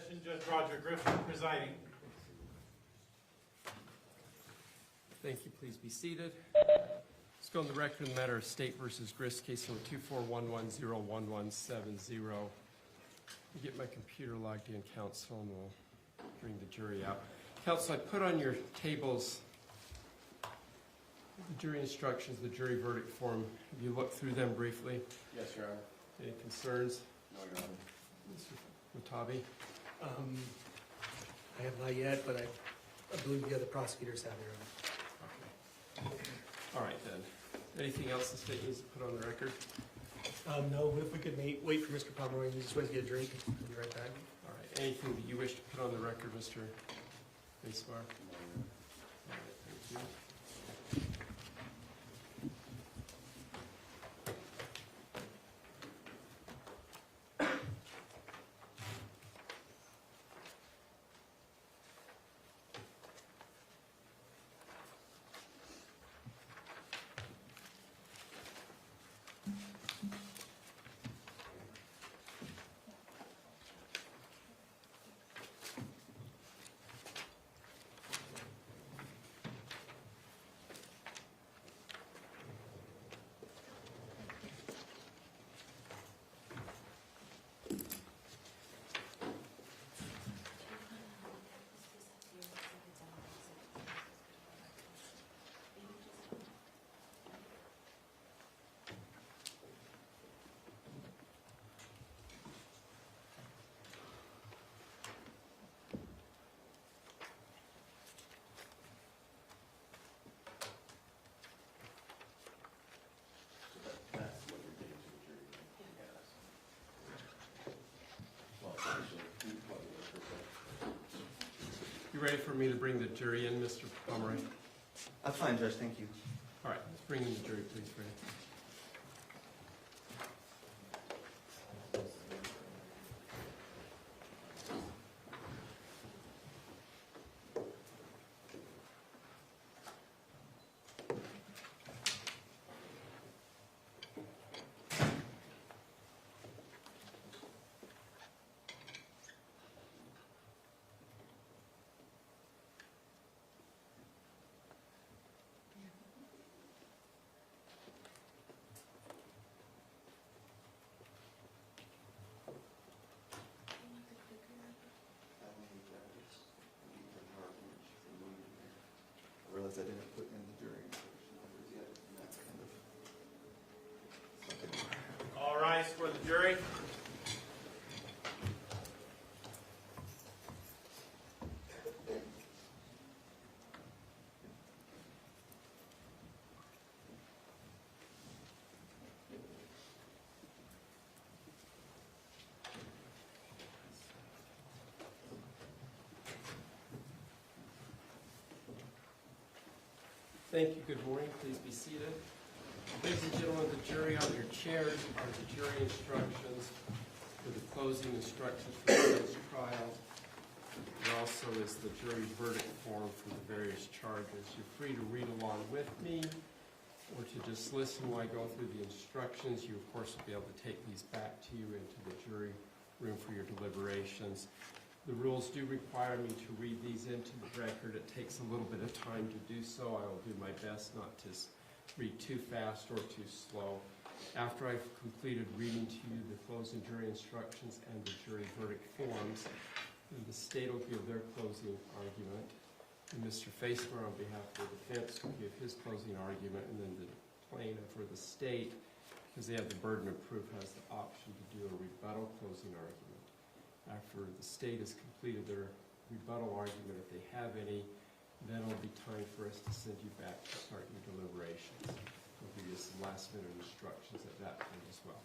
session, Judge Roger Griffin presiding. Thank you. Please be seated. Let's go on the record in the matter of State v. Grist, case number 241101170. Get my computer logged in, counsel, and we'll bring the jury out. Counsel, I put on your tables the jury instructions, the jury verdict form. Have you looked through them briefly? Yes, Your Honor. Any concerns? No, Your Honor. Mr. Mutabi? I have not yet, but I believe the other prosecutors have, Your Honor. Okay. All right, then. Anything else the state needs to put on the record? No, if we could wait for Mr. Pomeroy, he just went to get a drink. We'll be right back. All right. Anything that you wish to put on the record, Mr. Basemar? All right, thank you. You ready for me to bring the jury in, Mr. Pomeroy? I'm fine, Judge, thank you. All right, let's bring in the jury, please, Freddie. I realized I didn't put in the jury instruction numbers yet, and that's kind of... All rise for the jury. Thank you. Good morning. Please be seated. Ladies and gentlemen, the jury on your chairs are the jury instructions for the closing instructions for the trial. There also is the jury verdict form for the various charges. You're free to read along with me or to just listen while I go through the instructions. You, of course, will be able to take these back to you into the jury room for your deliberations. The rules do require me to read these into the record. It takes a little bit of time to do so. I will do my best not to read too fast or too slow. After I've completed reading to you the closing jury instructions and the jury verdict forms, the state will give their closing argument. And Mr. Facemer, on behalf of the defense, will give his closing argument, and then the plaintiff or the state, because they have the burden of proof, has the option to do a rebuttal closing argument. After the state has completed their rebuttal argument, if they have any, then it'll be time for us to send you back to start your deliberations. We'll give you some last-minute instructions at that point as well.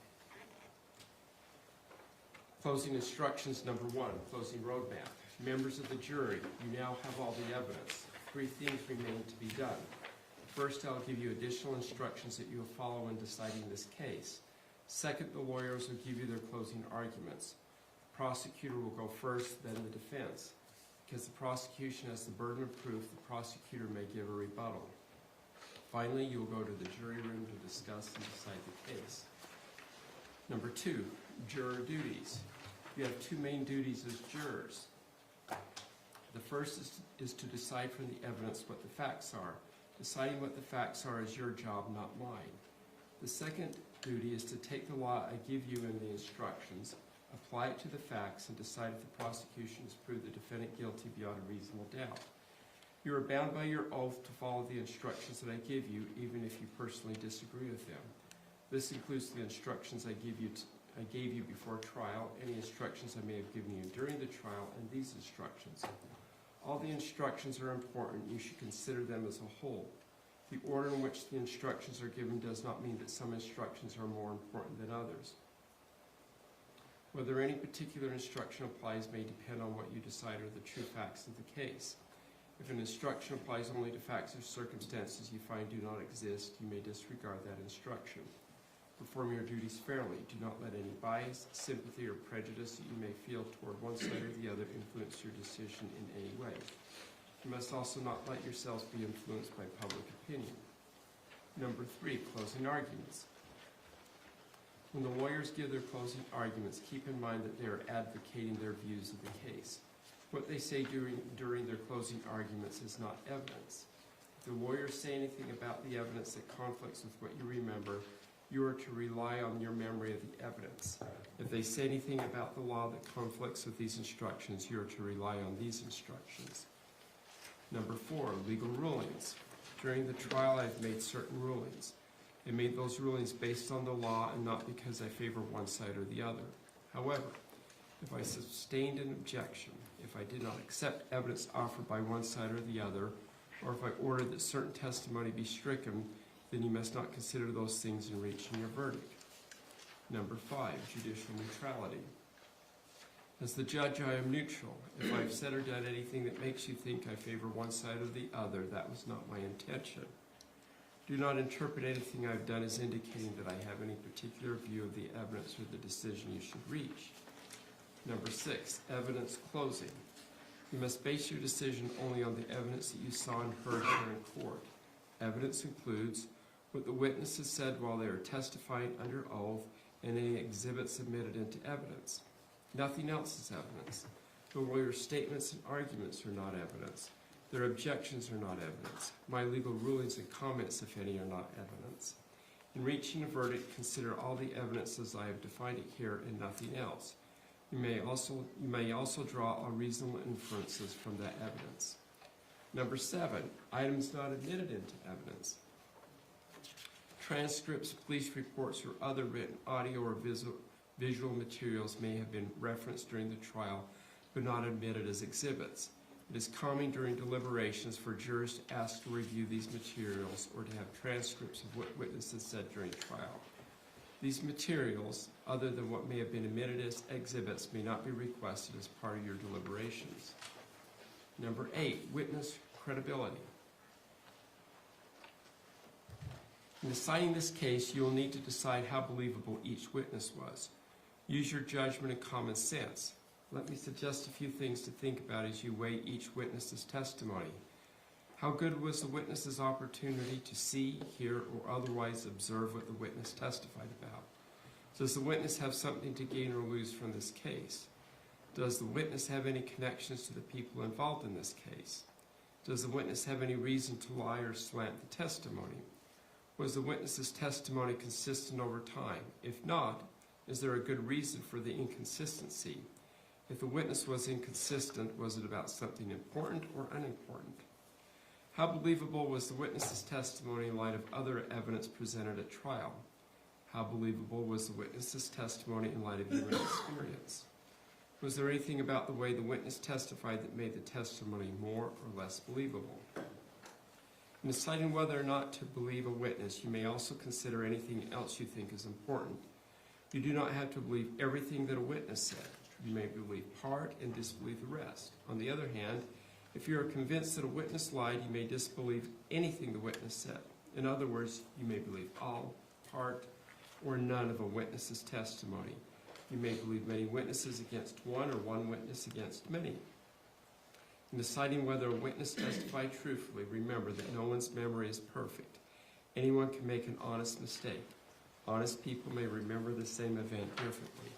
Closing instructions number 1, closing roadmap. Members of the jury, you now have all the evidence. 3 things remain to be done. First, I'll give you additional instructions that you will follow in deciding this case. Second, the lawyers will give you their closing arguments. Prosecutor will go first, then the defense. Because the prosecution has the burden of proof, the prosecutor may give a rebuttal. Finally, you will go to the jury room to discuss and decide the case. Number 2, juror duties. You have two main duties as jurors. The first is to decide from the evidence what the facts are. Deciding what the facts are is your job, not mine. The second duty is to take the law I give you in the instructions, apply it to the facts, and decide if the prosecution has proved the defendant guilty beyond a reasonable doubt. You are bound by your oath to follow the instructions that I give you, even if you personally disagree with them. This includes the instructions I gave you before trial, any instructions I may have given you during the trial, and these instructions. All the instructions are important. You should consider them as a whole. The order in which the instructions are given does not mean that some instructions are more important than others. Whether any particular instruction applies may depend on what you decide are the true facts of the case. If an instruction applies only to facts or circumstances you find do not exist, you may disregard that instruction. Perform your duties fairly. Do not let any bias, sympathy, or prejudice that you may feel toward one side or the other influence your decision in any way. You must also not let yourselves be influenced by public opinion. Number 3, closing arguments. When the lawyers give their closing arguments, keep in mind that they are advocating their views of the case. What they say during their closing arguments is not evidence. If the lawyers say anything about the evidence that conflicts with what you remember, you are to rely on your memory of the evidence. If they say anything about the law that conflicts with these instructions, you are to rely on these instructions. Number 4, legal rulings. During the trial, I've made certain rulings. I made those rulings based on the law and not because I favor one side or the other. However, if I sustained an objection, if I did not accept evidence offered by one side or the other, or if I ordered that certain testimony be stricken, then you must not consider those things in reaching your verdict. Number 5, judicial neutrality. As the judge, I am neutral. If I've said or done anything that makes you think I favor one side or the other, that was not my intention. Do not interpret anything I've done as indicating that I have any particular view of the evidence or the decision you should reach. Number 6, evidence closing. You must base your decision only on the evidence that you saw and heard here in court. Evidence includes what the witnesses said while they were testifying under oath and any exhibits submitted into evidence. Nothing else is evidence. The lawyer's statements and arguments are not evidence. Their objections are not evidence. My legal rulings and comments, if any, are not evidence. In reaching a verdict, consider all the evidence as I have defined it here and nothing else. You may also draw all reasonable inferences from that evidence. Number 7, items not admitted into evidence. Transcripts, police reports, or other written audio or visual materials may have been referenced during the trial, but not admitted as exhibits. It is common during deliberations for jurors to ask to review these materials or to have transcripts of what witnesses said during trial. These materials, other than what may have been admitted as exhibits, may not be requested as part of your deliberations. Number 8, witness credibility. In deciding this case, you will need to decide how believable each witness was. Use your judgment and common sense. Let me suggest a few things to think about as you weigh each witness's testimony. How good was the witness's opportunity to see, hear, or otherwise observe what the witness testified about? Does the witness have something to gain or lose from this case? Does the witness have any connections to the people involved in this case? Does the witness have any reason to lie or slant the testimony? Was the witness's testimony consistent over time? If not, is there a good reason for the inconsistency? If the witness was inconsistent, was it about something important or unimportant? How believable was the witness's testimony in light of other evidence presented at trial? How believable was the witness's testimony in light of your experience? Was there anything about the way the witness testified that made the testimony more or less believable? In deciding whether or not to believe a witness, you may also consider anything else you think is important. You do not have to believe everything that a witness said. You may believe part and disbelieve the rest. On the other hand, if you are convinced that a witness lied, you may disbelieve anything the witness said. In other words, you may believe all, part, or none of a witness's testimony. You may believe many witnesses against one or one witness against many. In deciding whether a witness testified truthfully, remember that no one's memory is perfect. Anyone can make an honest mistake. Honest people may remember the same event differently.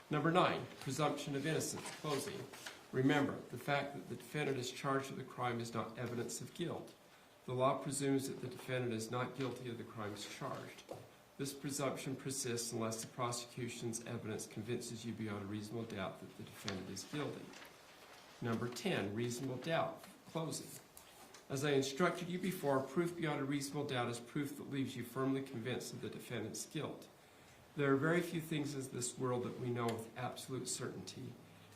Number 9, presumption of innocence, closing. Remember, the fact that the defendant is charged with a crime is not evidence of guilt. The law presumes that the defendant is not guilty of the crimes charged. This presumption persists unless the prosecution's evidence convinces you beyond a reasonable doubt that the defendant is guilty. Number 10, reasonable doubt, closing. As I instructed you before, proof beyond a reasonable doubt is proof that leaves you firmly convinced of the defendant's guilt. There are very few things in this world that we know with absolute certainty,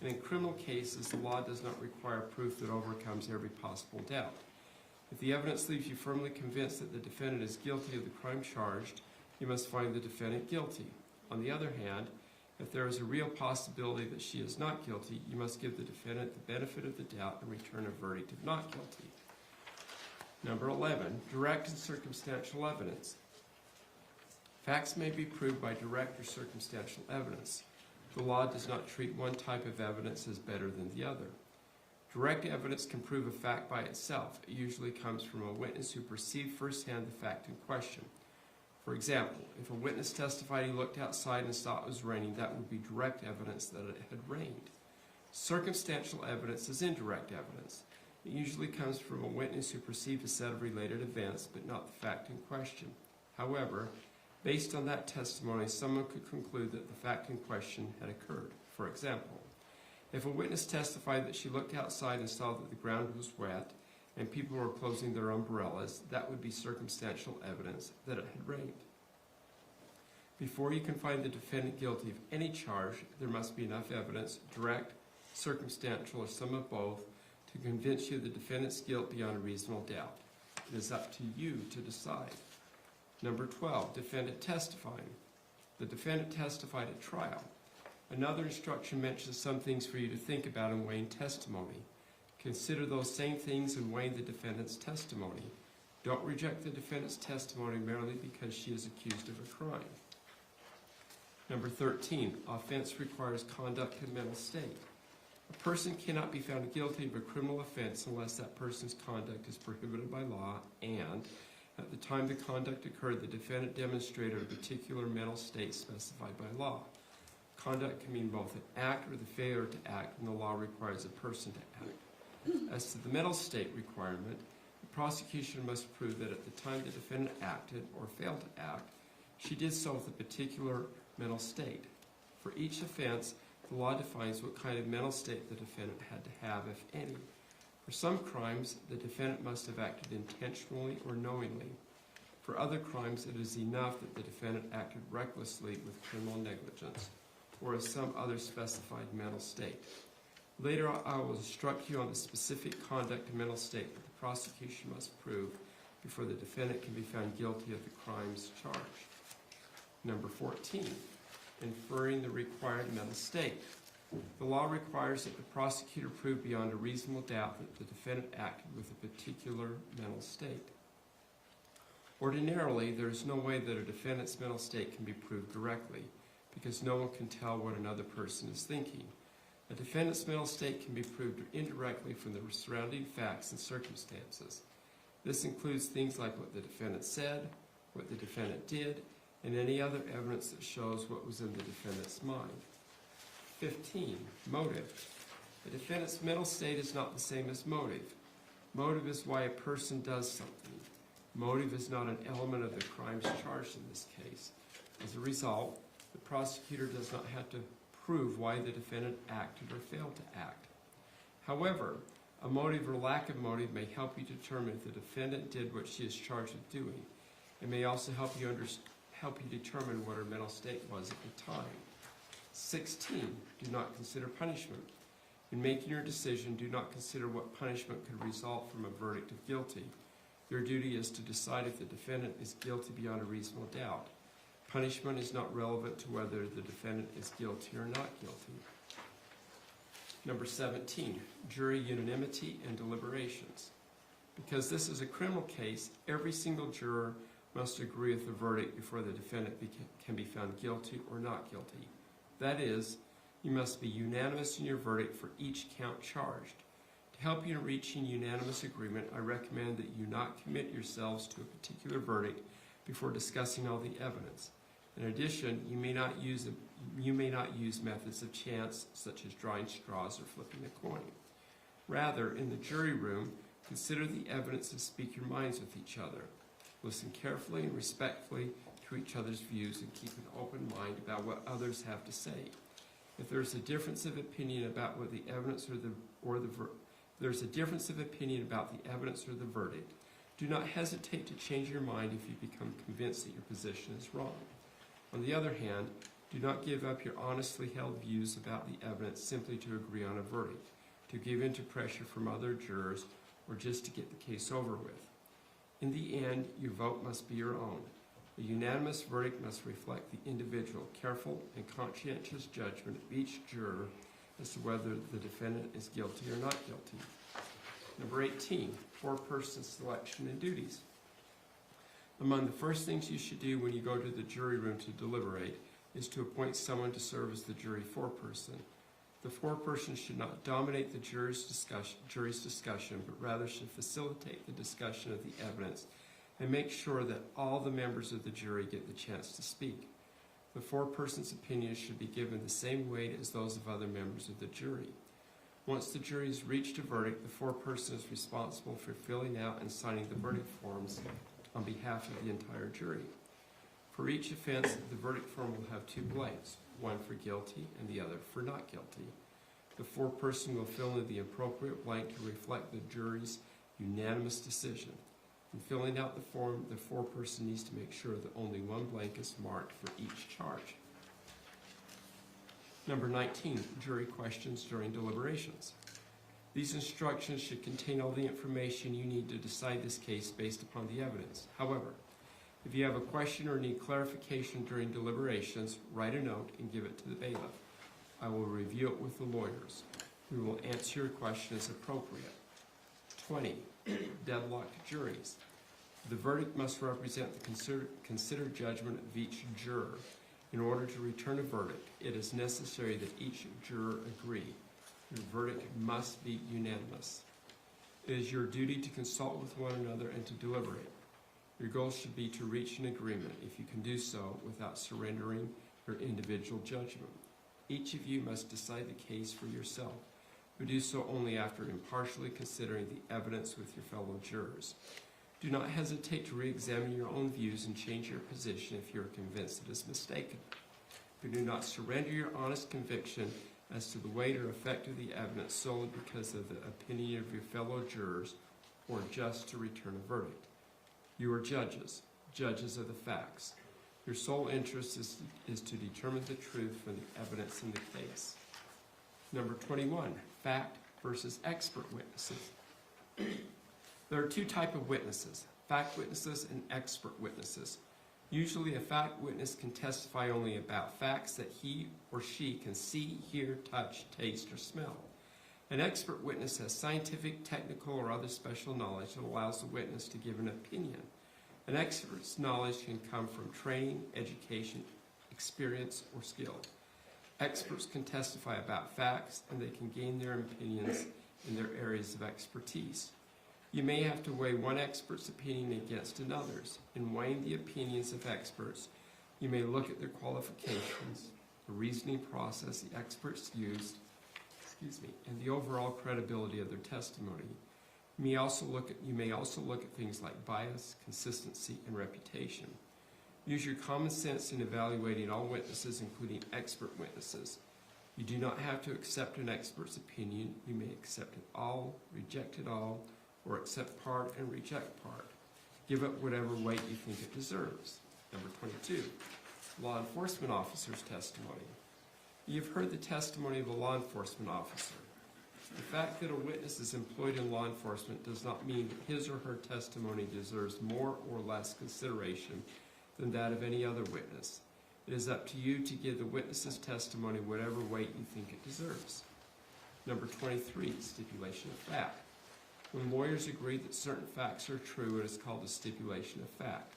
and in criminal cases, the law does not require proof that overcomes every possible doubt. If the evidence leaves you firmly convinced that the defendant is guilty of the crime charged, you must find the defendant guilty. On the other hand, if there is a real possibility that she is not guilty, you must give the defendant the benefit of the doubt and return a verdict of not guilty. Number 11, direct and circumstantial evidence. Facts may be proved by direct or circumstantial evidence. The law does not treat one type of evidence as better than the other. Direct evidence can prove a fact by itself. It usually comes from a witness who perceived firsthand the fact in question. For example, if a witness testified he looked outside and saw it was raining, that would be direct evidence that it had rained. Circumstantial evidence is indirect evidence. It usually comes from a witness who perceived a set of related events, but not the fact in question. However, based on that testimony, someone could conclude that the fact in question had occurred. For example, if a witness testified that she looked outside and saw that the ground was wet and people were closing their umbrellas, that would be circumstantial evidence that it had rained. Before you can find the defendant guilty of any charge, there must be enough evidence, direct, circumstantial, or some of both, to convince you of the defendant's guilt beyond a reasonable doubt. It is up to you to decide. Number 12, defendant testifying. The defendant testified at trial. Another instruction mentions some things for you to think about in weighing testimony. Consider those same things in weighing the defendant's testimony. Don't reject the defendant's testimony merely because she is accused of a crime. Number 13, offense requires conduct and mental state. A person cannot be found guilty of a criminal offense unless that person's conduct is prohibited by law and, at the time the conduct occurred, the defendant demonstrated a particular mental state specified by law. Conduct can mean both an act or the failure to act, and the law requires a person to act. As to the mental state requirement, the prosecution must prove that at the time the defendant acted or failed to act, she did so with a particular mental state. For each offense, the law defines what kind of mental state the defendant had to have, if any. For some crimes, the defendant must have acted intentionally or knowingly. For other crimes, it is enough that the defendant acted recklessly with criminal negligence, or as some other specified mental state. Later, I will instruct you on the specific conduct and mental state that the prosecution must prove before the defendant can be found guilty of the crimes charged. Number 14, inferring the required mental state. The law requires that the prosecutor prove beyond a reasonable doubt that the defendant acted with a particular mental state. Ordinarily, there is no way that a defendant's mental state can be proved directly, because no one can tell what another person is thinking. A defendant's mental state can be proved indirectly from the surrounding facts and circumstances. This includes things like what the defendant said, what the defendant did, and any other evidence that shows what was in the defendant's mind. 15, motive. A defendant's mental state is not the same as motive. Motive is why a person does something. Motive is not an element of the crimes charged in this case. As a result, the prosecutor does not have to prove why the defendant acted or failed to act. However, a motive or lack of motive may help you determine if the defendant did what she is charged with doing. It may also help you determine what her mental state was at the time. 16, do not consider punishment. In making your decision, do not consider what punishment could result from a verdict of guilty. Your duty is to decide if the defendant is guilty beyond a reasonable doubt. Punishment is not relevant to whether the defendant is guilty or not guilty. Number 17, jury unanimity and deliberations. Because this is a criminal case, every single juror must agree with the verdict before the defendant can be found guilty or not guilty. That is, you must be unanimous in your verdict for each count charged. To help you in reaching unanimous agreement, I recommend that you not commit yourselves to a particular verdict before discussing all the evidence. In addition, you may not use methods of chance, such as drawing straws or flipping a coin. Rather, in the jury room, consider the evidence and speak your minds with each other. Listen carefully and respectfully to each other's views and keep an open mind about what others have to say. If there is a difference of opinion about what the evidence there's a difference of opinion about the evidence or the verdict, do not hesitate to change your mind if you become convinced that your position is wrong. On the other hand, do not give up your honestly held views about the evidence simply to agree on a verdict, to give in to pressure from other jurors, or just to get the case over with. In the end, your vote must be your own. A unanimous verdict must reflect the individual, careful, and conscientious judgment of each juror as to whether the defendant is guilty or not guilty. Number 18, foreperson selection and duties. Among the first things you should do when you go to the jury room to deliberate is to appoint someone to serve as the jury foreperson. The foreperson should not dominate the jury's discussion, but rather should facilitate the discussion of the evidence and make sure that all the members of the jury get the chance to speak. The foreperson's opinions should be given the same weight as those of other members of the jury. Once the jury has reached a verdict, the foreperson is responsible for filling out and signing the verdict forms on behalf of the entire jury. For each offense, the verdict form will have two blanks, one for guilty and the other for not guilty. The foreperson will fill in the appropriate blank to reflect the jury's unanimous decision. In filling out the form, the foreperson needs to make sure that only one blank is marked for each charge. Number 19, jury questions during deliberations. These instructions should contain all the information you need to decide this case based upon the evidence. However, if you have a question or need clarification during deliberations, write a note and give it to the bailiff. I will review it with the lawyers. We will answer your question as appropriate. 20, deadlocked juries. The verdict must represent the considered judgment of each juror. In order to return a verdict, it is necessary that each juror agree. Your verdict must be unanimous. It is your duty to consult with one another and to deliberate. Your goal should be to reach an agreement, if you can do so, without surrendering your individual judgment. Each of you must decide the case for yourself, but do so only after impartially considering the evidence with your fellow jurors. Do not hesitate to re-examine your own views and change your position if you are convinced it is mistaken. But do not surrender your honest conviction as to the weight or effect of the evidence solely because of the opinion of your fellow jurors or just to return a verdict. You are judges of the facts. Your sole interest is to determine the truth from the evidence in the case. Number 21, fact versus expert witnesses. There are two types of witnesses, fact witnesses and expert witnesses. Usually a fact witness can testify only about facts that he or she can see, hear, touch, taste, or smell. An expert witness has scientific, technical, or other special knowledge that allows the witness to give an opinion. An expert's knowledge can come from training, education, experience, or skill. Experts can testify about facts, and they can gain their opinions in their areas of expertise. You may have to weigh one expert's opinion against another's. In weighing the opinions of experts, you may look at their qualifications, the reasoning process the experts used, and the overall credibility of their testimony. You may also look at things like bias, consistency, and reputation. Use your common sense in evaluating all witnesses, including expert witnesses. You do not have to accept an expert's opinion. You may accept it all, reject it all, or accept part and reject part. Give it whatever weight you think it deserves. Number 22, law enforcement officer's testimony. You've heard the testimony of a law enforcement officer. The fact that a witness is employed in law enforcement does not mean that his or her testimony deserves more or less consideration than that of any other witness. It is up to you to give the witness's testimony whatever weight you think it deserves. Number 23, stipulation of fact. When lawyers agree that certain facts are true, it is called a stipulation of fact.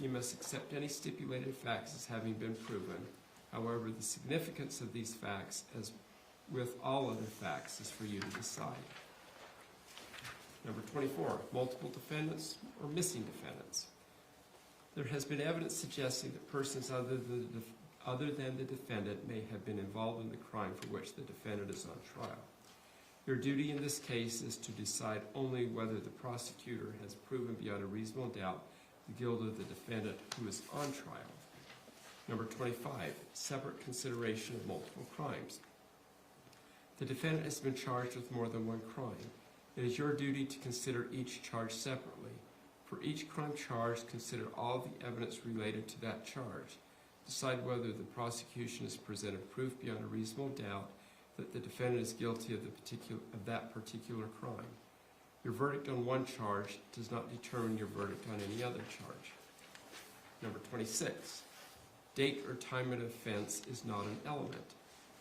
You must accept any stipulated facts as having been proven. However, the significance of these facts, as with all other facts, is for you to decide. Number 24, multiple defendants or missing defendants. There has been evidence suggesting that persons other than the defendant may have been involved in the crime for which the defendant is on trial. Your duty in this case is to decide only whether the prosecutor has proven beyond a reasonable doubt the guilt of the defendant who is on trial. Number 25, separate consideration of multiple crimes. The defendant has been charged with more than one crime. It is your duty to consider each charge separately. For each crime charged, consider all the evidence related to that charge. Decide whether the prosecution has presented proof beyond a reasonable doubt that the defendant is guilty of that particular crime. Your verdict on one charge does not determine your verdict on any other charge. Number 26, date or time of offense is not an element.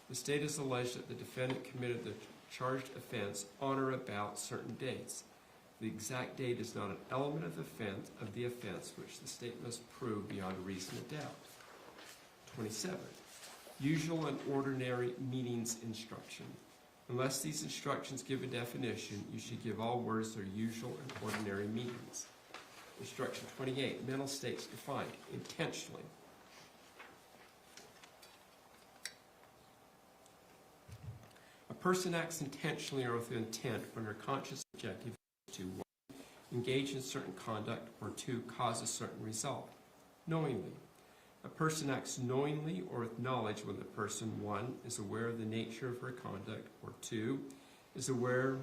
The state has alleged that the defendant committed the charged offense on or about certain dates. The exact date is not an element of the offense which the state must prove beyond a reasonable doubt. 27. Usual and ordinary meanings instruction. Unless these instructions give a definition, you should give all words their usual and ordinary meanings. Instruction 28. Mental states defined intentionally. A person acts intentionally or with intent when her conscious objective is to 1. Engage in certain conduct, or 2. Cause a certain result. Knowingly. A person acts knowingly or with knowledge when the person 1. Is aware of the nature of her conduct, or 2. Is aware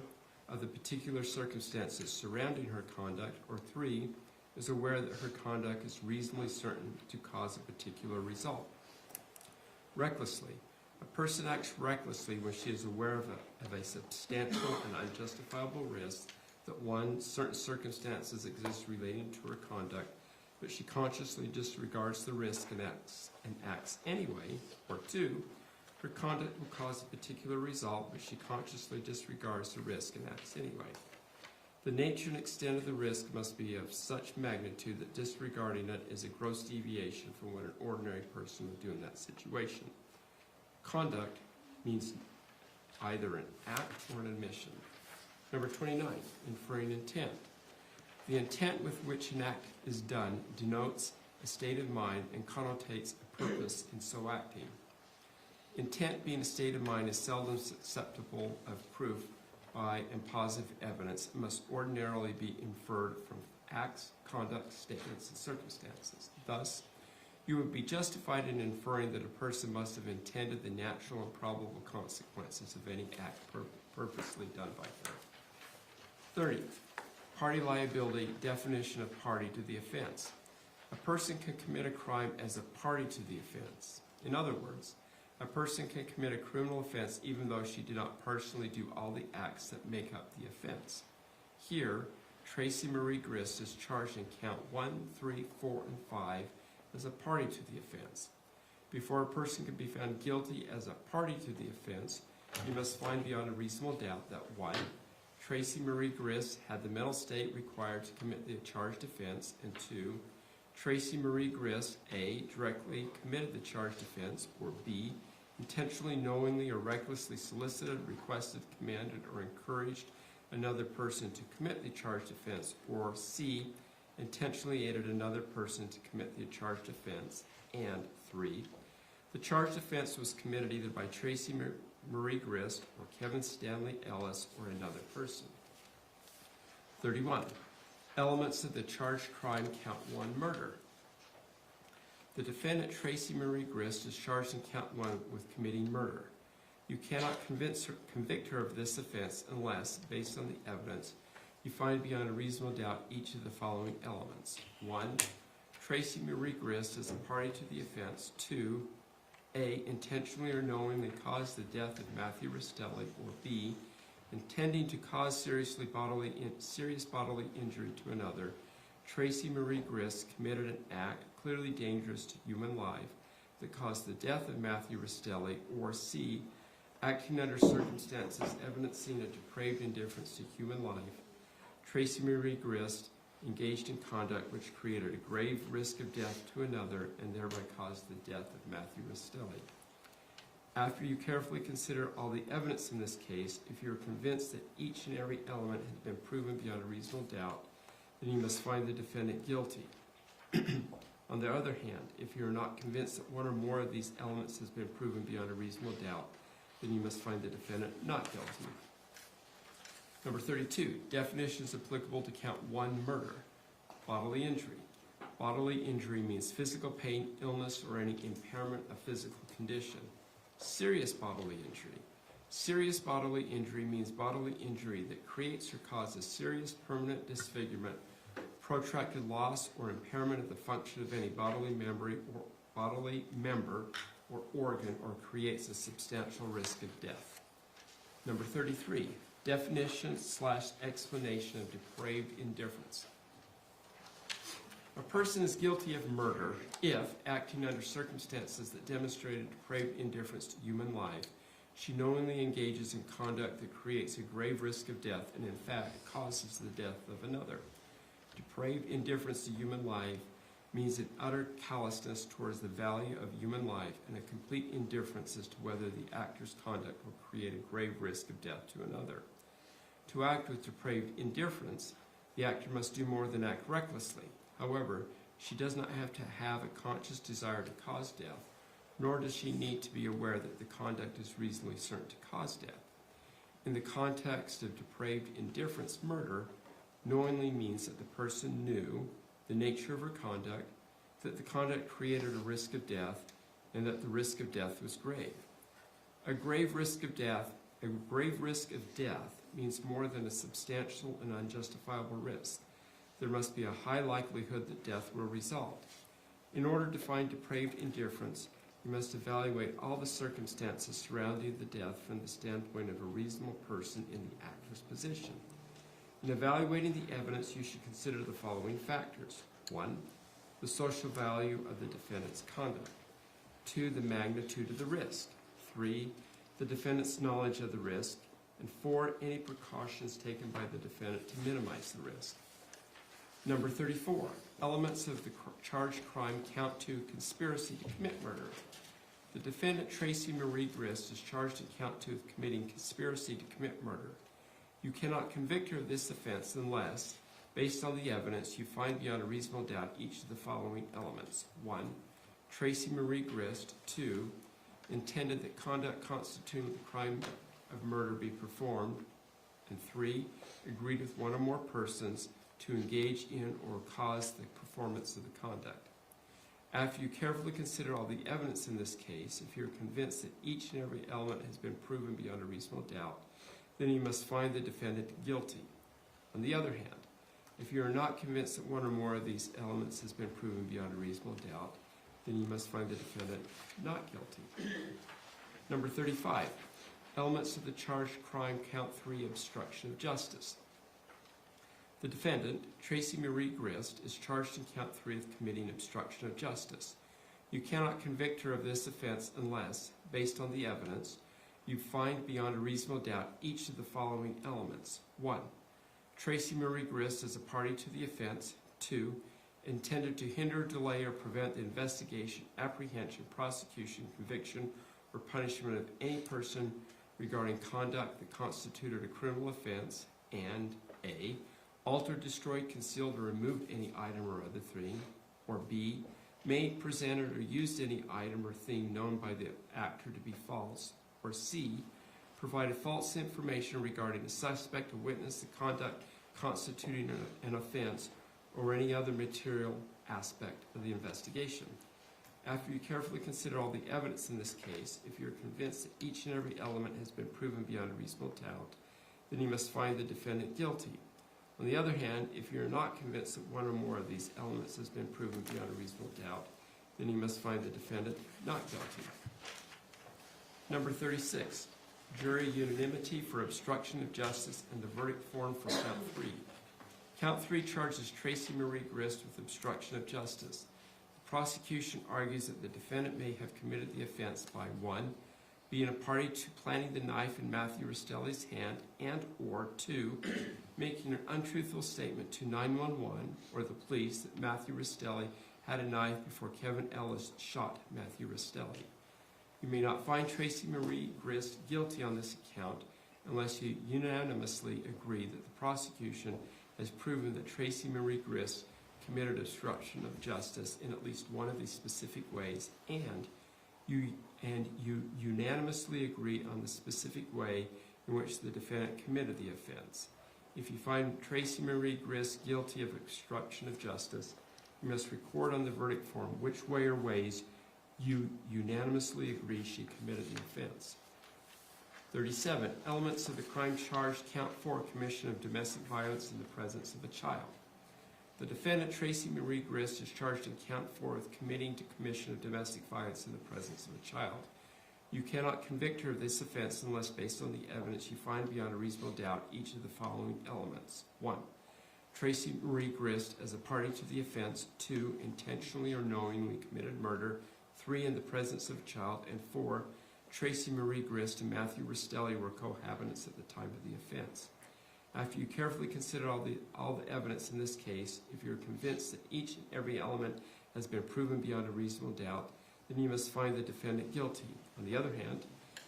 of the particular circumstances surrounding her conduct, or 3. Is aware that her conduct is reasonably certain to cause a particular result. Recklessly. A person acts recklessly when she is aware of a substantial and unjustifiable risk that 1. Certain circumstances exist relating to her conduct, but she consciously disregards the risk and acts anyway, or 2. Her conduct will cause a particular result, but she consciously disregards the risk and acts anyway. The nature and extent of the risk must be of such magnitude that disregarding it is a gross deviation from what an ordinary person would do in that situation. Conduct means either an act or an admission. Number 29, inferring intent. The intent with which an act is done denotes a state of mind and connotates a purpose in so acting. Intent being a state of mind is seldom susceptible of proof by and positive evidence and must ordinarily be inferred from acts, conduct, statements, and circumstances. Thus, you would be justified in inferring that a person must have intended the natural and probable consequences of any act purposely done by her. 30. Party liability, definition of party to the offense. A person can commit a crime as a party to the offense. In other words, a person can commit a criminal offense even though she did not personally do all the acts that make up the offense. Here, Tracey Marie Grist is charged in count 1, 3, 4, and 5 as a party to the offense. Before a person can be found guilty as a party to the offense, you must find beyond a reasonable doubt that 1. Tracey Marie Grist had the mental state required to commit the charged offense, and 2. Tracey Marie Grist, A, directly committed the charged offense, or B, intentionally, knowingly, or recklessly solicited, requested, commanded, or encouraged another person to commit the charged offense, or C, intentionally aided another person to commit the charged offense, and 3. The charged offense was committed either by Tracey Marie Grist or Kevin Stanley Ellis or another person. 31. Elements of the charged crime, count 1, murder. The defendant, Tracey Marie Grist, is charged in count 1 with committing murder. You cannot convict her of this offense unless, based on the evidence, you find beyond a reasonable doubt each of the following elements. 1. Tracey Marie Grist is a party to the offense. 2. A. Intentionally or knowingly caused the death of Matthew Restelli, or B. Intending to cause serious bodily injury to another, Tracey Marie Grist committed an act clearly dangerous to human life that caused the death of Matthew Restelli, or C. Acting under circumstances evidencing a depraved indifference to human life, Tracey Marie Grist engaged in conduct which created a grave risk of death to another and thereby caused the death of Matthew Restelli. After you carefully consider all the evidence in this case, if you are convinced that each and every element has been proven beyond a reasonable doubt, then you must find the defendant guilty. On the other hand, if you are not convinced that one or more of these elements has been proven beyond a reasonable doubt, then you must find the defendant not guilty. Number 32, definitions applicable to count 1, murder. Bodily injury. Bodily injury means physical pain, illness, or any impairment of physical condition. Serious bodily injury. Serious bodily injury means bodily injury that creates or causes serious permanent disfigurement, protracted loss or impairment of the function of any bodily member or organ, or creates a substantial risk of death. Number 33, definition/explanation of depraved indifference. A person is guilty of murder if, acting under circumstances that demonstrate a depraved indifference to human life, she knowingly engages in conduct that creates a grave risk of death and in fact causes the death of another. Depraved indifference to human life means an utter callousness towards the value of human life and a complete indifference as to whether the actor's conduct will create a grave risk of death to another. To act with depraved indifference, the actor must do more than act recklessly. However, she does not have to have a conscious desire to cause death, nor does she need to be aware that the conduct is reasonably certain to cause death. In the context of depraved indifference, murder knowingly means that the person knew the nature of her conduct, that the conduct created a risk of death, and that the risk of death was grave. A grave risk of death means more than a substantial and unjustifiable risk. There must be a high likelihood that death will result. In order to find depraved indifference, you must evaluate all the circumstances surrounding the death from the standpoint of a reasonable person in the actor's position. In evaluating the evidence, you should consider the following factors. 1, the social value of the defendant's conduct. 2, the magnitude of the risk. 3, the defendant's knowledge of the risk. And 4, any precautions taken by the defendant to minimize the risk. Number 34, elements of the charged crime count 2, conspiracy to commit murder. The defendant, Tracey Marie Grist, is charged in count 2 of committing conspiracy to commit murder. You cannot convict her of this offense unless, based on the evidence, you find beyond a reasonable doubt each of the following elements. 1, Tracey Marie Grist. 2, intended that conduct constituting the crime of murder be performed. And 3, agreed with one or more persons to engage in or cause the performance of the conduct. After you carefully consider all the evidence in this case, if you're convinced that each and every element has been proven beyond a reasonable doubt, then you must find the defendant guilty. On the other hand, if you are not convinced that one or more of these elements has been proven beyond a reasonable doubt, then you must find the defendant not guilty. Number 35, elements of the charged crime count 3, obstruction of justice. The defendant, Tracey Marie Grist, is charged in count 3 of committing obstruction of justice. You cannot convict her of this offense unless, based on the evidence, you find beyond a reasonable doubt each of the following elements. 1, Tracey Marie Grist is a party to the offense. 2, intended to hinder, delay, or prevent the investigation, apprehension, prosecution, conviction, or punishment of any person regarding conduct that constituted a criminal offense, and A, altered, destroyed, concealed, or removed any item or other thing, or B, made, presented, or used any item or thing known by the actor to be false, or C, provided false information regarding a suspect, a witness, the conduct constituting an offense, or any other material aspect of the investigation. After you carefully consider all the evidence in this case, if you are convinced that each and every element has been proven beyond a reasonable doubt, then you must find the defendant guilty. On the other hand, if you are not convinced that one or more of these elements has been proven beyond a reasonable doubt, then you must find the defendant not guilty. Number 36, jury unanimity for obstruction of justice and the verdict form for count 3. Count 3 charges Tracey Marie Grist with obstruction of justice. The prosecution argues that the defendant may have committed the offense by 1, being a party to planting the knife in Matthew Restelli's hand, and or 2, making an untruthful statement to 911 or the police that Matthew Restelli had a knife before Kevin Ellis shot Matthew Restelli. You may not find Tracey Marie Grist guilty on this account unless you unanimously agree that the prosecution has proven that Tracey Marie Grist committed obstruction of justice in at least one of these specific ways, and you unanimously agree on the specific way in which the defendant committed the offense. If you find Tracey Marie Grist guilty of obstruction of justice, you must record on the verdict form which way or ways you unanimously agree she committed the offense. 37. Elements of the crime charged. Count 4, commission of domestic violence in the presence of a child. The defendant, Tracey Marie Grist, is charged in count 4 with committing to commission of domestic violence in the presence of a child. You cannot convict her of this offense unless, based on the evidence, you find beyond a reasonable doubt each of the following elements. 1. Tracey Marie Grist as a party to the offense. 2. Intentionally or knowingly committed murder. 3. In the presence of a child. And 4. Tracey Marie Grist and Matthew Restelli were cohabitants at the time of the offense. After you carefully consider all the evidence in this case, if you're convinced that each and every element has been proven beyond a reasonable doubt, then you must find the defendant guilty. On the other hand,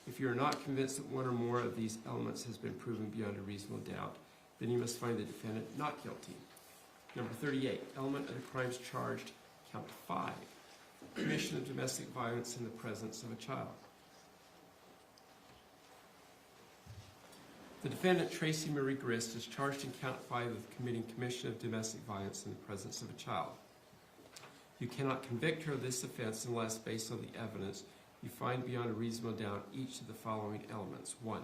if you are not convinced that one or more of these elements has been proven beyond a reasonable doubt, then you must find the defendant not guilty. Number 38, element of the crimes charged, count 5, commission of domestic violence in the presence of a child. The defendant, Tracey Marie Grist, is charged in count 5 with committing commission of domestic violence in the presence of a child. You cannot convict her of this offense unless, based on the evidence, you find beyond a reasonable doubt each of the following elements. 1.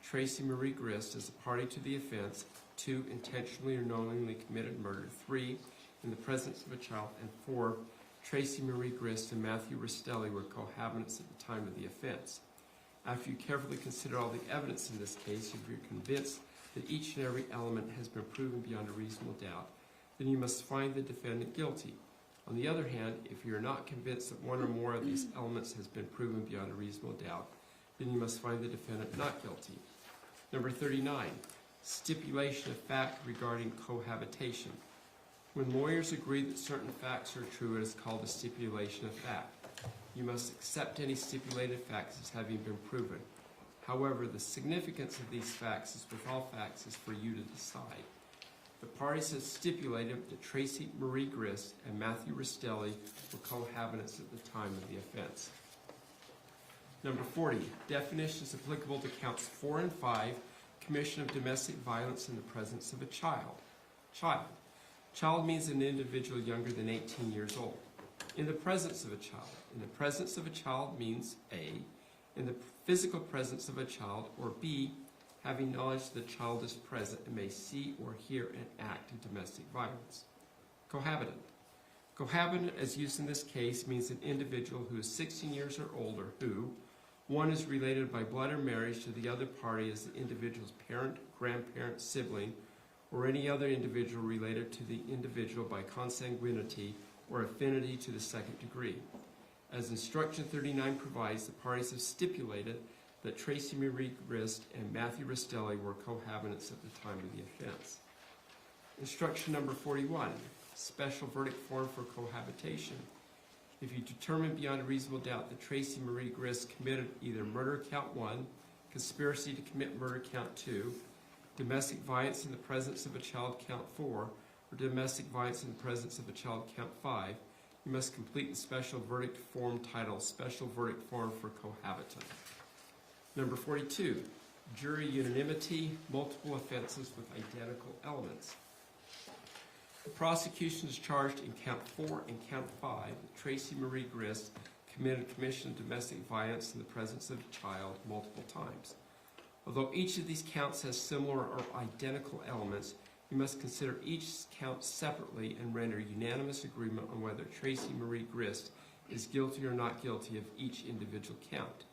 Tracey Marie Grist as a party to the offense. 2. Intentionally or knowingly committed murder. 3. In the presence of a child. And 4. Tracey Marie Grist and Matthew Restelli were cohabitants at the time of the offense. After you carefully consider all the evidence in this case, if you're convinced that each and every element has been proven beyond a reasonable doubt, then you must find the defendant guilty. On the other hand, if you are not convinced that one or more of these elements has been proven beyond a reasonable doubt, then you must find the defendant not guilty. Number 39, stipulation of fact regarding cohabitation. When lawyers agree that certain facts are true, it is called a stipulation of fact. You must accept any stipulated facts as having been proven. However, the significance of these facts, as with all facts, is for you to decide. The parties have stipulated that Tracey Marie Grist and Matthew Restelli were cohabitants at the time of the offense. Number 40, definitions applicable to counts 4 and 5, commission of domestic violence in the presence of a child. Child means an individual younger than 18 years old. In the presence of a child. In the presence of a child means A, in the physical presence of a child, or B, having knowledge that the child is present and may see or hear an act of domestic violence. Cohabitant. Cohabitant, as used in this case, means an individual who is 16 years or older who, 1, is related by blood or marriage to the other party as the individual's parent, grandparent, sibling, or any other individual related to the individual by consanguinity or affinity to the second degree. As Instruction 39 provides, the parties have stipulated that Tracey Marie Grist and Matthew Restelli were cohabitants at the time of the offense. Instruction number 41, special verdict form for cohabitation. If you determine beyond a reasonable doubt that Tracey Marie Grist committed either murder count 1, conspiracy to commit murder count 2, domestic violence in the presence of a child count 4, or domestic violence in the presence of a child count 5, you must complete the special verdict form titled Special Verdict Form for Cohabitant. Number 42, jury unanimity, multiple offenses with identical elements. The prosecution is charged in count 4 and count 5 that Tracey Marie Grist committed commission of domestic violence in the presence of a child multiple times. Although each of these counts has similar or identical elements, you must consider each count separately and render unanimous agreement on whether Tracey Marie Grist is guilty or not guilty of each individual count.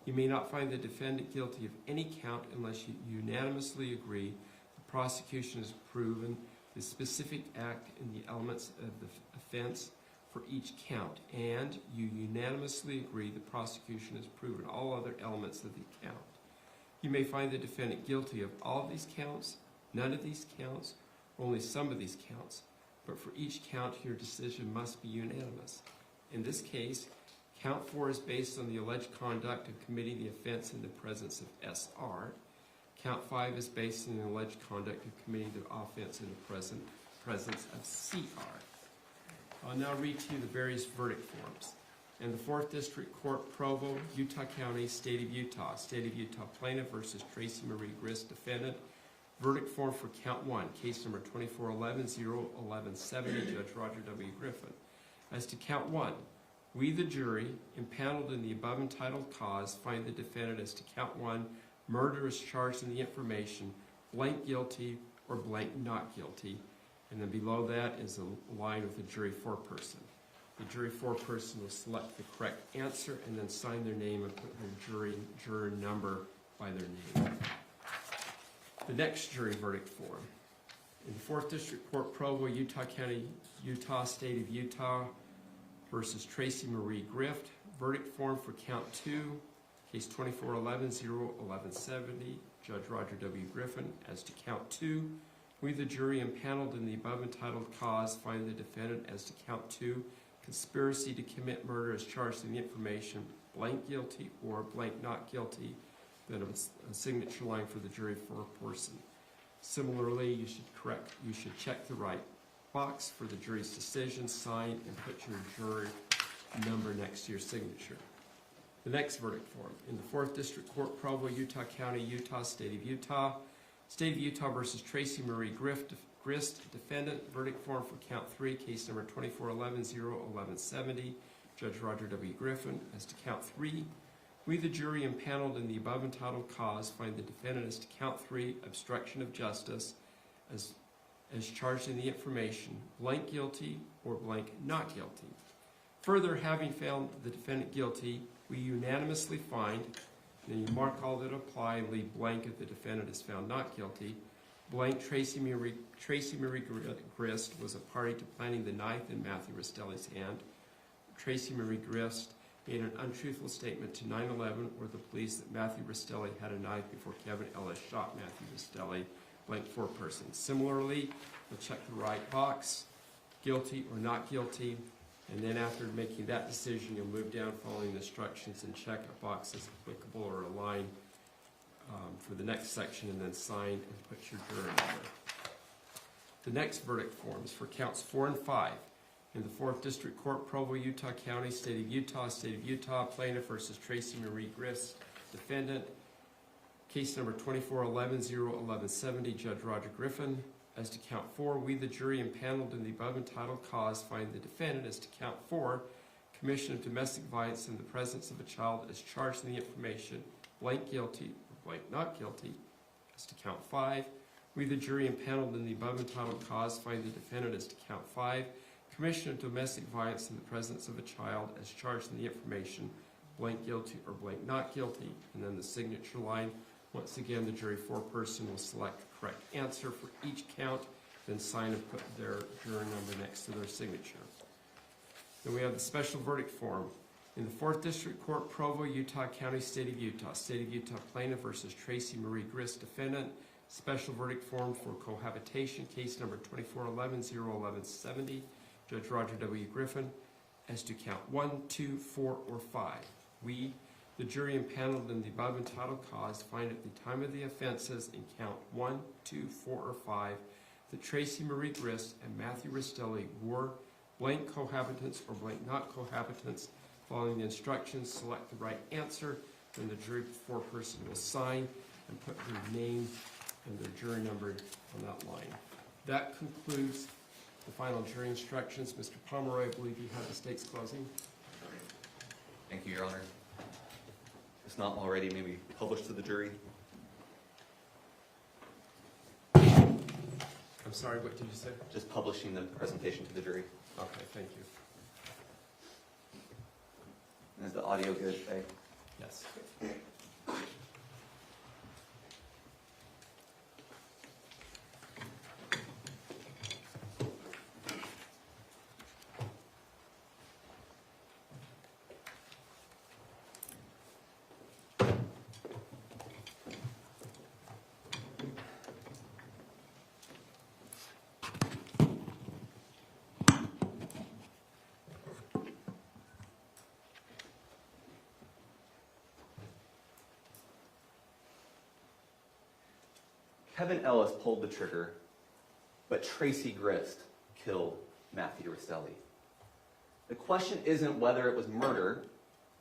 You may not find the defendant guilty of any count unless you unanimously agree the prosecution has proven the specific act and the elements of the offense for each count, and you unanimously agree the prosecution has proven all other elements of the count. You may find the defendant guilty of all of these counts, none of these counts, or only some of these counts, but for each count your decision must be unanimous. In this case, count 4 is based on the alleged conduct of committing the offense in the presence of SR. Count 5 is based on the alleged conduct of committing the offense in the presence of CR. I'll now read to you the various verdict forms. In the 4th District Court, Provo, Utah County, State of Utah plaintiff versus Tracey Marie Grist, defendant. Verdict form for count 1, case number 2411-01170, Judge Roger W. Griffin. As to count 1, we, the jury, impaneled in the above entitled cause, find the defendant as to count 1, murder is charged in the information, blank guilty or blank not guilty. And then below that is a line with the jury foreperson. The jury foreperson will select the correct answer and then sign their name and put their juror number by their name. The next jury verdict form. In the 4th District Court, Provo, Utah County, Utah, State of Utah versus Tracey Marie Grist. Verdict form for count 2, case 2411-01170, Judge Roger W. Griffin. As to count 2, we, the jury, impaneled in the above entitled cause, find the defendant as to count 2, conspiracy to commit murder as charged in the information, blank guilty or blank not guilty. Then a signature line for the jury foreperson. Similarly, you should check the right box for the jury's decision, sign, and put your jury number next to your signature. The next verdict form. In the 4th District Court, Provo, Utah County, Utah, State of Utah versus Tracey Marie Grist, defendant. Verdict form for count 3, case number 2411-01170, Judge Roger W. Griffin. As to count 3, we, the jury, impaneled in the above entitled cause, find the defendant as to count 3, obstruction of justice, as charged in the information, blank guilty or blank not guilty. Further, having found the defendant guilty, we unanimously find, and you mark all that apply and leave blank if the defendant is found not guilty. Blank, Tracey Marie Grist was a party to planting the knife in Matthew Restelli's hand. Tracey Marie Grist made an untruthful statement to 9/11 or the police that Matthew Restelli had a knife before Kevin Ellis shot Matthew Restelli, blank foreperson. Similarly, we'll check the right box, guilty or not guilty, and then after making that decision, you'll move down following the instructions and check a box as applicable or a line for the next section, and then sign and put your juror number. The next verdict forms for counts 4 and 5. In the 4th District Court, Provo, Utah County, State of Utah plaintiff versus Tracey Marie Grist, defendant. Case number 2411-01170, Judge Roger Griffin. As to count 4, we, the jury, impaneled in the above entitled cause, find the defendant as to count 4, commission of domestic violence in the presence of a child as charged in the information, blank guilty or blank not guilty. As to count 5, we, the jury, impaneled in the above entitled cause, find the defendant as to count 5, commission of domestic violence in the presence of a child as charged in the information, blank guilty or blank not guilty. And then the signature line. Once again, the jury foreperson will select the correct answer for each count, then sign and put their juror number next to their signature. Then we have the special verdict form. In the 4th District Court, Provo, Utah County, State of Utah plaintiff versus Tracey Marie Grist, defendant. Special verdict form for cohabitation, case number 2411-01170, Judge Roger W. Griffin. As to count 1, 2, 4, or 5, we, the jury, impaneled in the above entitled cause, find at the time of the offenses in count 1, 2, 4, or 5 that Tracey Marie Grist and Matthew Restelli were blank cohabitants or blank not cohabitants. Following the instructions, select the right answer, then the jury foreperson will sign and put their name and their jury number on that line. That concludes the final jury instructions. Mr. Pomeroy, I believe you have the state's closing. Thank you, Your Honor. If not already, maybe published to the jury. I'm sorry, what did you say? Just publishing the presentation to the jury. Okay, thank you. And is the audio good, Faye? Yes. Kevin Ellis pulled the trigger, but Tracey Grist killed Matthew Restelli. The question isn't whether it was murder.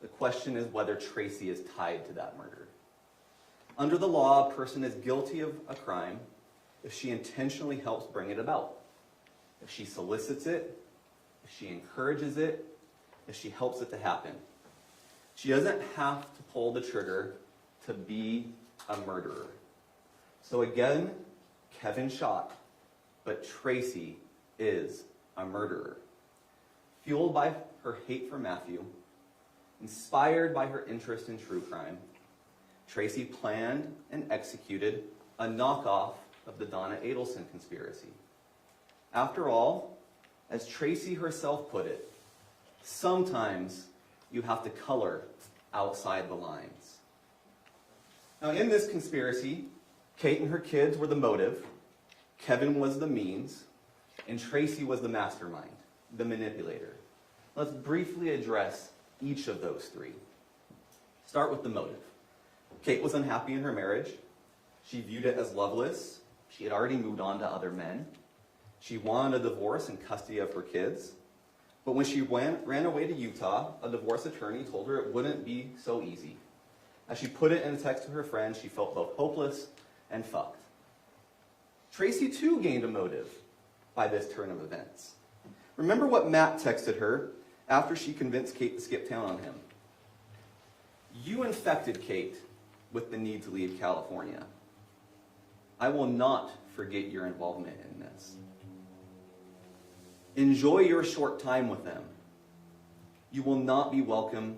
The question is whether Tracey is tied to that murder. Under the law, a person is guilty of a crime if she intentionally helps bring it about, if she solicits it, if she encourages it, if she helps it to happen. She doesn't have to pull the trigger to be a murderer. So again, Kevin shot, but Tracey is a murderer. Fueled by her hate for Matthew, inspired by her interest in true crime, Tracey planned and executed a knockoff of the Donna Adelson conspiracy. After all, as Tracey herself put it, sometimes you have to color outside the lines. Now, in this conspiracy, Kate and her kids were the motive, Kevin was the means, and Tracey was the mastermind, the manipulator. Let's briefly address each of those three. Start with the motive. Kate was unhappy in her marriage. She viewed it as loveless. She had already moved on to other men. She wanted a divorce and custody of her kids. But when she ran away to Utah, a divorce attorney told her it wouldn't be so easy. As she put it in a text to her friend, she felt both hopeless and fucked. Tracey too gained a motive by this turn of events. Remember what Matt texted her after she convinced Kate to skip town on him. You infected Kate with the need to leave California. I will not forget your involvement in this. Enjoy your short time with them. You will not be welcome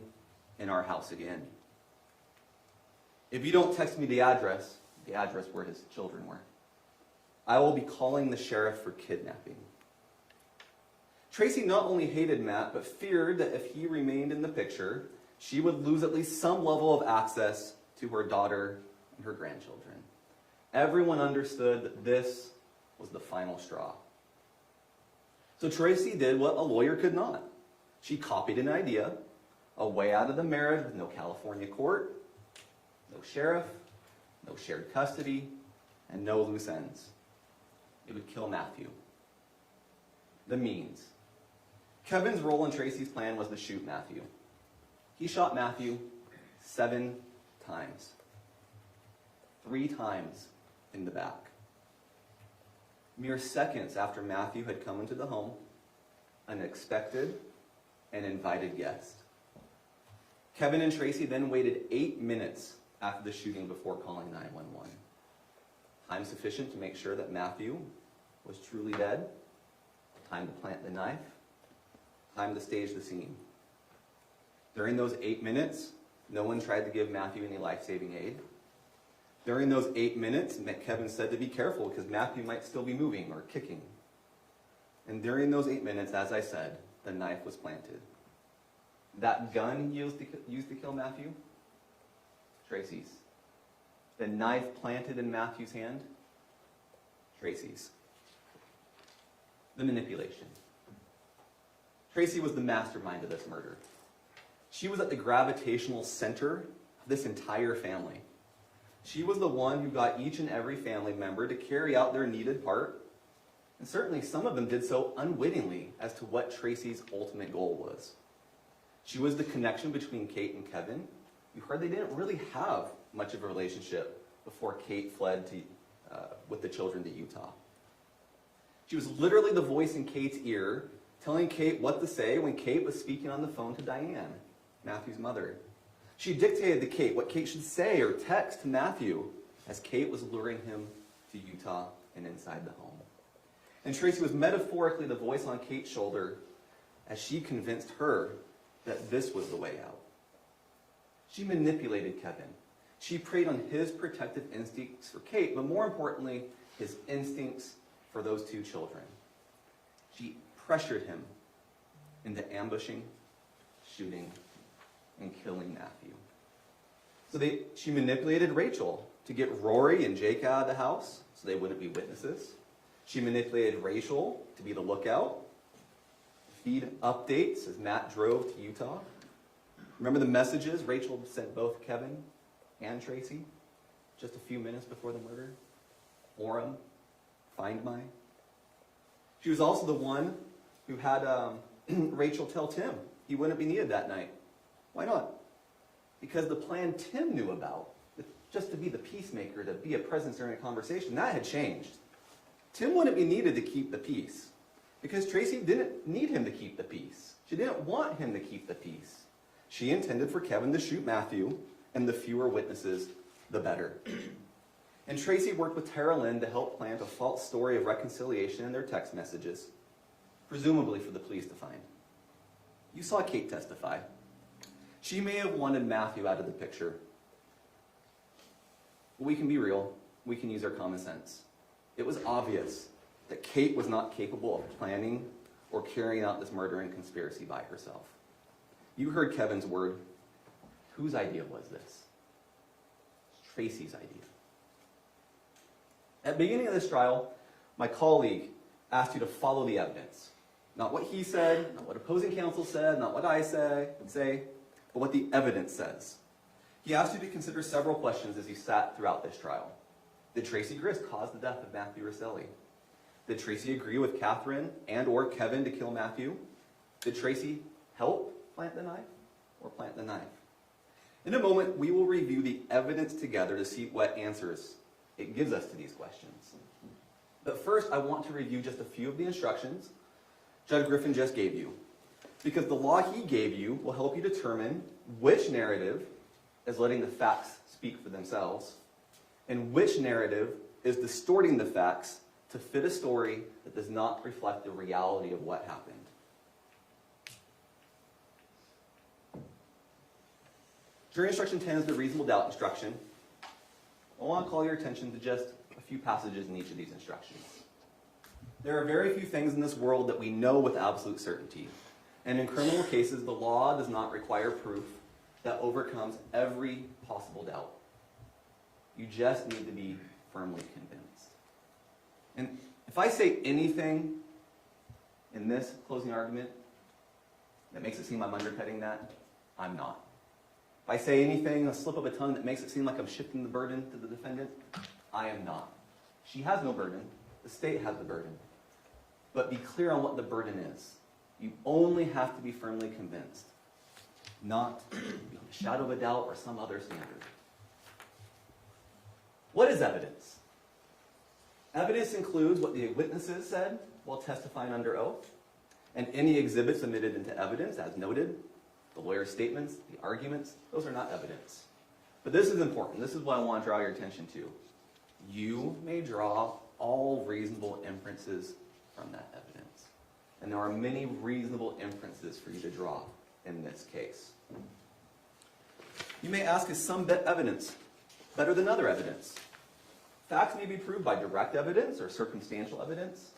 in our house again. If you don't text me the address where his children were, I will be calling the sheriff for kidnapping. Tracey not only hated Matt, but feared that if he remained in the picture, she would lose at least some level of access to her daughter and her grandchildren. Everyone understood that this was the final straw. So Tracey did what a lawyer could not. She copied an idea, a way out of the marriage with no California court, no sheriff, no shared custody, and no loose ends. It would kill Matthew. The means. Kevin's role in Tracey's plan was to shoot Matthew. He shot Matthew 7 times. 3 times in the back. Mere seconds after Matthew had come into the home, an expected and invited guest. Kevin and Tracey then waited 8 minutes after the shooting before calling 911. Time sufficient to make sure that Matthew was truly dead. Time to plant the knife. Time to stage the scene. During those 8 minutes, no one tried to give Matthew any life-saving aid. During those 8 minutes, Kevin said to be careful because Matthew might still be moving or kicking. And during those 8 minutes, as I said, the knife was planted. That gun used to kill Matthew? Tracey's. The knife planted in Matthew's hand? Tracey's. The manipulation. Tracey was the mastermind of this murder. She was at the gravitational center of this entire family. She was the one who got each and every family member to carry out their needed part, and certainly some of them did so unwittingly as to what Tracey's ultimate goal was. She was the connection between Kate and Kevin. You heard they didn't really have much of a relationship before Kate fled with the children to Utah. She was literally the voice in Kate's ear, telling Kate what to say when Kate was speaking on the phone to Diane, Matthew's mother. She dictated to Kate what Kate should say or text to Matthew as Kate was luring him to Utah and inside the home. And Tracey was metaphorically the voice on Kate's shoulder as she convinced her that this was the way out. She manipulated Kevin. She preyed on his protective instincts for Kate, but more importantly, his instincts for those 2 children. She pressured him into ambushing, shooting, and killing Matthew. So she manipulated Rachel to get Rory and Jake out of the house so they wouldn't be witnesses. She manipulated Rachel to be the lookout, feed updates as Matt drove to Utah. Remember the messages Rachel sent both Kevin and Tracey just a few minutes before the murder? Orem, find my. She was also the one who had Rachel tell Tim he wouldn't be needed that night. Why not? Because the plan Tim knew about, just to be the peacemaker, to be a presence during a conversation, that had changed. Tim wouldn't be needed to keep the peace because Tracey didn't need him to keep the peace. She didn't want him to keep the peace. She intended for Kevin to shoot Matthew, and the fewer witnesses, the better. And Tracey worked with Tara Lynn to help plant a false story of reconciliation in their text messages, presumably for the police to find. You saw Kate testify. She may have wanted Matthew out of the picture. But we can be real. We can use our common sense. It was obvious that Kate was not capable of planning or carrying out this murdering conspiracy by herself. You heard Kevin's word. Whose idea was this? It's Tracey's idea. At the beginning of this trial, my colleague asked you to follow the evidence. Not what he said, not what opposing counsel said, not what I say, but what the evidence says. He asked you to consider several questions as you sat throughout this trial. Did Tracey Grist cause the death of Matthew Restelli? Did Tracey agree with Kathryn and or Kevin to kill Matthew? Did Tracey help plant the knife or plant the knife? In a moment, we will review the evidence together to see what answers it gives us to these questions. But first, I want to review just a few of the instructions Judge Griffin just gave you, because the law he gave you will help you determine which narrative is letting the facts speak for themselves, and which narrative is distorting the facts to fit a story that does not reflect the reality of what happened. Jury instruction 10 is the reasonable doubt instruction. I want to call your attention to just a few passages in each of these instructions. There are very few things in this world that we know with absolute certainty. And in criminal cases, the law does not require proof that overcomes every possible doubt. You just need to be firmly convinced. And if I say anything in this closing argument that makes it seem I'm undercutting that, I'm not. If I say anything, a slip of a tongue that makes it seem like I'm shifting the burden to the defendant, I am not. She has no burden. The state has the burden. But be clear on what the burden is. You only have to be firmly convinced, not beyond the shadow of a doubt or some other standard. What is evidence? Evidence includes what the witnesses said while testifying under oath, and any exhibits admitted into evidence, as noted. The lawyer's statements, the arguments, those are not evidence. But this is important. This is what I want to draw your attention to. You may draw all reasonable inferences from that evidence. And there are many reasonable inferences for you to draw in this case. You may ask, is some evidence better than other evidence? Facts may be proved by direct evidence or circumstantial evidence.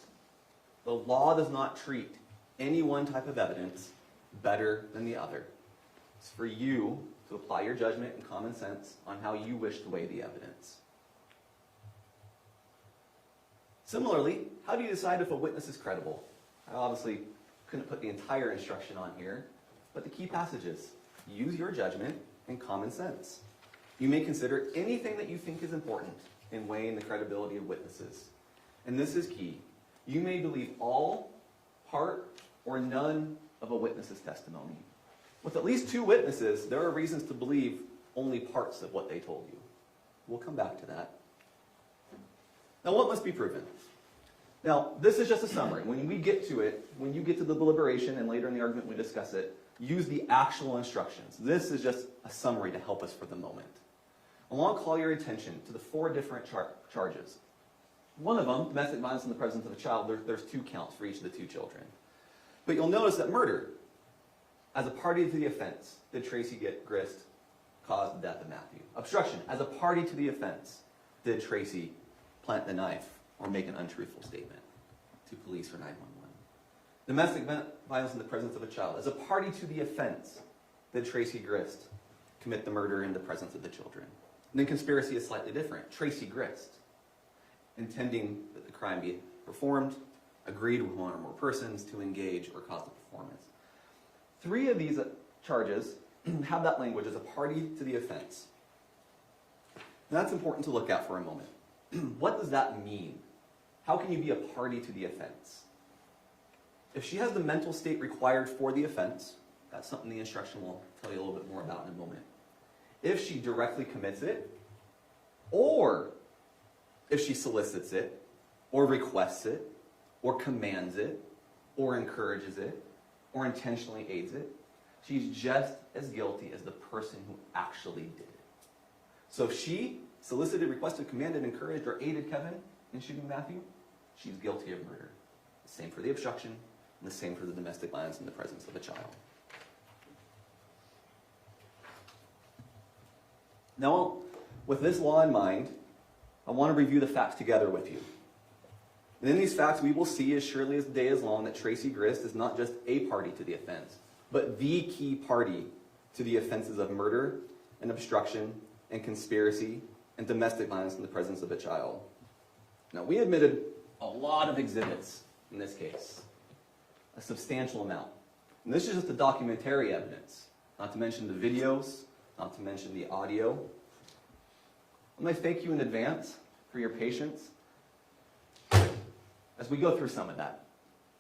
The law does not treat any one type of evidence better than the other. It's for you to apply your judgment and common sense on how you wish to weigh the evidence. Similarly, how do you decide if a witness is credible? I obviously couldn't put the entire instruction on here, but the key passages. Use your judgment and common sense. You may consider anything that you think is important in weighing the credibility of witnesses. And this is key. You may believe all, part, or none of a witness's testimony. With at least 2 witnesses, there are reasons to believe only parts of what they told you. We'll come back to that. Now, what must be proven? Now, this is just a summary. When we get to it, when you get to the deliberation and later in the argument we discuss it, use the actual instructions. This is just a summary to help us for the moment. I want to call your attention to the 4 different charges. One of them, domestic violence in the presence of a child, there's 2 counts for each of the 2 children. But you'll notice that murder, as a party to the offense, did Tracey Grist cause the death of Matthew? Obstruction, as a party to the offense, did Tracey plant the knife or make an untruthful statement to police or 911? Domestic violence in the presence of a child, as a party to the offense, did Tracey Grist commit the murder in the presence of the children? And then conspiracy is slightly different. Tracey Grist, intending that the crime be performed, agreed with one or more persons to engage or cause the performance. 3 of these charges have that language as a party to the offense. And that's important to look at for a moment. What does that mean? How can you be a party to the offense? If she has the mental state required for the offense, that's something the instruction will tell you a little bit more about in a moment. If she directly commits it, or if she solicits it, or requests it, or commands it, or encourages it, or intentionally aids it, she's just as guilty as the person who actually did it. So if she solicited, requested, commanded, encouraged, or aided Kevin in shooting Matthew, she's guilty of murder. The same for the obstruction, and the same for the domestic violence in the presence of a child. Now, with this law in mind, I want to review the facts together with you. And in these facts, we will see, as surely as the day is long, that Tracey Grist is not just a party to the offense, but the key party to the offenses of murder and obstruction and conspiracy and domestic violence in the presence of a child. Now, we admitted a lot of exhibits in this case, a substantial amount. And this is just the documentary evidence, not to mention the videos, not to mention the audio. I'm going to thank you in advance for your patience as we go through some of that.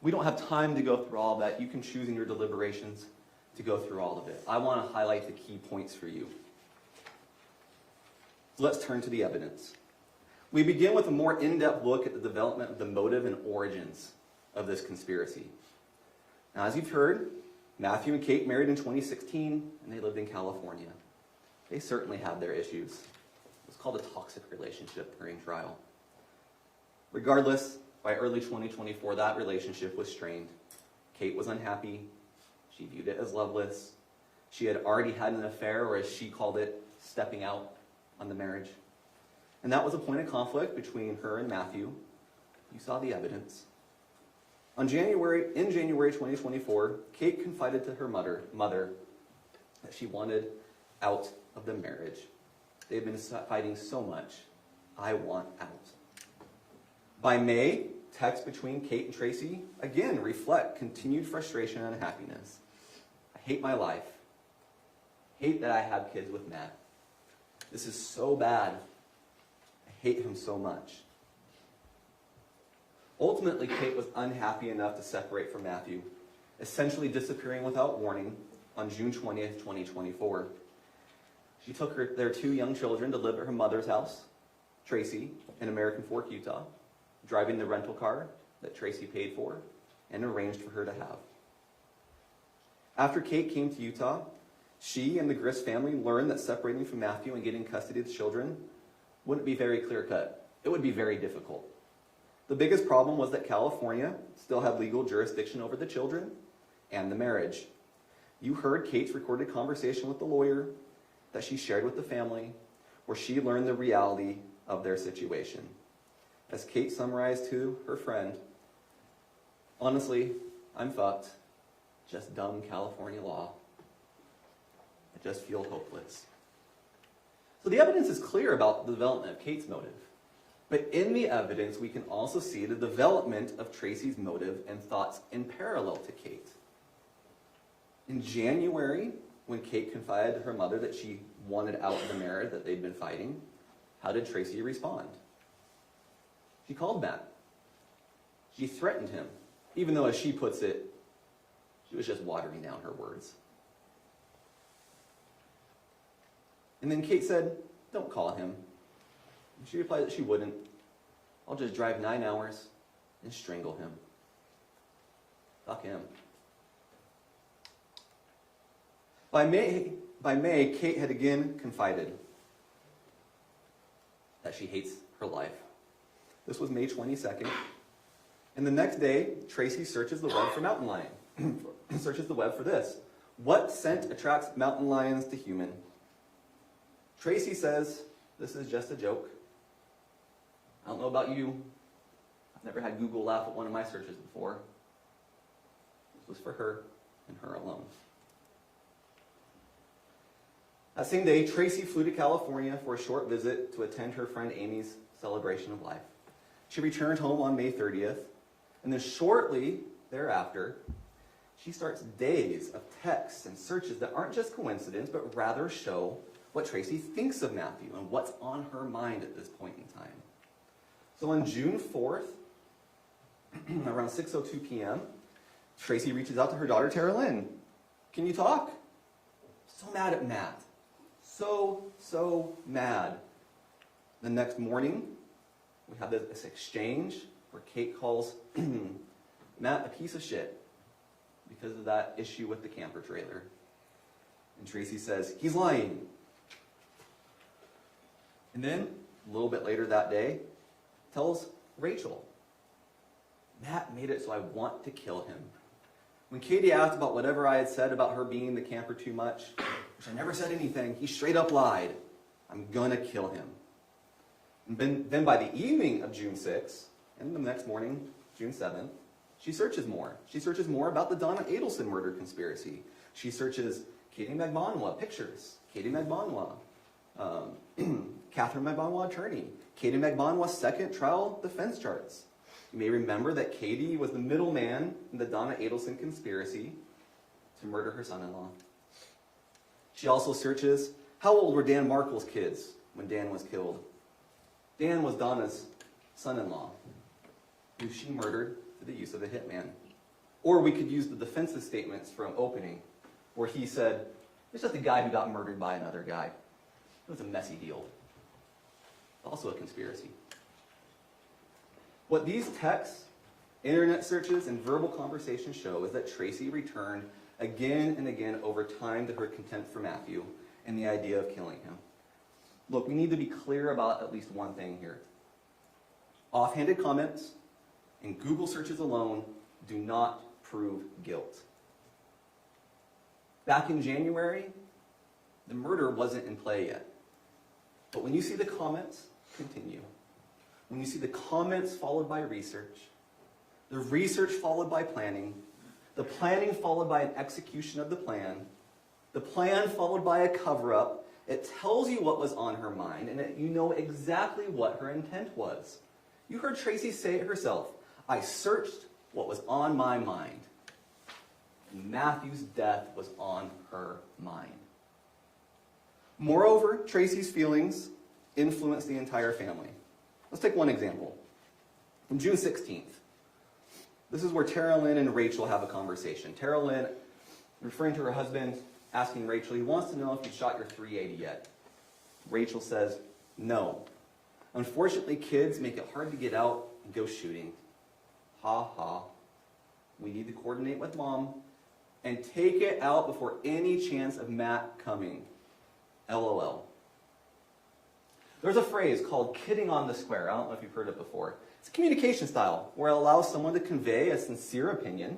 We don't have time to go through all of that. You can choose in your deliberations to go through all of it. I want to highlight the key points for you. So let's turn to the evidence. We begin with a more in-depth look at the development of the motive and origins of this conspiracy. Now, as you've heard, Matthew and Kate married in 2016, and they lived in California. They certainly had their issues. It was called a toxic relationship during trial. Regardless, by early 2024, that relationship was strained. Kate was unhappy. She viewed it as loveless. She had already had an affair, or as she called it, stepping out on the marriage. And that was a point of conflict between her and Matthew. You saw the evidence. In January 2024, Kate confided to her mother that she wanted out of the marriage. They had been fighting so much. I want out. By May, texts between Kate and Tracey again reflect continued frustration and unhappiness. I hate my life. Hate that I have kids with Matt. This is so bad. I hate him so much. Ultimately, Kate was unhappy enough to separate from Matthew, essentially disappearing without warning on June 20th, 2024. She took their two young children to live at her mother's house, Tracey, in American Fork, Utah, driving the rental car that Tracey paid for and arranged for her to have. After Kate came to Utah, she and the Grist family learned that separating from Matthew and getting custody of the children wouldn't be very clear-cut. It would be very difficult. The biggest problem was that California still had legal jurisdiction over the children and the marriage. You heard Kate's recorded conversation with the lawyer that she shared with the family, where she learned the reality of their situation. As Kate summarized to her friend, honestly, I'm fucked. Just dumb California law. I just feel hopeless. So the evidence is clear about the development of Kate's motive. But in the evidence, we can also see the development of Tracey's motive and thoughts in parallel to Kate. In January, when Kate confided to her mother that she wanted out of the marriage that they'd been fighting, how did Tracey respond? She called Matt. She threatened him, even though, as she puts it, she was just watering down her words. And then Kate said, "Don't call him." And she replied that she wouldn't. "I'll just drive 9 hours and strangle him." Fuck him. By May, Kate had again confided that she hates her life. This was May 22nd. And the next day, Tracey searches the web for mountain lion. Searches the web for this. What scent attracts mountain lions to human? Tracey says, this is just a joke. I don't know about you. I've never had Google laugh at one of my searches before. This was for her and her alone. That same day, Tracey flew to California for a short visit to attend her friend Amy's celebration of life. She returned home on May 30th, and then shortly thereafter, she starts days of texts and searches that aren't just coincidence, but rather show what Tracey thinks of Matthew and what's on her mind at this point in time. So on June 4th, around 6:02 p.m., Tracey reaches out to her daughter, Tara Lynn. Can you talk? So mad at Matt. So mad. The next morning, we have this exchange where Kate calls Matt a piece of shit because of that issue with the camper trailer. And Tracey says, he's lying. And then, a little bit later that day, tells Rachel, Matt made it so I want to kill him. When Katie asked about whatever I had said about her being the camper too much, which I never said anything, he straight up lied. I'm gonna kill him. And then by the evening of June 6th, and the next morning, June 7th, she searches more. She searches more about the Donna Adelson murder conspiracy. She searches Katie Magbanwa pictures, Katie Magbanwa, Kathryn Magbanwa attorney, Katie Magbanwa's second trial defense charts. You may remember that Katie was the middleman in the Donna Adelson conspiracy to murder her son-in-law. She also searches, how old were Dan Markle's kids when Dan was killed? Dan was Donna's son-in-law, who she murdered through the use of a hitman. Or we could use the defense's statements from opening, where he said, it's just a guy who got murdered by another guy. It was a messy deal. Also a conspiracy. What these texts, internet searches, and verbal conversations show is that Tracey returned again and again over time to her contempt for Matthew and the idea of killing him. Look, we need to be clear about at least one thing here. Offhanded comments and Google searches alone do not prove guilt. Back in January, the murder wasn't in play yet. But when you see the comments continue, when you see the comments followed by research, the research followed by planning, the planning followed by an execution of the plan followed by a cover-up, it tells you what was on her mind, and you know exactly what her intent was. You heard Tracey say it herself. I searched what was on my mind. And Matthew's death was on her mind. Moreover, Tracey's feelings influenced the entire family. Let's take one example. On June 16th, this is where Tara Lynn and Rachel have a conversation. Tara Lynn, referring to her husband, asking Rachel, he wants to know if you shot your .380 yet. Rachel says, no. Unfortunately, kids make it hard to get out and go shooting. Ha ha. We need to coordinate with Mom and take it out before any chance of Matt coming. LOL. There's a phrase called kidding on the square. I don't know if you've heard it before. It's a communication style where it allows someone to convey a sincere opinion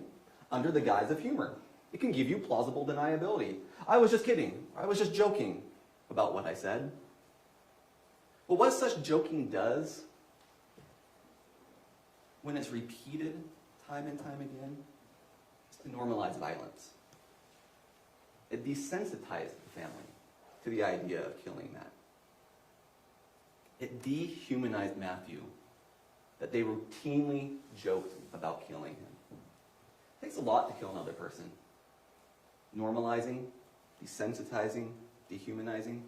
under the guise of humor. It can give you plausible deniability. I was just kidding. I was just joking about what I said. But what such joking does, when it's repeated time and time again, is to normalize violence. It desensitized the family to the idea of killing Matt. It dehumanized Matthew, that they routinely joked about killing him. It takes a lot to kill another person. Normalizing, desensitizing, dehumanizing,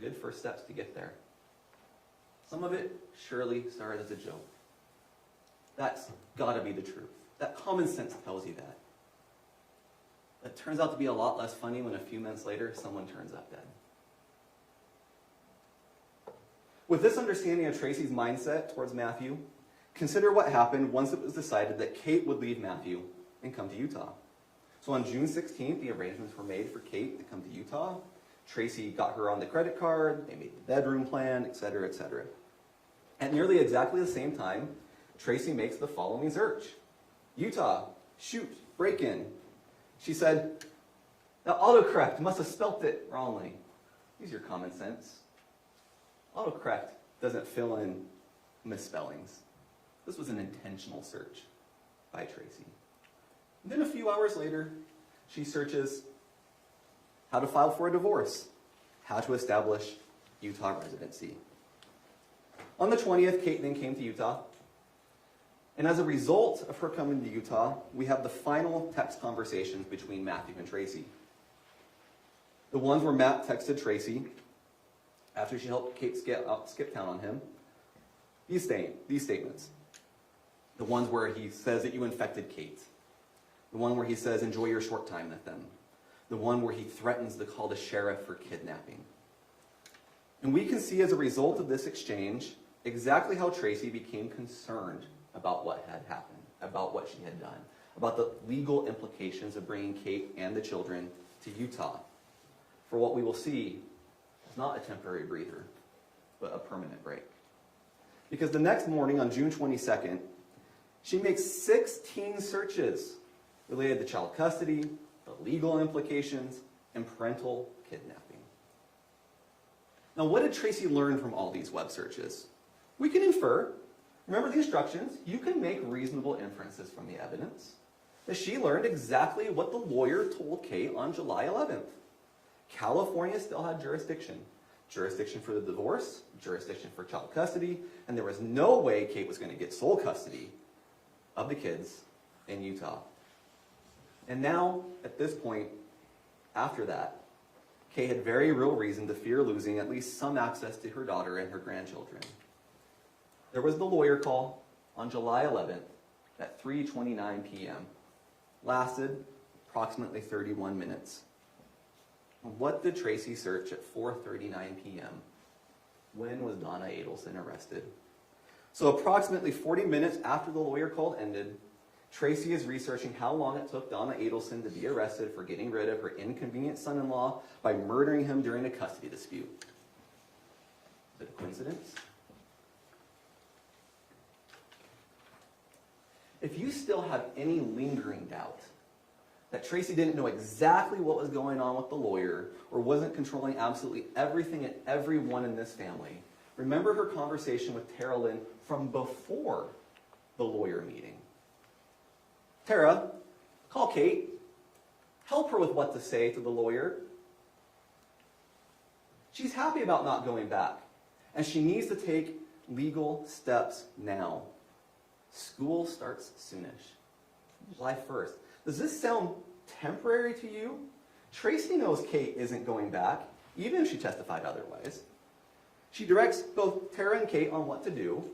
good first steps to get there. Some of it surely started as a joke. That's got to be the truth. That common sense tells you that. It turns out to be a lot less funny when a few minutes later someone turns up dead. With this understanding of Tracey's mindset towards Matthew, consider what happened once it was decided that Kate would leave Matthew and come to Utah. So on June 16th, the arrangements were made for Kate to come to Utah. Tracey got her on the credit card, they made the bedroom plan, etc., etc. At nearly exactly the same time, Tracey makes the following search. Utah, shoot, break in. She said, now autocorrect must have spelt it wrongly. Use your common sense. Autocorrect doesn't fill in misspellings. This was an intentional search by Tracey. And then a few hours later, she searches how to file for a divorce, how to establish Utah residency. On the 20th, Kate then came to Utah. And as a result of her coming to Utah, we have the final text conversations between Matthew and Tracey. The ones where Matt texted Tracey after she helped Kate skip town on him. These statements. The ones where he says that you infected Kate. The one where he says, enjoy your short time with them. The one where he threatens to call the sheriff for kidnapping. And we can see as a result of this exchange exactly how Tracey became concerned about what had happened, about what she had done, about the legal implications of bringing Kate and the children to Utah. For what we will see is not a temporary breather, but a permanent break. Because the next morning, on June 22nd, she makes 16 searches related to child custody, the legal implications, and parental kidnapping. Now, what did Tracey learn from all these web searches? We can infer, remember the instructions, you can make reasonable inferences from the evidence, that she learned exactly what the lawyer told Kate on July 11th. California still had jurisdiction. Jurisdiction for the divorce, jurisdiction for child custody, and there was no way Kate was going to get sole custody of the kids in Utah. And now, at this point, after that, Kate had very real reason to fear losing at least some access to her daughter and her grandchildren. There was the lawyer call on July 11th at 3:29 p.m. Lasted approximately 31 minutes. What did Tracey search at 4:39 p.m.? When was Donna Adelson arrested? So approximately 40 minutes after the lawyer call ended, Tracey is researching how long it took Donna Adelson to be arrested for getting rid of her inconvenient son-in-law by murdering him during a custody dispute. Is it a coincidence? If you still have any lingering doubt that Tracey didn't know exactly what was going on with the lawyer or wasn't controlling absolutely everything and everyone in this family, remember her conversation with Tara Lynn from before the lawyer meeting. Tara, call Kate. Help her with what to say to the lawyer. She's happy about not going back, and she needs to take legal steps now. School starts soonish, July 1st. Does this sound temporary to you? Tracey knows Kate isn't going back, even if she testified otherwise. She directs both Tara and Kate on what to do.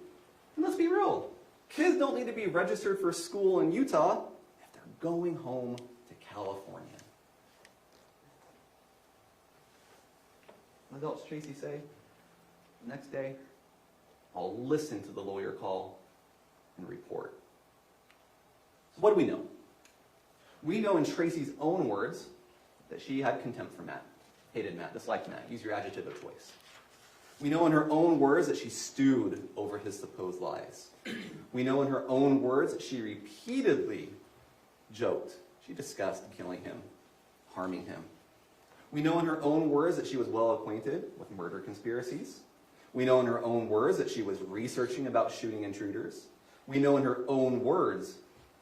And let's be real, kids don't need to be registered for school in Utah if they're going home to California. What else Tracey say? The next day, I'll listen to the lawyer call and report. So what do we know? We know in Tracey's own words that she had contempt for Matt, hated Matt, disliked Matt. Use your adjective of choice. We know in her own words that she stewed over his supposed lies. We know in her own words that she repeatedly joked. She discussed killing him, harming him. We know in her own words that she was well acquainted with murder conspiracies. We know in her own words that she was researching about shooting intruders. We know in her own words,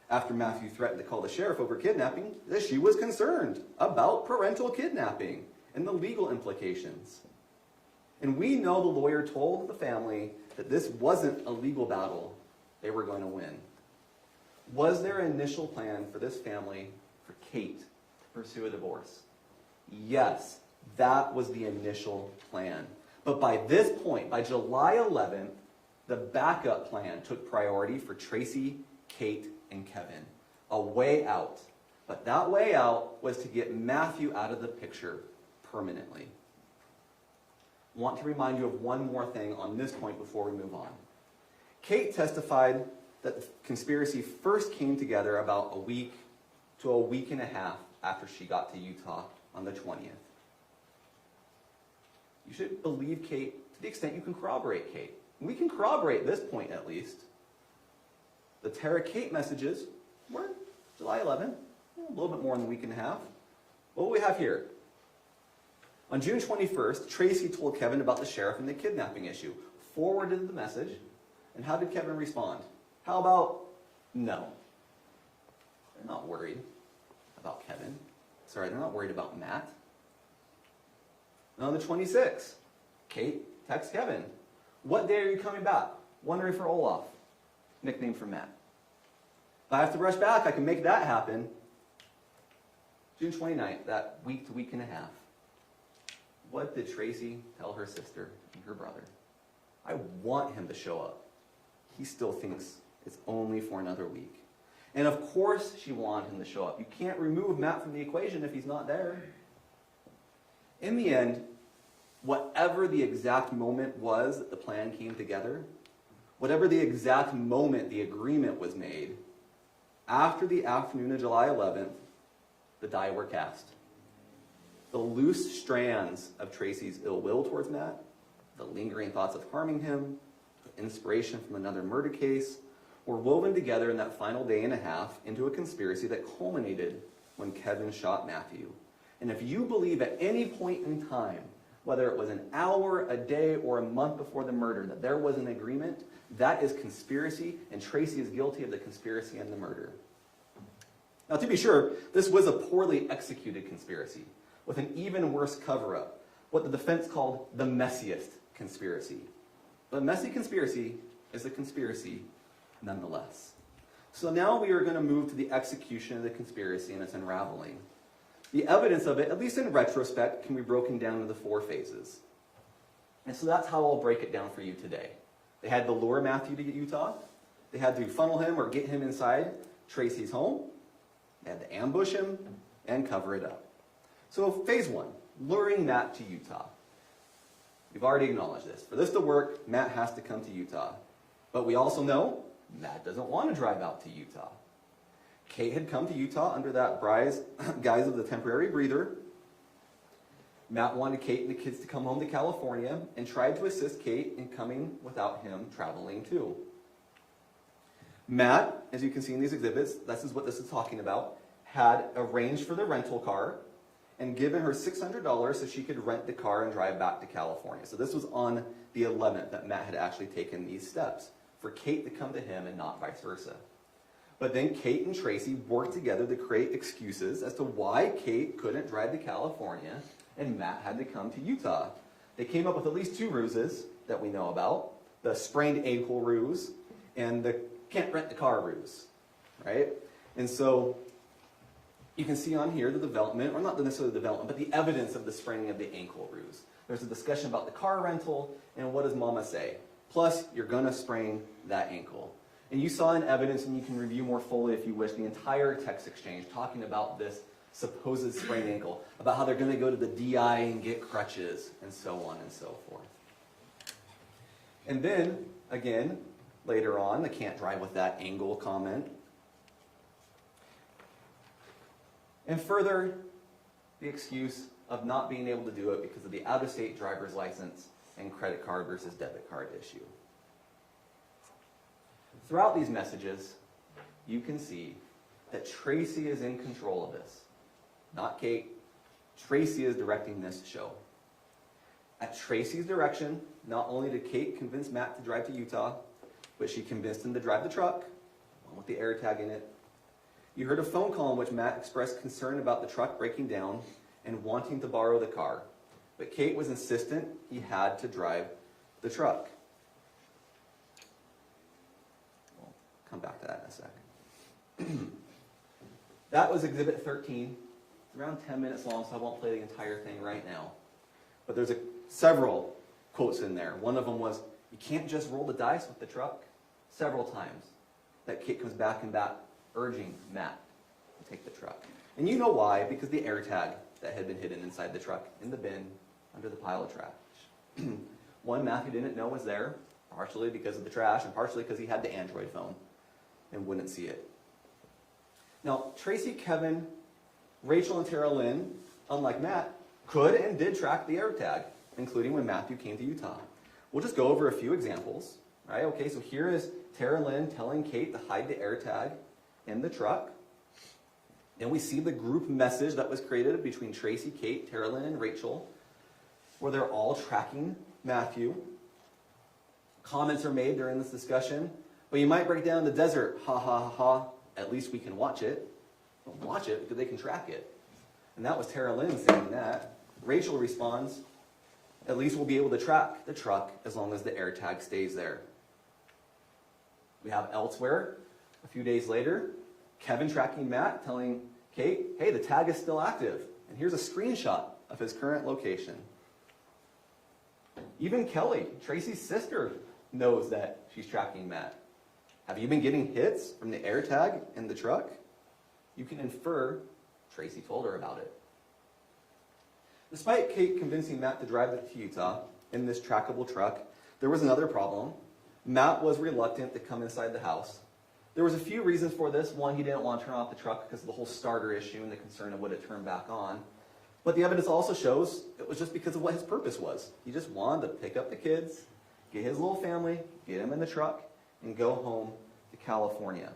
after Matthew threatened to call the sheriff over kidnapping, that she was concerned about parental kidnapping and the legal implications. And we know the lawyer told the family that this wasn't a legal battle they were going to win. Was there an initial plan for this family, for Kate, to pursue a divorce? Yes, that was the initial plan. But by this point, by July 11th, the backup plan took priority for Tracey, Kate, and Kevin. A way out. But that way out was to get Matthew out of the picture permanently. I want to remind you of one more thing on this point before we move on. Kate testified that the conspiracy first came together about a week to a week and a half after she got to Utah on the 20th. You should believe Kate to the extent you can corroborate Kate. We can corroborate this point at least. The Tara Kate messages were July 11th, a little bit more than a week and a half. What do we have here? On June 21st, Tracey told Kevin about the sheriff and the kidnapping issue, forwarded the message, and how did Kevin respond? How about no? They're not worried about Kevin. Sorry, they're not worried about Matt. And on the 26th, Kate texts Kevin, what day are you coming back? Wondering for Olaf. Nickname for Matt. If I have to rush back, I can make that happen. June 29th, that week to week and a half. What did Tracey tell her sister and her brother? I want him to show up. He still thinks it's only for another week. And of course she wanted him to show up. You can't remove Matt from the equation if he's not there. In the end, whatever the exact moment was that the plan came together, whatever the exact moment the agreement was made, after the afternoon of July 11th, the die were cast. The loose strands of Tracey's ill will towards Matt, the lingering thoughts of harming him, the inspiration from another murder case, were woven together in that final day and a half into a conspiracy that culminated when Kevin shot Matthew. And if you believe at any point in time, whether it was an hour, a day, or a month before the murder, that there was an agreement, that is conspiracy, and Tracey is guilty of the conspiracy and the murder. Now, to be sure, this was a poorly executed conspiracy, with an even worse cover-up, what the defense called the messiest conspiracy. But a messy conspiracy is a conspiracy nonetheless. So now we are going to move to the execution of the conspiracy and its unraveling. The evidence of it, at least in retrospect, can be broken down into 4 phases. And so that's how I'll break it down for you today. They had to lure Matthew to Utah. They had to funnel him or get him inside Tracey's home. They had to ambush him and cover it up. So phase 1, luring Matt to Utah. We've already acknowledged this. For this to work, Matt has to come to Utah. But we also know Matt doesn't want to drive out to Utah. Kate had come to Utah under that guise of the temporary breather. Matt wanted Kate and the kids to come home to California and tried to assist Kate in coming without him traveling too. Matt, as you can see in these exhibits, this is what this is talking about, had arranged for the rental car and given her $600 so she could rent the car and drive back to California. So this was on the 11th that Matt had actually taken these steps, for Kate to come to him and not vice versa. But then Kate and Tracey worked together to create excuses as to why Kate couldn't drive to California and Matt had to come to Utah. They came up with at least 2 ruses that we know about, the sprained ankle ruse and the can't rent the car ruse, right? And so you can see on here the development, or not necessarily the development, but the evidence of the spraining of the ankle ruse. There's a discussion about the car rental, and what does mama say? Plus, you're gonna sprain that ankle. And you saw in evidence, and you can review more fully if you wish, the entire text exchange talking about this supposed sprained ankle, about how they're gonna go to the DI and get crutches, and so on and so forth. And then, again, later on, the can't drive with that angle comment. And further, the excuse of not being able to do it because of the out-of-state driver's license and credit card versus debit card issue. Throughout these messages, you can see that Tracey is in control of this. Not Kate. Tracey is directing this show. At Tracey's direction, not only did Kate convince Matt to drive to Utah, but she convinced him to drive the truck, one with the air tag in it. You heard a phone call in which Matt expressed concern about the truck breaking down and wanting to borrow the car. But Kate was insistent he had to drive the truck. We'll come back to that in a second. That was Exhibit 13. It's around 10 minutes long, so I won't play the entire thing right now. But there's several quotes in there. One of them was, "You can't just roll the dice with the truck." Several times that Kate comes back and back, urging Matt to take the truck. And you know why, because the air tag that had been hidden inside the truck in the bin under the pile of trash. One Matthew didn't know was there, partially because of the trash and partially because he had the Android phone and wouldn't see it. Now, Tracey, Kevin, Rachel, and Tara Lynn, unlike Matt, could and did track the air tag, including when Matthew came to Utah. We'll just go over a few examples. Right? Okay, so here is Tara Lynn telling Kate to hide the air tag in the truck. Then we see the group message that was created between Tracey, Kate, Tara Lynn, and Rachel, where they're all tracking Matthew. Comments are made during this discussion. Well, you might break down the desert. Ha ha ha ha. At least we can watch it. Don't watch it because they can track it. And that was Tara Lynn saying that. Rachel responds, "At least we'll be able to track the truck as long as the air tag stays there." We have elsewhere, a few days later, Kevin tracking Matt, telling Kate, "Hey, the tag is still active. And here's a screenshot of his current location." Even Kelly, Tracey's sister, knows that she's tracking Matt. Have you been getting hits from the AirTag in the truck? You can infer Tracey told her about it. Despite Kate convincing Matt to drive to Utah in this trackable truck, there was another problem. Matt was reluctant to come inside the house. There was a few reasons for this. One, he didn't want to turn off the truck because of the whole starter issue and the concern of would it turn back on. But the evidence also shows it was just because of what his purpose was. He just wanted to pick up the kids, get his little family, get them in the truck, and go home to California.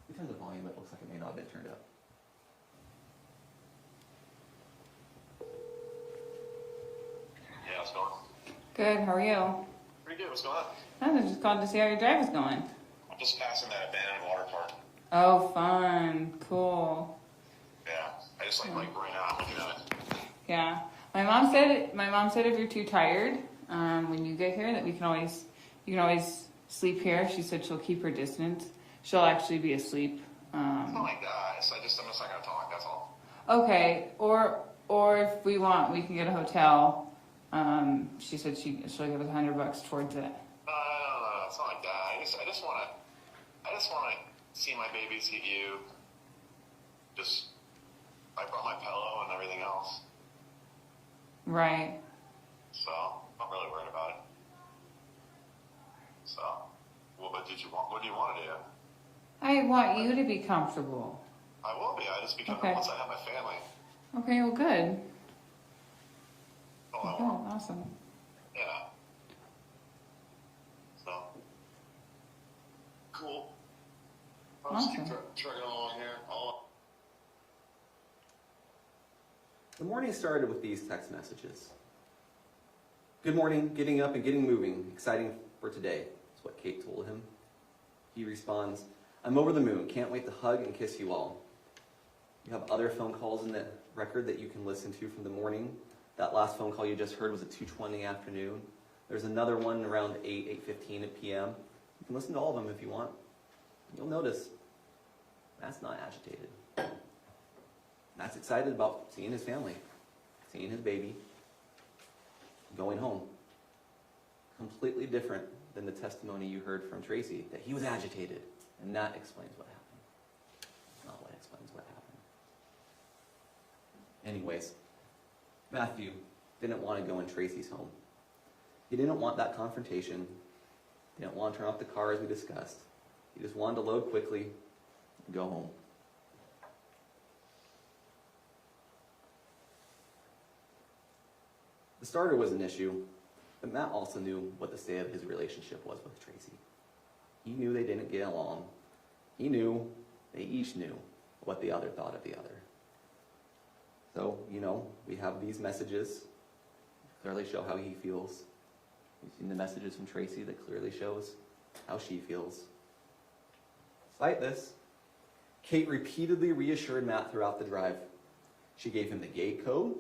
In terms of volume, it looks like it may not have been turned up. Yeah, what's going on? Good, how are you? Pretty good, what's going on? I just called to see how your drive is going. I'm just passing that abandoned water park. Oh, fun. Cool. Yeah, I just like right now, I'm looking at it. Yeah. My mom said if you're too tired, when you get here that you can always sleep here. She said she'll keep her distance. She'll actually be asleep. It's not like that, I'm just not gonna talk, that's all. Okay, or if we want, we can get a hotel. She said she'll give us $100 towards it. No, it's not like that. I just wanna see my baby, see you. I brought my pillow and everything else. Right. So, I'm not really worried about it. So, well, but what do you want to do? I want you to be comfortable. I will be, I just become Okay. once I have my family. Okay, well, good. All I Okay, want. awesome. Yeah. So, cool. I'll just keep Awesome. trucking along here. The morning started with these text messages. Good morning, getting up and getting moving. Exciting for today. That's what Kate told him. He responds, I'm over the moon. Can't wait to hug and kiss you all. You have other phone calls in the record that you can listen to from the morning. That last phone call you just heard was at 2:20 afternoon. There's another one around 8:15 p.m. You can listen to all of them if you want. You'll notice Matt's not agitated. Matt's excited about seeing his family, seeing his baby, going home. Completely different than the testimony you heard from Tracey, that he was agitated, and that explains what happened. Not what explains what happened. Anyways, Matthew didn't want to go in Tracey's home. He didn't want that confrontation. He didn't want to turn off the car as we discussed. He just wanted to load quickly and go home. The starter was an issue, but Matt also knew what the state of his relationship was with Tracey. He knew they didn't get along. He knew, they each knew what the other thought of the other. So, we have these messages that clearly show how he feels. We've seen the messages from Tracey that clearly shows how she feels. Despite this, Kate repeatedly reassured Matt throughout the drive. She gave him the gate code.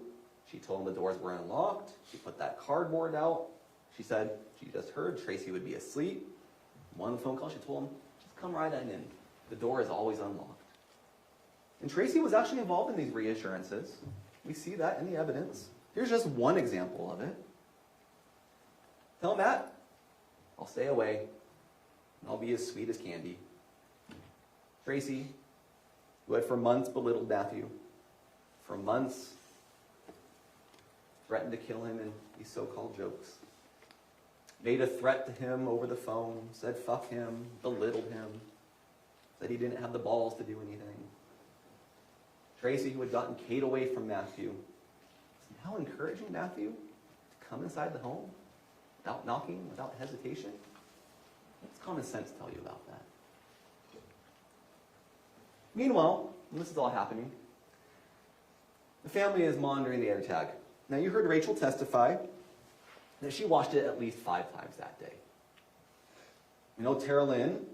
She told him the doors were unlocked. She put that cardboard out. She said she just heard Tracey would be asleep. One phone call, she told him, just come right on in. The door is always unlocked. And Tracey was actually involved in these reassurances. We see that in the evidence. Here's just one example of it. Tell Matt, I'll stay away, and I'll be as sweet as candy. Tracey, who had for months belittled Matthew, for months threatened to kill him in these so-called jokes, made a threat to him over the phone, said fuck him, belittled him, said he didn't have the balls to do anything. Tracey, who had gotten Kate away from Matthew, is now encouraging Matthew to come inside the home without knocking, without hesitation. What's common sense tell you about that? Meanwhile, when this is all happening, the family is monitoring the AirTag. Now, you heard Rachel testify that she watched it at least 5 times that day. Tara Lynn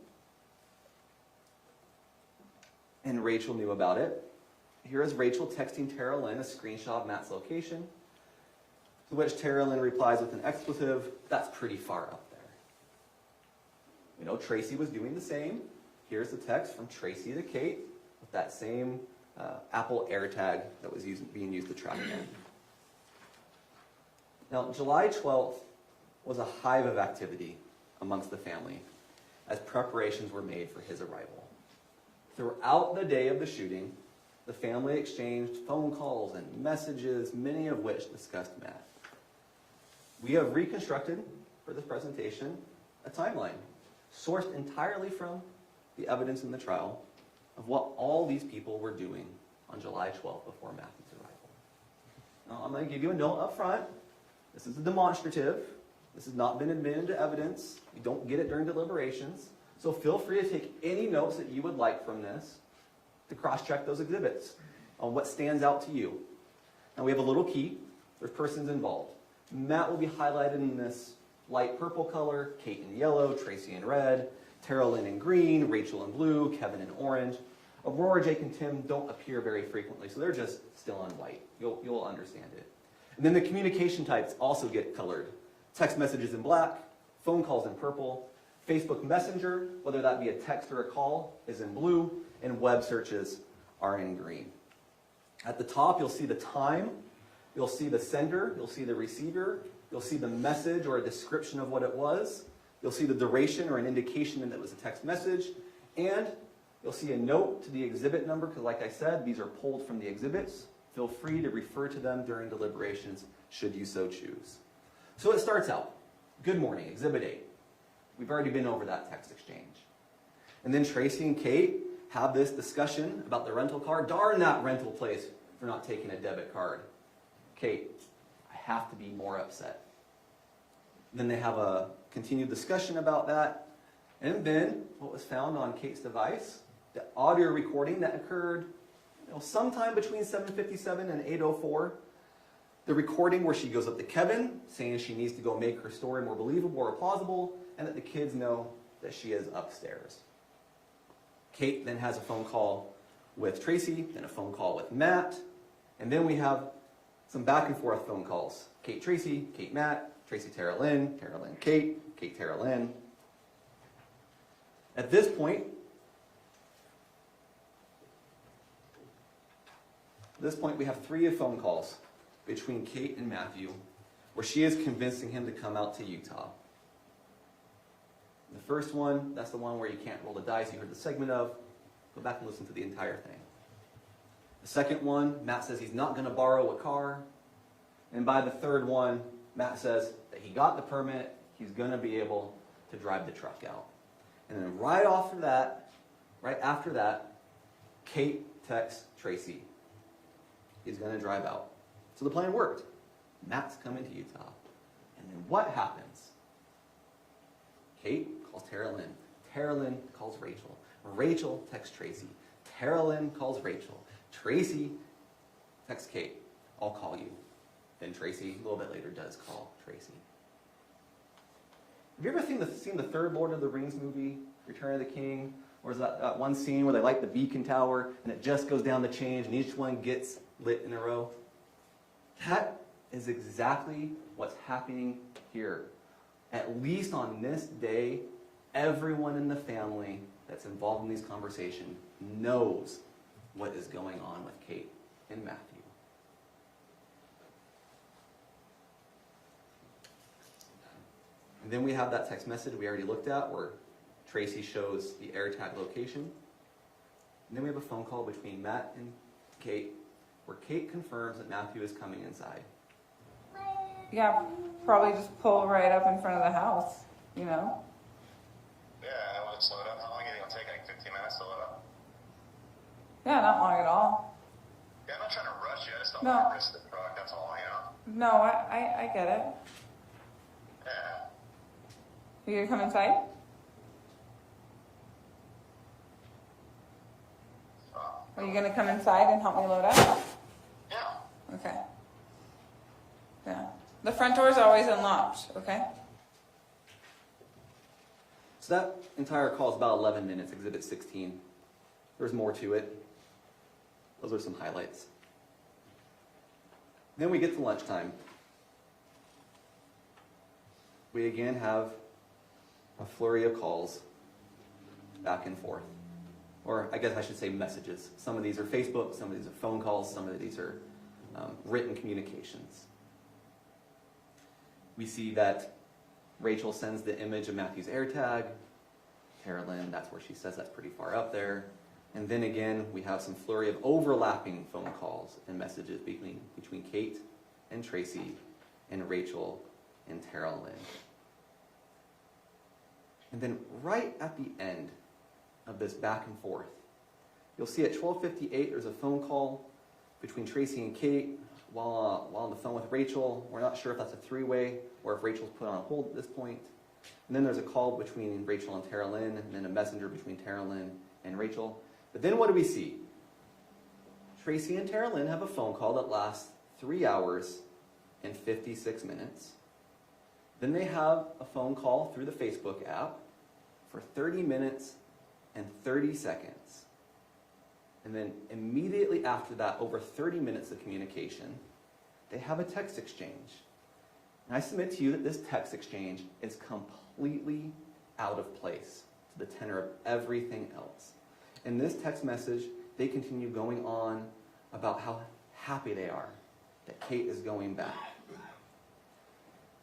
and Rachel knew about it. Here is Rachel texting Tara Lynn a screenshot of Matt's location, to which Tara Lynn replies with an expletive, that's pretty far up there. Tracey was doing the same. Here's the text from Tracey to Kate with that same Apple AirTag that was being used to track him. Now, July 12th was a hive of activity amongst the family as preparations were made for his arrival. Throughout the day of the shooting, the family exchanged phone calls and messages, many of which discussed Matt. We have reconstructed, for this presentation, a timeline sourced entirely from the evidence in the trial of what all these people were doing on July 12th before Matthew's arrival. Now, I'm going to give you a note up front. This is a demonstrative. This has not been admitted into evidence. You don't get it during deliberations. So feel free to take any notes that you would like from this to cross-check those exhibits on what stands out to you. Now we have a little key. There's persons involved. Matt will be highlighted in this light purple color, Kate in yellow, Tracey in red, Tara Lynn in green, Rachel in blue, Kevin in orange. Aurora, Jake, and Tim don't appear very frequently, so they're just still on white. You'll understand it. And then the communication types also get colored. Text messages in black, phone calls in purple, Facebook Messenger, whether that be a text or a call, is in blue, and web searches are in green. At the top, you'll see the time, you'll see the sender, you'll see the receiver, you'll see the message or a description of what it was, you'll see the duration or an indication that it was a text message, and you'll see a note to the exhibit number, because like I said, these are pulled from the exhibits. Feel free to refer to them during deliberations, should you so choose. So it starts out, good morning, Exhibit 8. We've already been over that text exchange. And then Tracey and Kate have this discussion about the rental car. Darn that rental place for not taking a debit card. Kate, I have to be more upset. Then they have a continued discussion about that. And then what was found on Kate's device, the audio recording that occurred sometime between 7:57 and 8:04. The recording where she goes up to Kevin, saying she needs to go make her story more believable or plausible, and that the kids know that she is upstairs. Kate then has a phone call with Tracey, then a phone call with Matt, and then we have some back and forth phone calls. Kate Tracey, Kate Matt, Tracey Tara Lynn, Kate, Kate Tara Lynn. At this point, we have 3 phone calls between Kate and Matthew where she is convincing him to come out to Utah. The first one, that's the one where you can't roll the dice, you heard the segment of. Go back and listen to the entire thing. The second one, Matt says he's not going to borrow a car. And by the third one, Matt says that he got the permit, he's going to be able to drive the truck out. And then right after that, Kate texts Tracey. He's going to drive out. So the plan worked. Matt's coming to Utah. And then what happens? Kate calls Tara Lynn. Tara Lynn calls Rachel. Rachel texts Tracey. Tara Lynn calls Rachel. Tracey texts Kate. I'll call you. Then Tracey, a little bit later, does call Tracey. Have you ever seen the third Lord of the Rings movie, Return of the King? Or is that one scene where they light the beacon tower and it just goes down the chains and each one gets lit in a row? That is exactly what's happening here. At least on this day, everyone in the family that's involved in these conversations knows what is going on with Kate and Matthew. And then we have that text message we already looked at where Tracey shows the AirTag location. And then we have a phone call between Matt and Kate where Kate confirms that Matthew is coming inside. Yeah, probably just pull right up in front of the house, Yeah, I want to slow it up. How long is it going to take? Like 15 minutes to load up? Yeah, not long at all. Yeah, I'm not trying to rush you. I just don't No. want to risk the truck. That's all, No, I get it. Yeah. You gonna come inside? Are you gonna come inside and help me load up? Yeah. Okay. Yeah. The front door is always unlocked, okay? So that entire call is about 11 minutes, Exhibit 16. There's more to it. Those are some highlights. Then we get to lunchtime. We again have a flurry of calls back and forth. Or I guess I should say messages. Some of these are Facebook, some of these are phone calls, some of these are written communications. We see that Rachel sends the image of Matthew's AirTag. Carolyn, that's where she says that's pretty far up there. And then again, we have some flurry of overlapping phone calls and messages between Kate and Tracey and Rachel and Tara Lynn. And then right at the end of this back and forth, you'll see at 12:58 there's a phone call between Tracey and Kate while on the phone with Rachel. We're not sure if that's a three-way or if Rachel's put on hold at this point. And then there's a call between Rachel and Tara Lynn, and then a messenger between Tara Lynn and Rachel. But then what do we see? Tracey and Tara Lynn have a phone call that lasts 3 hours and 56 minutes. Then they have a phone call through the Facebook app for 30 minutes and 30 seconds. And then immediately after that, over 30 minutes of communication, they have a text exchange. And I submit to you that this text exchange is completely out of place to the tenor of everything else. In this text message, they continue going on about how happy they are that Kate is going back.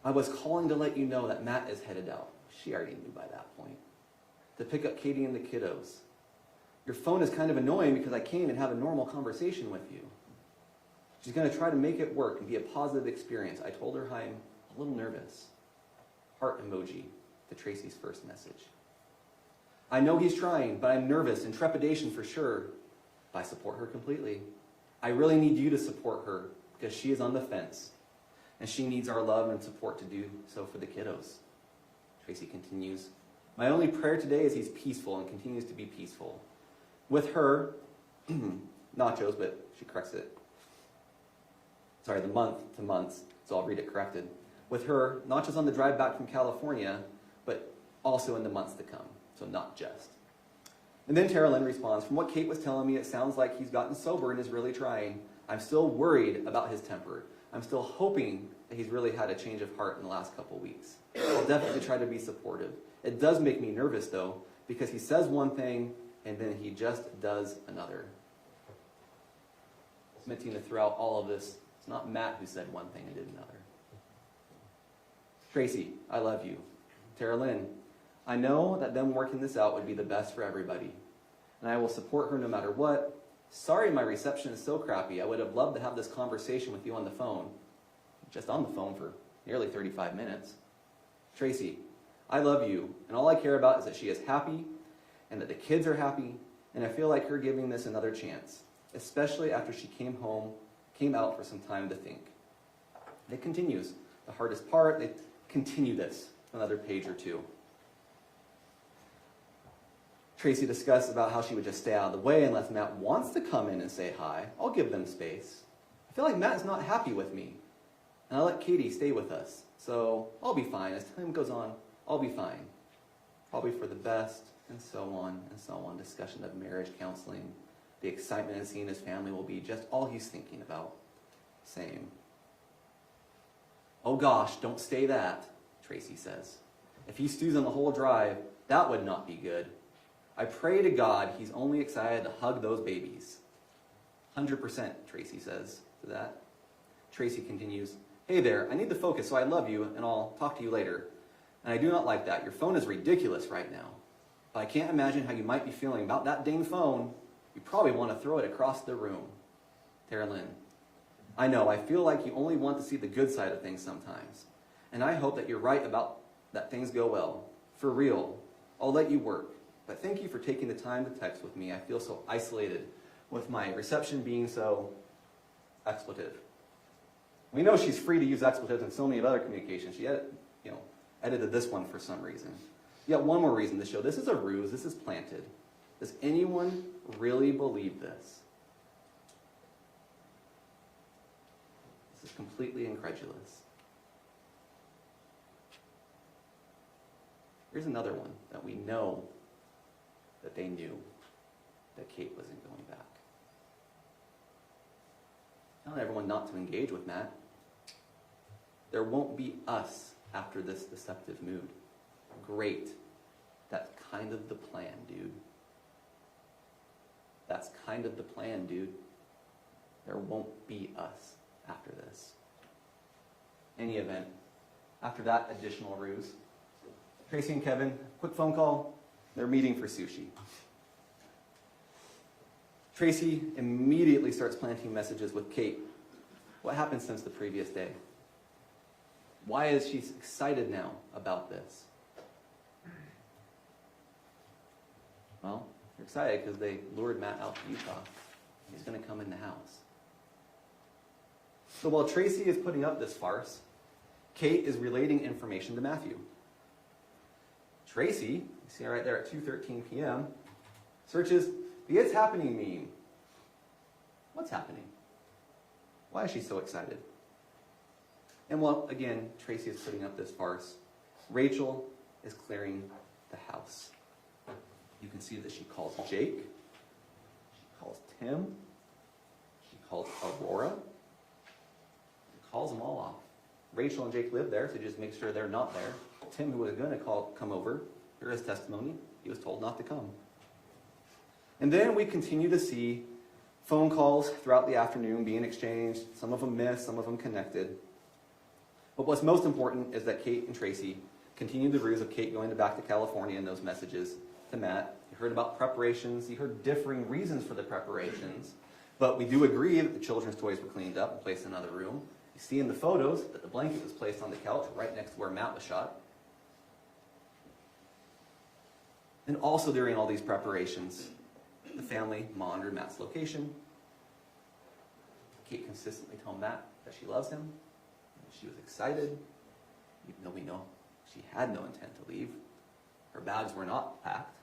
I was calling to let you know that Matt is headed out. She already knew by that point. To pick up Katie and the kiddos. Your phone is kind of annoying because I came and have a normal conversation with you. She's going to try to make it work and be a positive experience. I told her I'm a little nervous. Heart emoji to Tracey's first message. I know he's trying, but I'm nervous and trepidation for sure. But I support her completely. I really need you to support her because she is on the fence. And she needs our love and support to do so for the kiddos. Tracey continues, my only prayer today is he's peaceful and continues to be peaceful. With her, nachos, but she corrects it. Sorry, the month to months, so I'll read it corrected. With her, not just on the drive back from California, but also in the months to come, so not just. And then Tara Lynn responds, from what Kate was telling me, it sounds like he's gotten sober and is really trying. I'm still worried about his temper. I'm still hoping that he's really had a change of heart in the last couple weeks. I'll definitely try to be supportive. It does make me nervous, though, because he says one thing and then he just does another. Submitting that throughout all of this, it's not Matt who said one thing and did another. Tracey, I love you. Tara Lynn, I know that them working this out would be the best for everybody, and I will support her no matter what. Sorry my reception is so crappy. I would have loved to have this conversation with you on the phone. Just on the phone for nearly 35 minutes. Tracey, I love you, and all I care about is that she is happy, and that the kids are happy, and I feel like her giving this another chance, especially after she came out for some time to think. It continues. The hardest part, they continue this another page or two. Tracey discussed about how she would just stay out of the way unless Matt wants to come in and say hi. I'll give them space. I feel like Matt's not happy with me. And I'll let Katie stay with us. So I'll be fine. As time goes on, I'll be fine. Probably for the best, and so on and so on. Discussion of marriage counseling. The excitement of seeing his family will be just all he's thinking about. Same. Oh gosh, don't say that, Tracey says. If he stews on the whole drive, that would not be good. I pray to God he's only excited to hug those babies. 100%, Tracey says to that. Tracey continues, hey there, I need to focus, so I love you, and I'll talk to you later. And I do not like that. Your phone is ridiculous right now. But I can't imagine how you might be feeling about that dang phone. You probably want to throw it across the room. Tara Lynn, I know, I feel like you only want to see the good side of things sometimes. And I hope that you're right about that things go well. For real. I'll let you work. But thank you for taking the time to text with me. I feel so isolated with my reception being so expletive. We know she's free to use expletives in so many other communications. She edited this one for some reason. Yet one more reason to show this is a ruse, this is planted. Does anyone really believe this? This is completely incredulous. Here's another one that we know that they knew that Kate wasn't going back. Telling everyone not to engage with Matt. There won't be us after this deceptive mood. Great. That's kind of the plan, dude. That's kind of the plan, dude. There won't be us after this. Any event, after that additional ruse, Tracey and Kevin, quick phone call, they're meeting for sushi. Tracey immediately starts planting messages with Kate. What happened since the previous day? Why is she excited now about this? Well, they're excited because they lured Matt out to Utah. He's going to come in the house. So while Tracey is putting up this farce, Kate is relating information to Matthew. Tracey, you see right there at 2:13 p.m., searches the "It's Happening" meme. What's happening? Why is she so excited? And while, again, Tracey is putting up this farce, Rachel is clearing the house. You can see that she calls Jake, she calls Tim, she calls Aurora, she calls them all off. Rachel and Jake live there, so just make sure they're not there. Tim, who was going to come over, hear his testimony, he was told not to come. And then we continue to see phone calls throughout the afternoon being exchanged, some of them missed, some of them connected. But what's most important is that Kate and Tracey continued the ruse of Kate going back to California in those messages to Matt. You heard about preparations, you heard differing reasons for the preparations, but we do agree that the children's toys were cleaned up and placed in another room. You see in the photos that the blanket was placed on the couch right next to where Matt was shot. And also during all these preparations, the family monitored Matt's location. Kate consistently told Matt that she loves him. She was excited, even though we know she had no intent to leave. Her bags were not packed.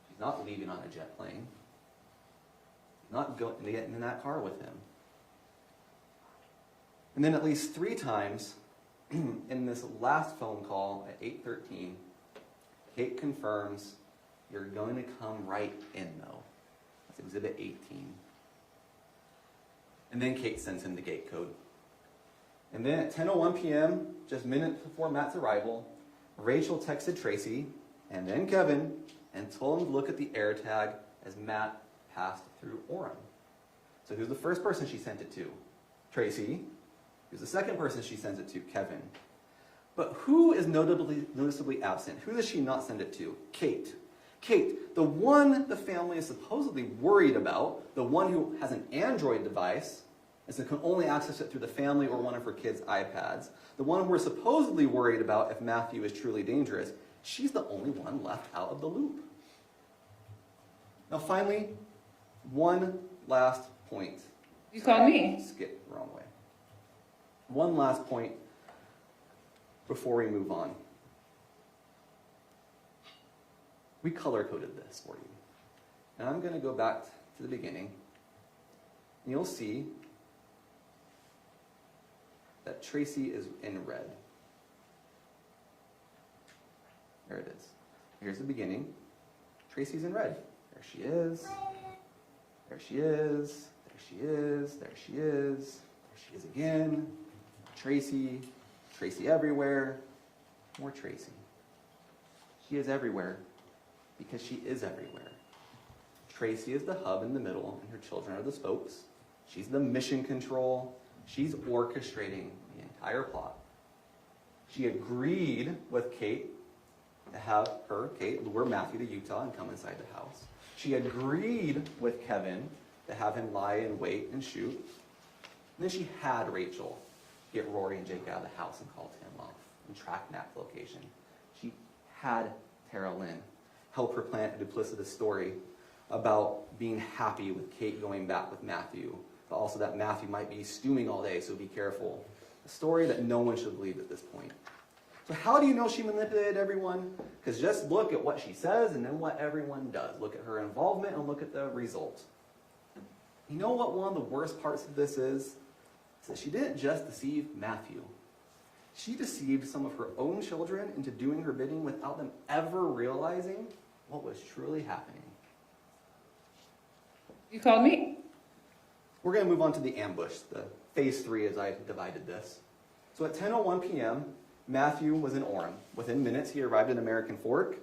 She's not leaving on a jet plane. She's not going to get in that car with him. And then at least 3 times in this last phone call at 8:13, Kate confirms, "You're going to come right in, though." That's Exhibit 18. And then Kate sends him the gate code. And then at 10:01 p.m., just minutes before Matt's arrival, Rachel texted Tracey and then Kevin and told him to look at the air tag as Matt passed through Orem. So who's the first person she sent it to? Tracey. Who's the second person she sends it to? Kevin. But who is noticeably absent? Who does she not send it to? Kate. Kate, the one the family is supposedly worried about, the one who has an Android device, and so can only access it through the family or one of her kids' iPads, the one we're supposedly worried about if Matthew is truly dangerous, she's the only one left out of the loop. Now finally, one last point. You called me. Skip the wrong way. One last point before we move on. We color-coded this for you. And I'm going to go back to the beginning. And you'll see that Tracey is in red. There it is. Here's the beginning. Tracey's in red. There she is. There she is. There she is. There she is. There she is again. Tracey. Tracey everywhere. More Tracey. She is everywhere because she is everywhere. Tracey is the hub in the middle, and her children are the spokes. She's the mission control. She's orchestrating the entire plot. She agreed with Kate to have Kate, lure Matthew to Utah and come inside the house. She agreed with Kevin to have him lie in wait and shoot. And then she had Rachel get Rory and Jake out of the house and call Tim off and track Matt's location. She had Tara Lynn help her plant a duplicitous story about being happy with Kate going back with Matthew, but also that Matthew might be stewing all day, so be careful. A story that no one should believe at this point. So how do you know she manipulated everyone? Because just look at what she says and then what everyone does. Look at her involvement and look at the result. You know what one of the worst parts of this is? It's that she didn't just deceive Matthew. She deceived some of her own children into doing her bidding without them ever realizing what was truly happening. You called me? We're going to move on to the ambush, the phase 3 as I divided this. So at 10:01 p.m., Matthew was in Orem. Within minutes, he arrived in American Fork.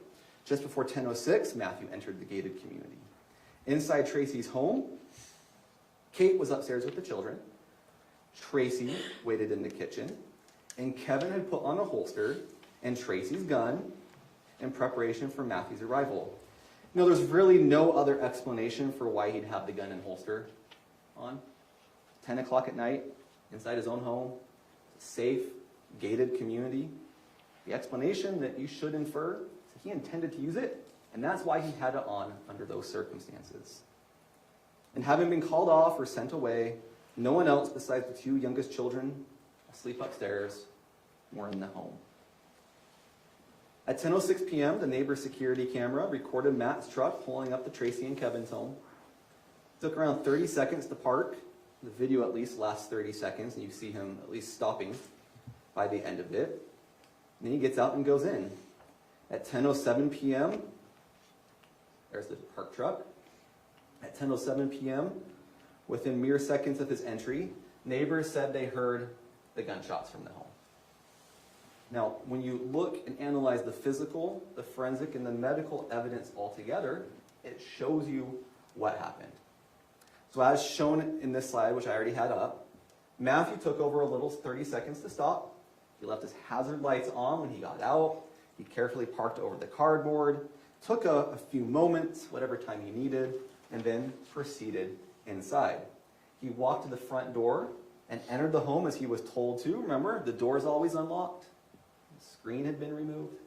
Just before 10:06, Matthew entered the gated community. Inside Tracey's home, Kate was upstairs with the children. Tracey waited in the kitchen, and Kevin had put on a holster and Tracey's gun in preparation for Matthew's arrival. You know, there's really no other explanation for why he'd have the gun and holster on. 10 o'clock at night, inside his own home, safe, gated community. The explanation that you should infer is that he intended to use it, and that's why he had it on under those circumstances. And having been called off or sent away, no one else besides the two youngest children asleep upstairs were in the home. At 10:06 p.m., the neighbor's security camera recorded Matt's truck pulling up to Tracey and Kevin's home. It took around 30 seconds to park. The video at least lasts 30 seconds, and you see him at least stopping by the end of it. Then he gets out and goes in. At 10:07 p.m., there's the parked truck. At 10:07 p.m., within mere seconds of his entry, neighbors said they heard the gunshots from the home. Now, when you look and analyze the physical, the forensic, and the medical evidence all together, it shows you what happened. So as shown in this slide, which I already had up, Matthew took over a little 30 seconds to stop. He left his hazard lights on when he got out. He carefully parked over the cardboard, took a few moments, whatever time he needed, and then proceeded inside. He walked to the front door and entered the home as he was told to. Remember, the door is always unlocked. The screen had been removed.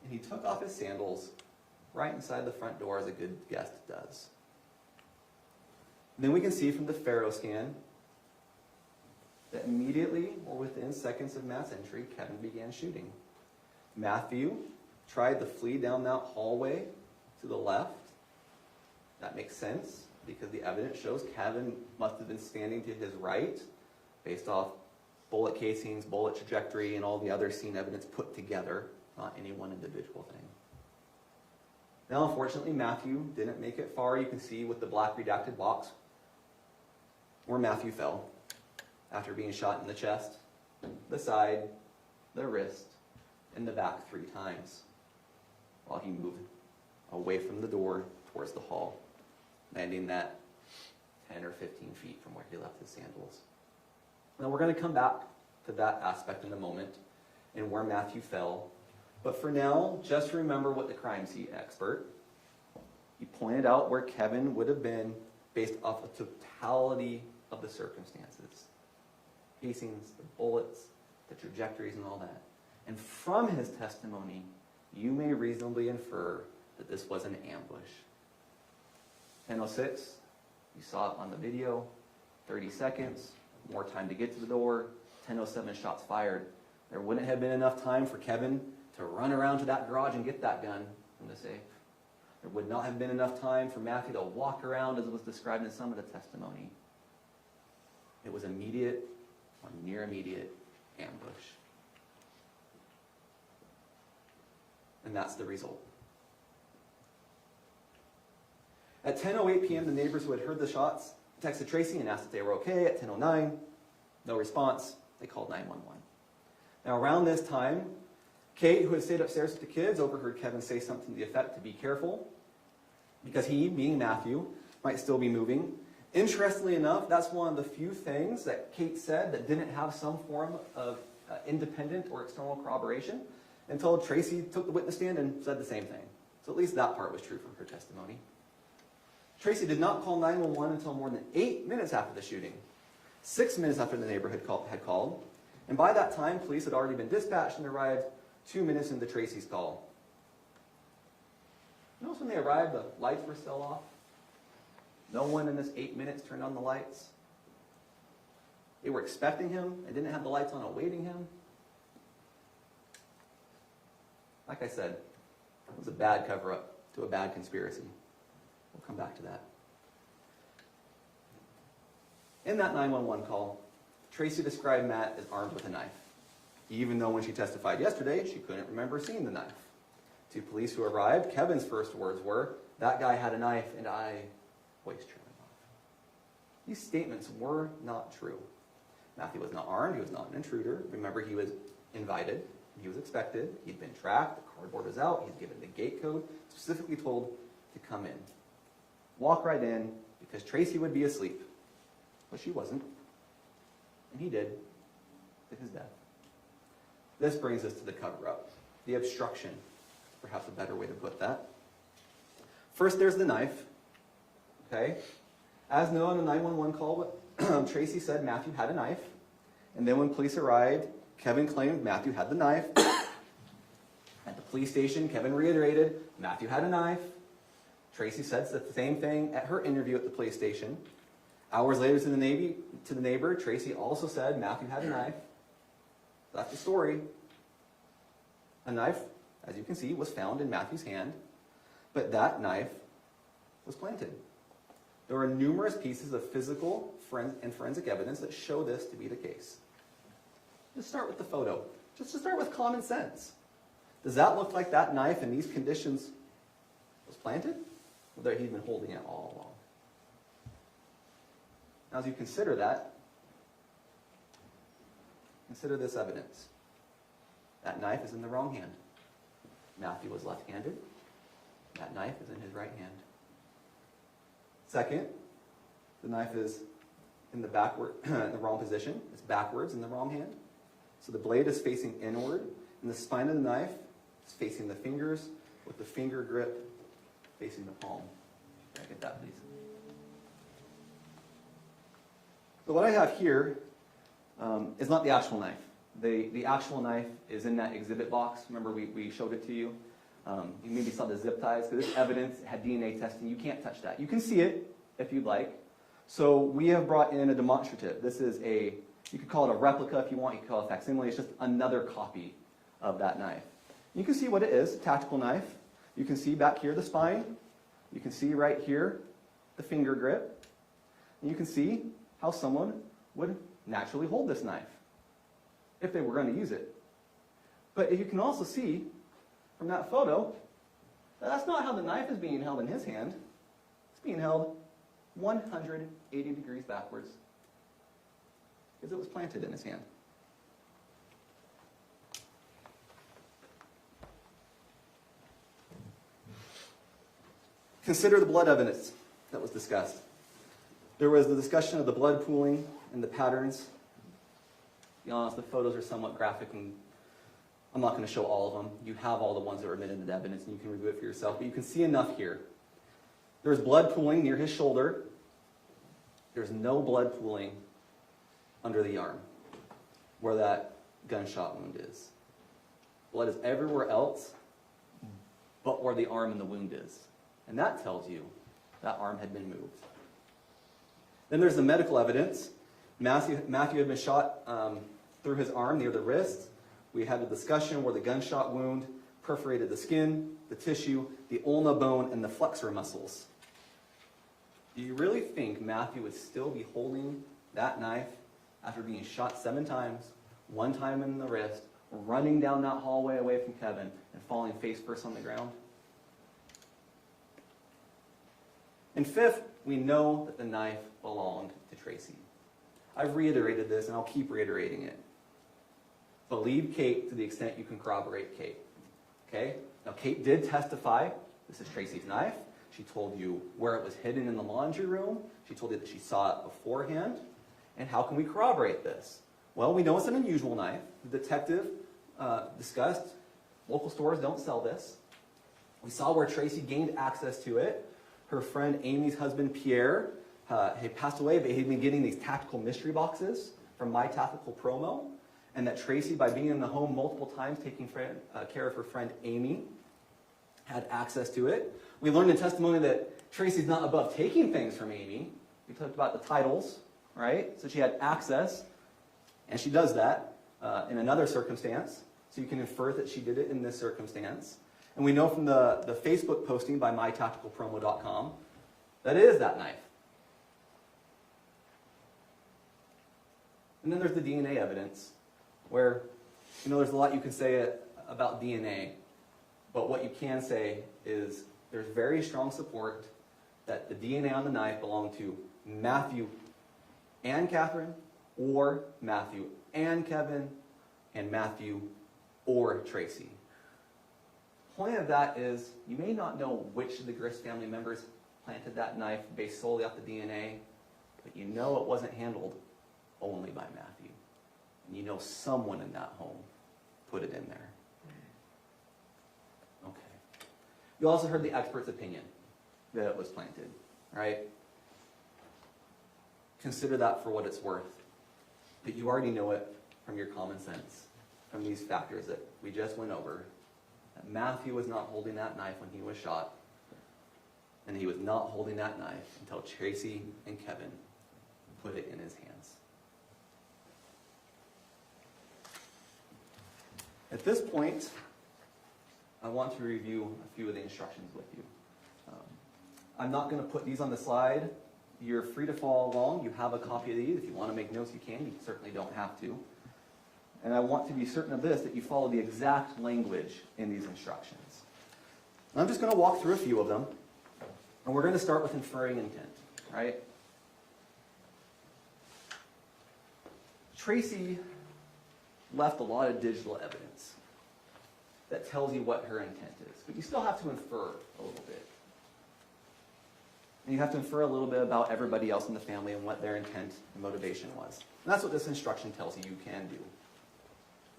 And he took off his sandals right inside the front door as a good guest does. And then we can see from the Faro scan that immediately, or within seconds of Matt's entry, Kevin began shooting. Matthew tried to flee down that hallway to the left. That makes sense because the evidence shows Kevin must have been standing to his right based off bullet casings, bullet trajectory, and all the other scene evidence put together, not any one individual thing. Now, unfortunately, Matthew didn't make it far. You can see with the black redacted box where Matthew fell after being shot in the chest, the side, the wrist, and the back 3 times while he moved away from the door towards the hall, landing that 10 or 15 feet from where he left his sandals. Now we're going to come back to that aspect in a moment and where Matthew fell. But for now, just remember what the crime scene expert, he pointed out where Kevin would have been based off the totality of the circumstances. Casings, the bullets, the trajectories, and all that. And from his testimony, you may reasonably infer that this was an ambush. 10:06, you saw it on the video, 30 seconds, more time to get to the door, 10:07 shots fired. There wouldn't have been enough time for Kevin to run around to that garage and get that gun from the safe. There would not have been enough time for Matthew to walk around as was described in some of the testimony. It was immediate or near immediate ambush. And that's the result. At 10:08 p.m., the neighbors who had heard the shots texted Tracey and asked if they were okay. At 10:09, no response. They called 911. Now, around this time, Kate, who had stayed upstairs with the kids, overheard Kevin say something to the effect to be careful, because he, being Matthew, might still be moving. Interestingly enough, that's one of the few things that Kate said that didn't have some form of independent or external corroboration until Tracey took the witness stand and said the same thing. So at least that part was true from her testimony. Tracey did not call 911 until more than 8 minutes after the shooting, 6 minutes after the neighbor had called. And by that time, police had already been dispatched and arrived 2 minutes into Tracey's call. Notice when they arrived, the lights were still off. No one in this 8 minutes turned on the lights. They were expecting him and didn't have the lights on awaiting him. Like I said, it was a bad cover-up to a bad conspiracy. We'll come back to that. In that 911 call, Tracey described Matt as armed with a knife, even though when she testified yesterday, she couldn't remember seeing the knife. To police who arrived, Kevin's first words were, "That guy had a knife and I voiced trailing off." These statements were not true. Matthew was not armed, he was not an intruder. Remember, he was invited, he was expected, he'd been tracked, the cardboard is out. He's given the gate code, specifically told to come in. Walk right in, because Tracey would be asleep. But she wasn't. And he did, to his death. This brings us to the cover-up, the obstruction, perhaps a better way to put that. First, there's the knife. Okay? As known on the 911 call, Tracey said Matthew had a knife. And then when police arrived, Kevin claimed Matthew had the knife. At the police station, Kevin reiterated Matthew had a knife. Tracey said the same thing at her interview at the police station. Hours later to the neighbor, Tracey also said Matthew had a knife. That's the story. A knife, as you can see, was found in Matthew's hand, but that knife was planted. There are numerous pieces of physical and forensic evidence that show this to be the case. Just start with the photo. Just to start with common sense. Does that look like that knife in these conditions was planted? Or that he'd been holding it all along? Now, as you consider that, consider this evidence. That knife is in the wrong hand. Matthew was left-handed. That knife is in his right hand. Second, the knife is in the wrong position. It's backwards in the wrong hand. So the blade is facing inward, and the spine of the knife is facing the fingers, with the finger grip facing the palm. Can I get that, please? So what I have here is not the actual knife. The actual knife is in that exhibit box. Remember, we showed it to you. You maybe saw the zip ties, because this evidence had DNA testing. You can't touch that. You can see it if you'd like. So we have brought in a demonstrative. This is you could call it a replica if you want. You could call it a facsimile. It's just another copy of that knife. You can see what it is, a tactical knife. You can see back here the spine. You can see right here the finger grip. And you can see how someone would naturally hold this knife if they were going to use it. But you can also see from that photo that that's not how the knife is being held in his hand. It's being held 180 degrees backwards, because it was planted in his hand. Consider the blood evidence that was discussed. There was the discussion of the blood pooling and the patterns. To be honest, the photos are somewhat graphic, and I'm not going to show all of them. You have all the ones that were admitted into evidence, and you can review it for yourself. But you can see enough here. There's blood pooling near his shoulder. There's no blood pooling under the arm, where that gunshot wound is. Blood is everywhere else, but where the arm and the wound is. And that tells you that arm had been moved. Then there's the medical evidence. Matthew had been shot through his arm near the wrist. We had a discussion where the gunshot wound perforated the skin, the tissue, the ulna bone, and the flexor muscles. Do you really think Matthew would still be holding that knife after being shot 7 times, 1 time in the wrist, running down that hallway away from Kevin, and falling face first on the ground? And fifth, we know that the knife belonged to Tracey. I've reiterated this, and I'll keep reiterating it. Believe Kate to the extent you can corroborate Kate. Okay? Now, Kate did testify. This is Tracey's knife. She told you where it was hidden in the laundry room. She told you that she saw it beforehand. And how can we corroborate this? Well, we know it's an unusual knife. The detective discussed local stores don't sell this. We saw where Tracey gained access to it. Her friend Amy's husband, Pierre, had passed away, but he'd been getting these tactical mystery boxes from My Tactical Promo. And that Tracey, by being in the home multiple times, taking care of her friend Amy, had access to it. We learned in testimony that Tracey's not above taking things from Amy. We talked about the titles, right? So she had access, and she does that in another circumstance. So you can infer that she did it in this circumstance. And we know from the Facebook posting by mytacticalpromo.com that it is that knife. And then there's the DNA evidence, where, there's a lot you can say about DNA, but what you can say is there's very strong support that the DNA on the knife belonged to Matthew and Kathryn, or Matthew and Kevin, and Matthew or Tracey. point of that is you may not know which of the Grist family members planted that knife based solely off the DNA, but you know it wasn't handled only by Matthew. And you know someone in that home put it in there. Okay. You also heard the expert's opinion that it was planted, right? Consider that for what it's worth. But you already know it from your common sense, from these factors that we just went over, that Matthew was not holding that knife when he was shot, and he was not holding that knife until Tracey and Kevin put it in his hands. At this point, I want to review a few of the instructions with you. I'm not going to put these on the slide. You're free to follow along. You have a copy of these. If you want to make notes, you can. You certainly don't have to. And I want to be certain of this, that you follow the exact language in these instructions. I'm just going to walk through a few of them. And we're going to start with inferring intent, right? Tracey left a lot of digital evidence that tells you what her intent is. But you still have to infer a little bit. And you have to infer a little bit about everybody else in the family and what their intent and motivation was. And that's what this instruction tells you can do.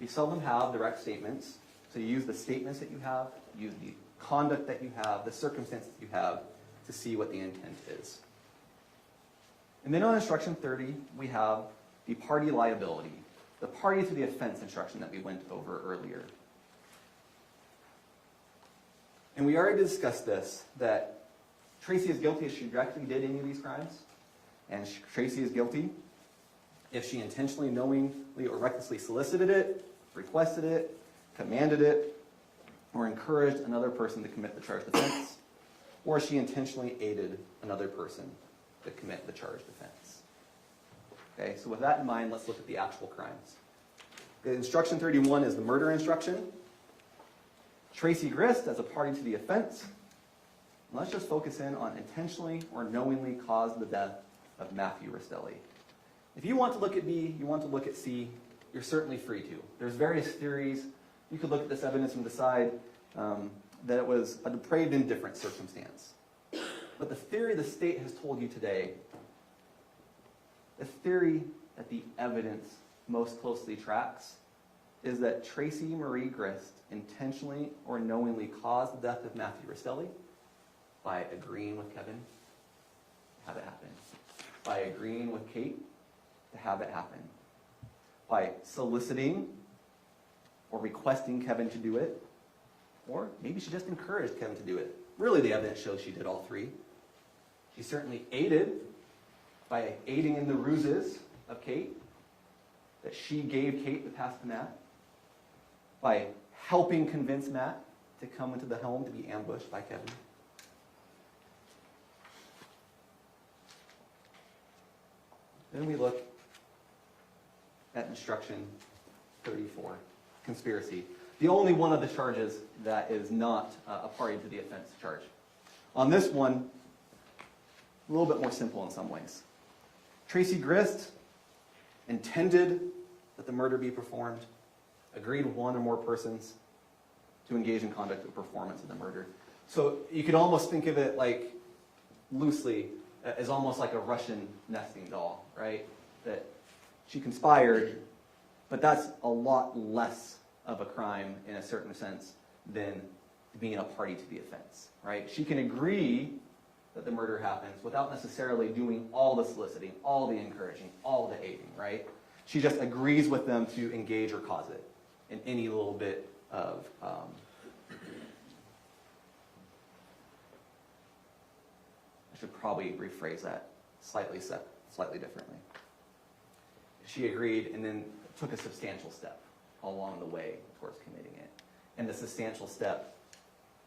You seldom have direct statements, so you use the statements that you have, use the conduct that you have, the circumstances that you have to see what the intent is. And then on instruction 30, we have the party liability, the party to the offense instruction that we went over earlier. And we already discussed this, that Tracey is guilty if she directly did any of these crimes, and Tracey is guilty if she intentionally, knowingly, or recklessly solicited it, requested it, commanded it, or encouraged another person to commit the charged offense, or she intentionally aided another person to commit the charged offense. Okay, so with that in mind, let's look at the actual crimes. Instruction 31 is the murder instruction. Tracey Grist as a party to the offense. Let's just focus in on intentionally or knowingly caused the death of Matthew Restelli. If you want to look at B, you want to look at C, you're certainly free to. There's various theories. You could look at this evidence and decide that it was a depraved indifference circumstance. But the theory the state has told you today, the theory that the evidence most closely tracks, is that Tracey Marie Grist intentionally or knowingly caused the death of Matthew Restelli by agreeing with Kevin to have it happen, by agreeing with Kate to have it happen, by soliciting or requesting Kevin to do it, or maybe she just encouraged Kevin to do it. Really, the evidence shows she did all three. She certainly aided by aiding in the ruses of Kate, that she gave Kate the pass to Matt, by helping convince Matt to come into the home to be ambushed by Kevin. Then we look at instruction 34, conspiracy. The only one of the charges that is not a party to the offense charge. On this one, a little bit more simple in some ways. Tracey Grist intended that the murder be performed, agreed with one or more persons to engage in conduct of performance of the murder. So you could almost think of it like, loosely, as almost like a Russian nesting doll, right? That she conspired, but that's a lot less of a crime in a certain sense than being a party to the offense, right? She can agree that the murder happens without necessarily doing all the soliciting, all the encouraging, all the aiding, right? She just agrees with them to engage or cause it in any little bit of I should probably rephrase that slightly differently. She agreed and then took a substantial step along the way towards committing it. And the substantial step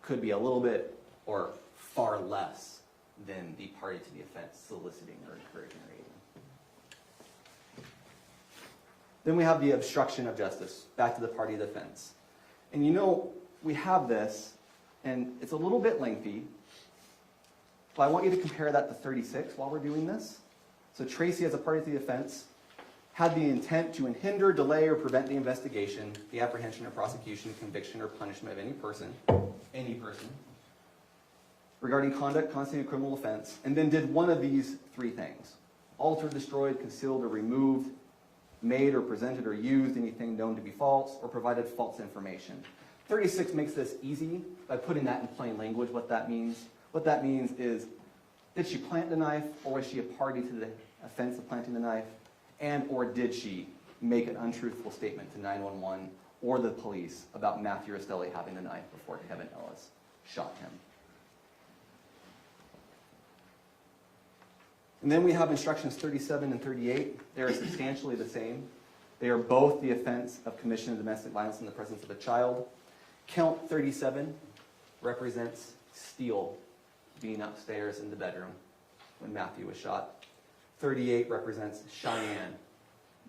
could be a little bit or far less than the party to the offense soliciting or encouraging or aiding. Then we have the obstruction of justice, back to the party of the offense. And you know, we have this, and it's a little bit lengthy, but I want you to compare that to 36 while we're doing this. So Tracey, as a party to the offense, had the intent to hinder, delay, or prevent the investigation, the apprehension or prosecution, conviction, or punishment of any person, regarding conduct constituting a criminal offense, and then did one of these three things: altered, destroyed, concealed, or removed, made or presented or used anything known to be false, or provided false information. 36 makes this easy by putting that in plain language, what that means. What that means is, did she plant the knife, or was she a party to the offense of planting the knife? And or did she make an untruthful statement to 911 or the police about Matthew Restelli having the knife before Kevin Ellis shot him? And then we have instructions 37 and 38. They are substantially the same. They are both the offense of commission of domestic violence in the presence of a child. Count 37 represents Steele being upstairs in the bedroom when Matthew was shot. 38 represents Cheyenne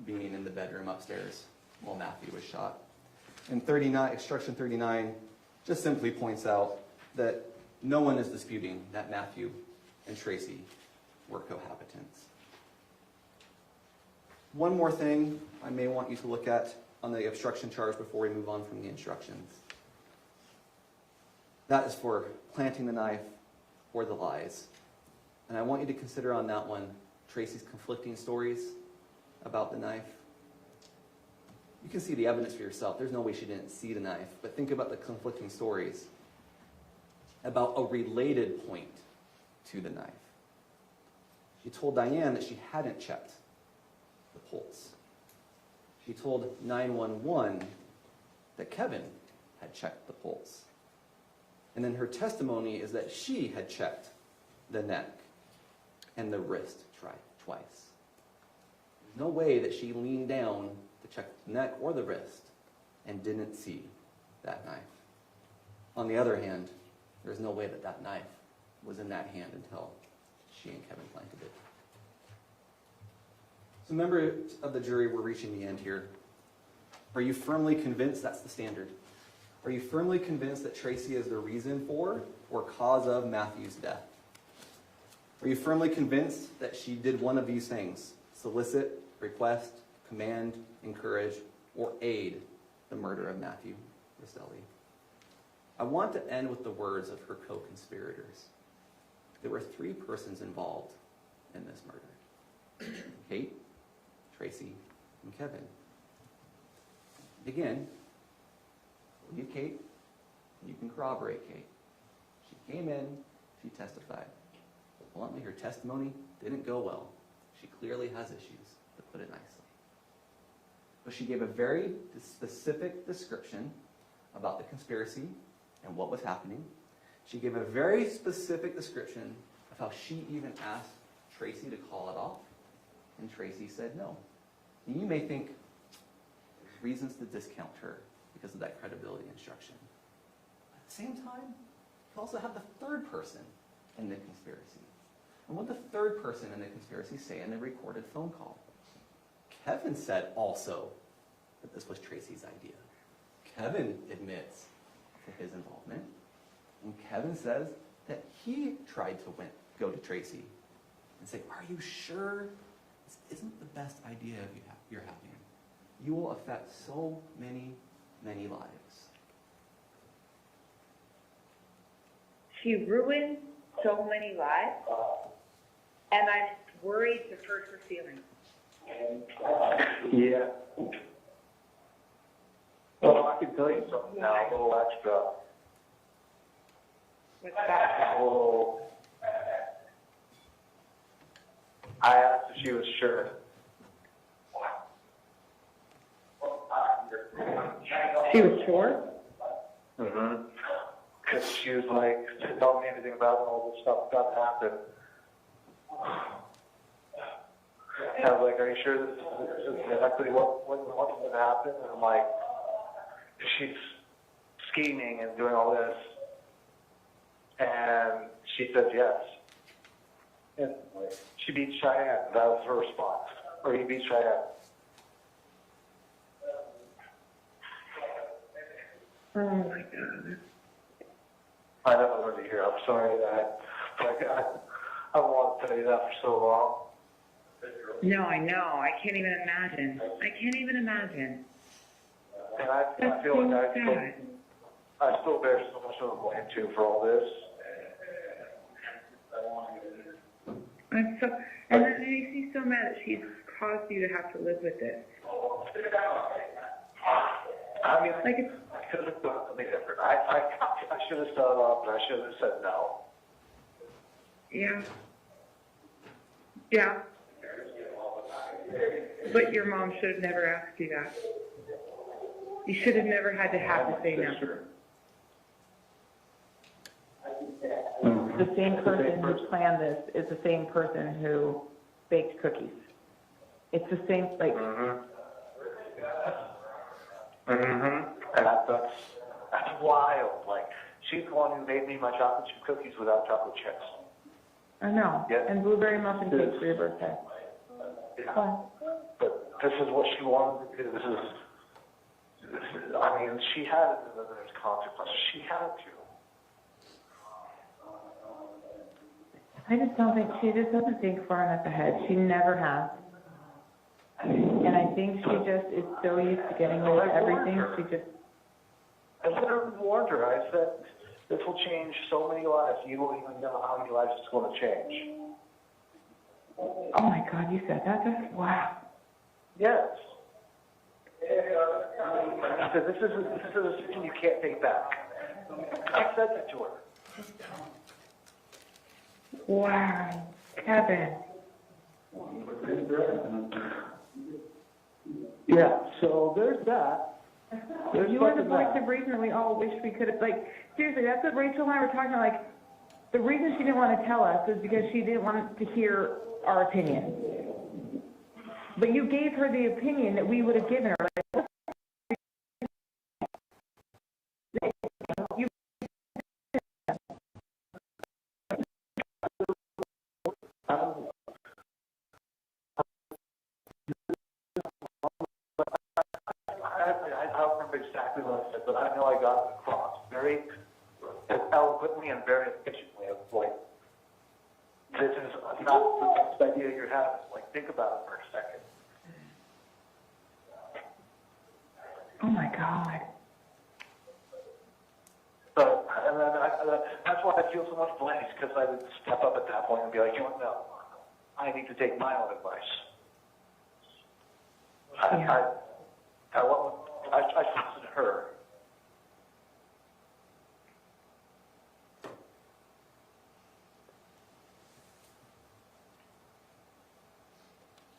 being in the bedroom upstairs while Matthew was shot. And 39, instruction 39 just simply points out that no one is disputing that Matthew and Tracey were cohabitants. One more thing I may want you to look at on the obstruction charge before we move on from the instructions. That is for planting the knife or the lies. And I want you to consider on that one Tracey's conflicting stories about the knife. You can see the evidence for yourself. There's no way she didn't see the knife. But think about the conflicting stories about a related point to the knife. She told Diane that she hadn't checked the pulse. She told 911 that Kevin had checked the pulse. And then her testimony is that she had checked the neck and the wrist twice. There's no way that she leaned down to check the neck or the wrist and didn't see that knife. On the other hand, there's no way that that knife was in that hand until she and Kevin planted it. So members of the jury, we're reaching the end here. Are you firmly convinced that's the standard? Are you firmly convinced that Tracey is the reason for or cause of Matthew's death? Are you firmly convinced that she did one of these things: solicit, request, command, encourage, or aid the murder of Matthew Restelli? I want to end with the words of her co-conspirators. There were three persons involved in this murder: Kate, Tracey, and Kevin. Again, believe Kate, you can corroborate Kate. She came in, she testified. Bluntly, her testimony didn't go well. She clearly has issues, to put it nicely. But she gave a very specific description about the conspiracy and what was happening. She gave a very specific description of how she even asked Tracey to call it off, and Tracey said no. And you may think there's reasons to discount her because of that credibility instruction. At the same time, you also have the third person in the conspiracy. And what did the third person in the conspiracy say in the recorded phone call? Kevin said also that this was Tracey's idea. Kevin admits to his involvement. And Kevin says that he tried to go to Tracey and say, "Are you sure this isn't the best idea you're having? You will affect so many, many lives." She ruined so many lives, and I'm worried to hurt her feelings. Yeah. Well, I can tell you something now, a little extra. What's that? Oh, I asked if she was sure. She was sure? Mm-hmm. Because she was like, tell me anything about all this stuff that happened. And I was like, are you sure this is exactly what's going to happen? And I'm like, she's scheming and doing all this. And she says yes. And she beat Cheyenne. That was her response. Or he beat Cheyenne. Oh my God. I know what to hear. I'm sorry that I wanted to tell you that for so long. No, I know. I can't even imagine. And I That's feel so like sad. I still bear so much of the blame too for all this. And that makes me so mad that she's caused you to have to live with this. I mean, Like, it's, I could have done something different. I should have started off, and I should have said no. yeah. Yeah. But your mom should have never asked you that. You should have never had to have to say no. The same person who planned this is the same person who baked cookies. It's the same, like, And that's wild. Like, she's the one who made me my chocolate chip cookies without chocolate chips. I know, Yeah. and blueberry muffin cake for your birthday. Yeah. Fine. But this is what she wanted to do. This is, I mean, she had it, and then there's consequences. She had to. I just don't think, she just doesn't think far enough ahead. She never has. And I think she just is so used to getting away with everything, she just, I literally warned her. I said, this will change so many lives. You won't even know how many lives it's going to change. oh my God, you said that? That's, wow. Yes. I said, this is a decision you can't take back. I said that to her. Wow, Kevin. Yeah, so there's that. You are the voice of reason that we all wish we could have, like, seriously, that's what Rachel and I were talking about, like, the reason she didn't want to tell us is because she didn't want to hear our opinion. But you gave her the opinion that we would have given her. Like, you, I don't remember exactly what I said, but I know I got it across very eloquently and very efficiently. I was like, this is not the best idea you're having. Like, think about it for a second. oh my God. So, and then that's why I feel so much blame, because I would step up at that point and be like, you know what, no, I need to take my own advice. Yeah. I trusted her.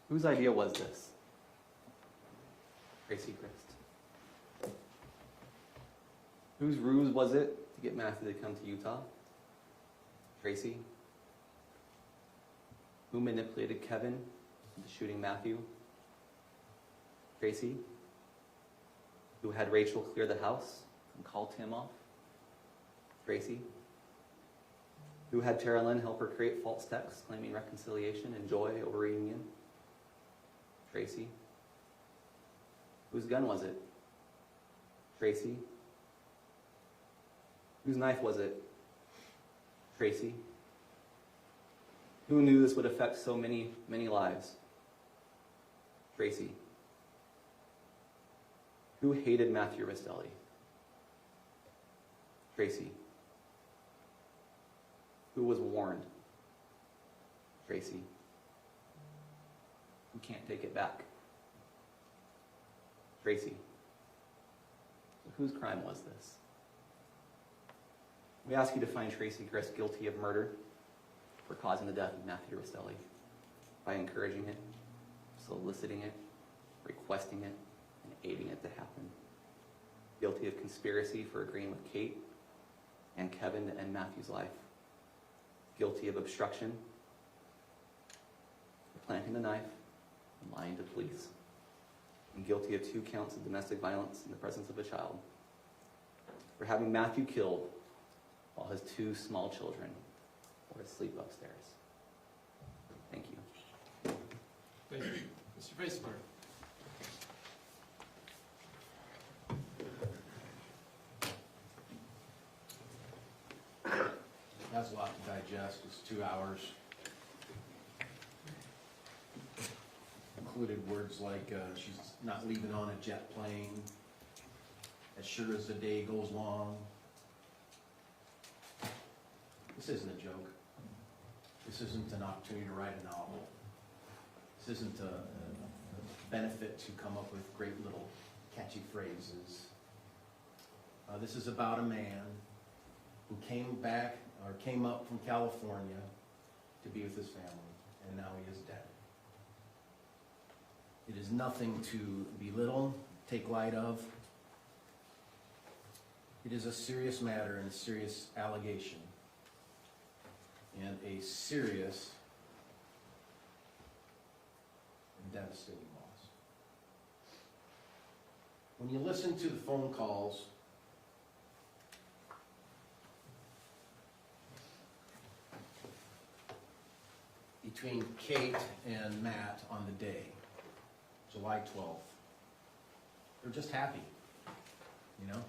Whose idea was this? Tracey Grist. Whose ruse was it to get Matthew to come to Utah? Tracey. Who manipulated Kevin into shooting Matthew? Tracey. Who had Rachel clear the house and call Tim off? Tracey. Who had Tara Lynn help her create false texts claiming reconciliation and joy over reunion? Tracey. Whose gun was it? Tracey. Whose knife was it? Tracey. Who knew this would affect so many, many lives? Tracey. Who hated Matthew Restelli? Tracey. Who was warned? Tracey. Who can't take it back? Tracey. So whose crime was this? We ask you to find Tracey Grist guilty of murder for causing the death of Matthew Restelli by encouraging it, soliciting it, requesting it, and aiding it to happen. Guilty of conspiracy for agreeing with Kate and Kevin to end Matthew's life. Guilty of obstruction, planting the knife, and lying to police. And guilty of 2 counts of domestic violence in the presence of a child. For having Matthew killed while his 2 small children were asleep upstairs. Thank you. Thank you. Mr. Facemark. That's a lot to digest. It's 2 hours. included words like she's not leaving on a jet plane, as sure as the day goes long. This isn't a joke. This isn't an opportunity to write a novel. This isn't a benefit to come up with great little catchy phrases. This is about a man who came up from California to be with his family, and now he is dead. It is nothing to belittle, take light of. It is a serious matter and a serious allegation, and a serious and devastating loss. When you listen to the phone calls between Kate and Matt on the day, July 12th, they're just happy, you know?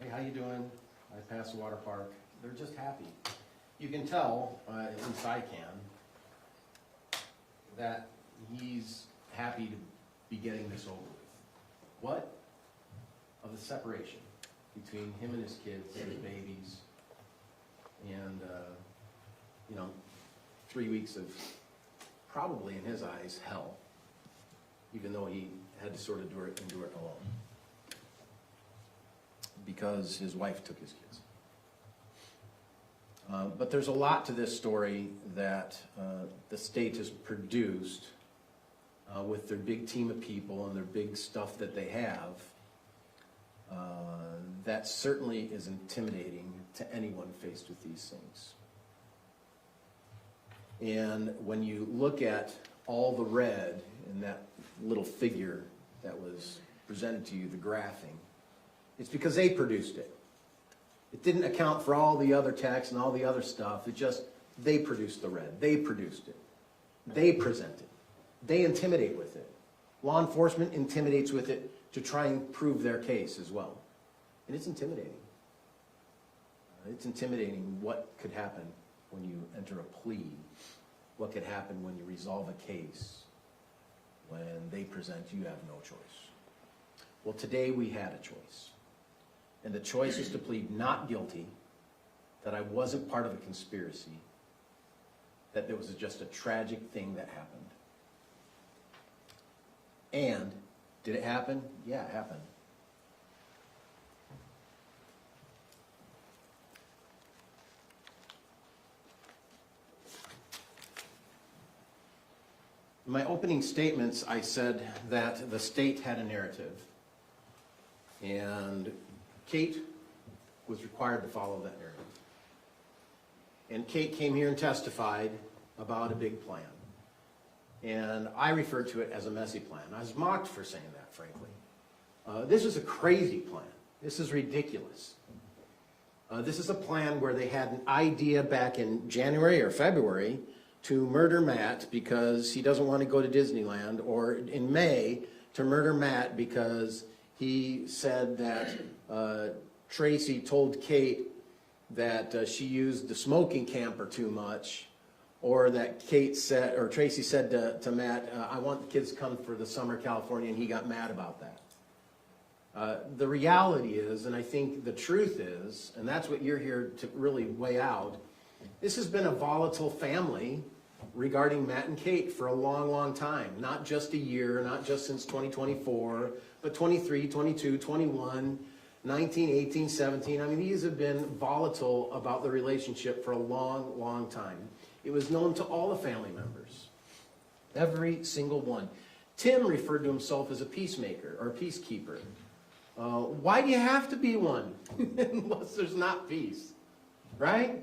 Hey, how you doing? I passed the water park. They're just happy. You can tell, at least I can, that he's happy to be getting this over with. What? Of the separation between him and his kids, his babies, and, 3 weeks of probably, in his eyes, hell, even though he had to sort of endure it alone, because his wife took his kids. But there's a lot to this story that the state has produced with their big team of people and their big stuff that they have. That certainly is intimidating to anyone faced with these things. And when you look at all the red in that little figure that was presented to you, the graphing, it's because they produced it. It didn't account for all the other text and all the other stuff. It just, they produced the red. They produced it. They present it. They intimidate with it. Law enforcement intimidates with it to try and prove their case as well. And it's intimidating. It's intimidating what could happen when you enter a plea, what could happen when you resolve a case, when they present you have no choice. Well, today we had a choice. And the choice was to plead not guilty, that I wasn't part of a conspiracy, that there was just a tragic thing that happened. And did it happen? Yeah, it happened. In my opening statements, I said that the state had a narrative, and Kate was required to follow that narrative. And Kate came here and testified about a big plan. And I referred to it as a messy plan. I was mocked for saying that, frankly. This is a crazy plan. This is ridiculous. This is a plan where they had an idea back in January or February to murder Matt because he doesn't want to go to Disneyland, or in May to murder Matt because he said that Tracey told Kate that she used the smoking camper too much, or that Tracey said to Matt, I want the kids to come for the summer California, and he got mad about that. The reality is, and I think the truth is, and that's what you're here to really weigh out, this has been a volatile family regarding Matt and Kate for a long, long time. Not just a year, not just since 2024, but 23, 22, 21, 19, 18, 17. I mean, these have been volatile about the relationship for a long, long time. It was known to all the family members, every single one. Tim referred to himself as a peacemaker or peacekeeper. Why do you have to be one unless there's not peace, right?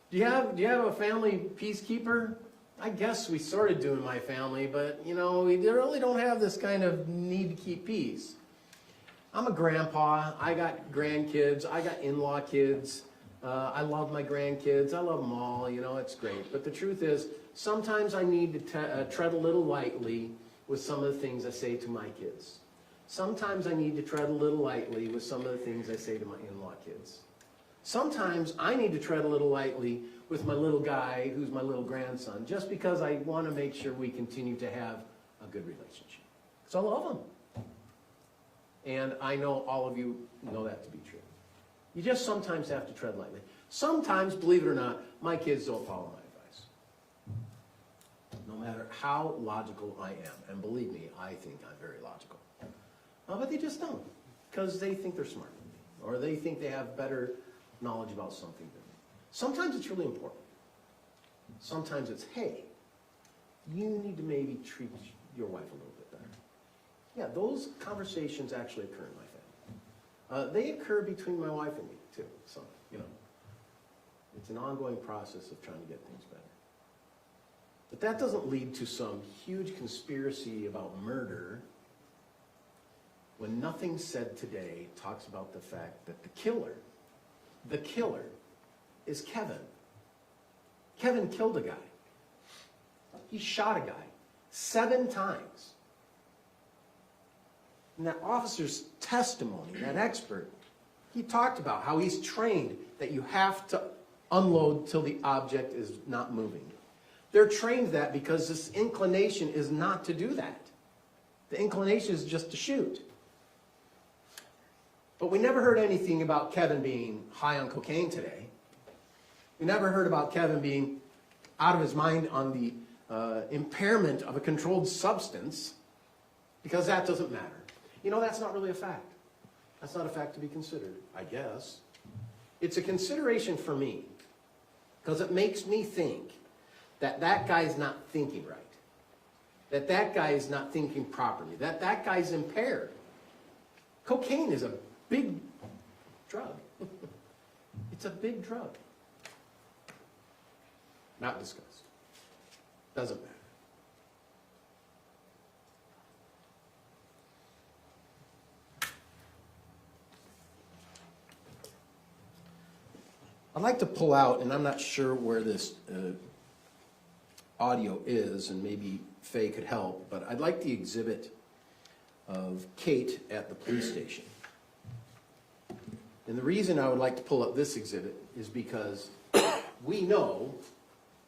Do you have a family peacekeeper? I guess we sort of do in my family, but we really don't have this kind of need to keep peace. I'm a grandpa. I got grandkids. I got in-law kids. I love my grandkids. I love them all. It's great. But the truth is, sometimes I need to tread a little lightly with some of the things I say to my kids. Sometimes I need to tread a little lightly with some of the things I say to my in-law kids. Sometimes I need to tread a little lightly with my little guy who's my little grandson, just because I want to make sure we continue to have a good relationship. Because I love them. And I know all of you know that to be true. You just sometimes have to tread lightly. Sometimes, believe it or not, my kids don't follow my advice. No matter how logical I am, and believe me, I think I'm very logical. But they just don't, because they think they're smarter than me, or they think they have better knowledge about something than me. Sometimes it's really important. Sometimes it's, hey, you need to maybe treat your wife a little bit better. Yeah, those conversations actually occur in my family. They occur between my wife and me, too. So, you know, it's an ongoing process of trying to get things better. But that doesn't lead to some huge conspiracy about murder when nothing said today talks about the fact that the killer is Kevin. Kevin killed a guy. He shot a guy 7 times. And that officer's testimony, that expert, he talked about how he's trained that you have to unload till the object is not moving. They're trained that because this inclination is not to do that. The inclination is just to shoot. But we never heard anything about Kevin being high on cocaine today. We never heard about Kevin being out of his mind on the impairment of a controlled substance, because that doesn't matter. You know, that's not really a fact. That's not a fact to be considered, I guess. It's a consideration for me, because it makes me think that that guy's not thinking right, that that guy is not thinking properly, that that guy's impaired. Cocaine is a big drug. It's a big drug. Not discussed. Doesn't matter. I'd like to pull out, and I'm not sure where this audio is, and maybe Faye could help, but I'd like the exhibit of Kate at the police station. And the reason I would like to pull up this exhibit is because we know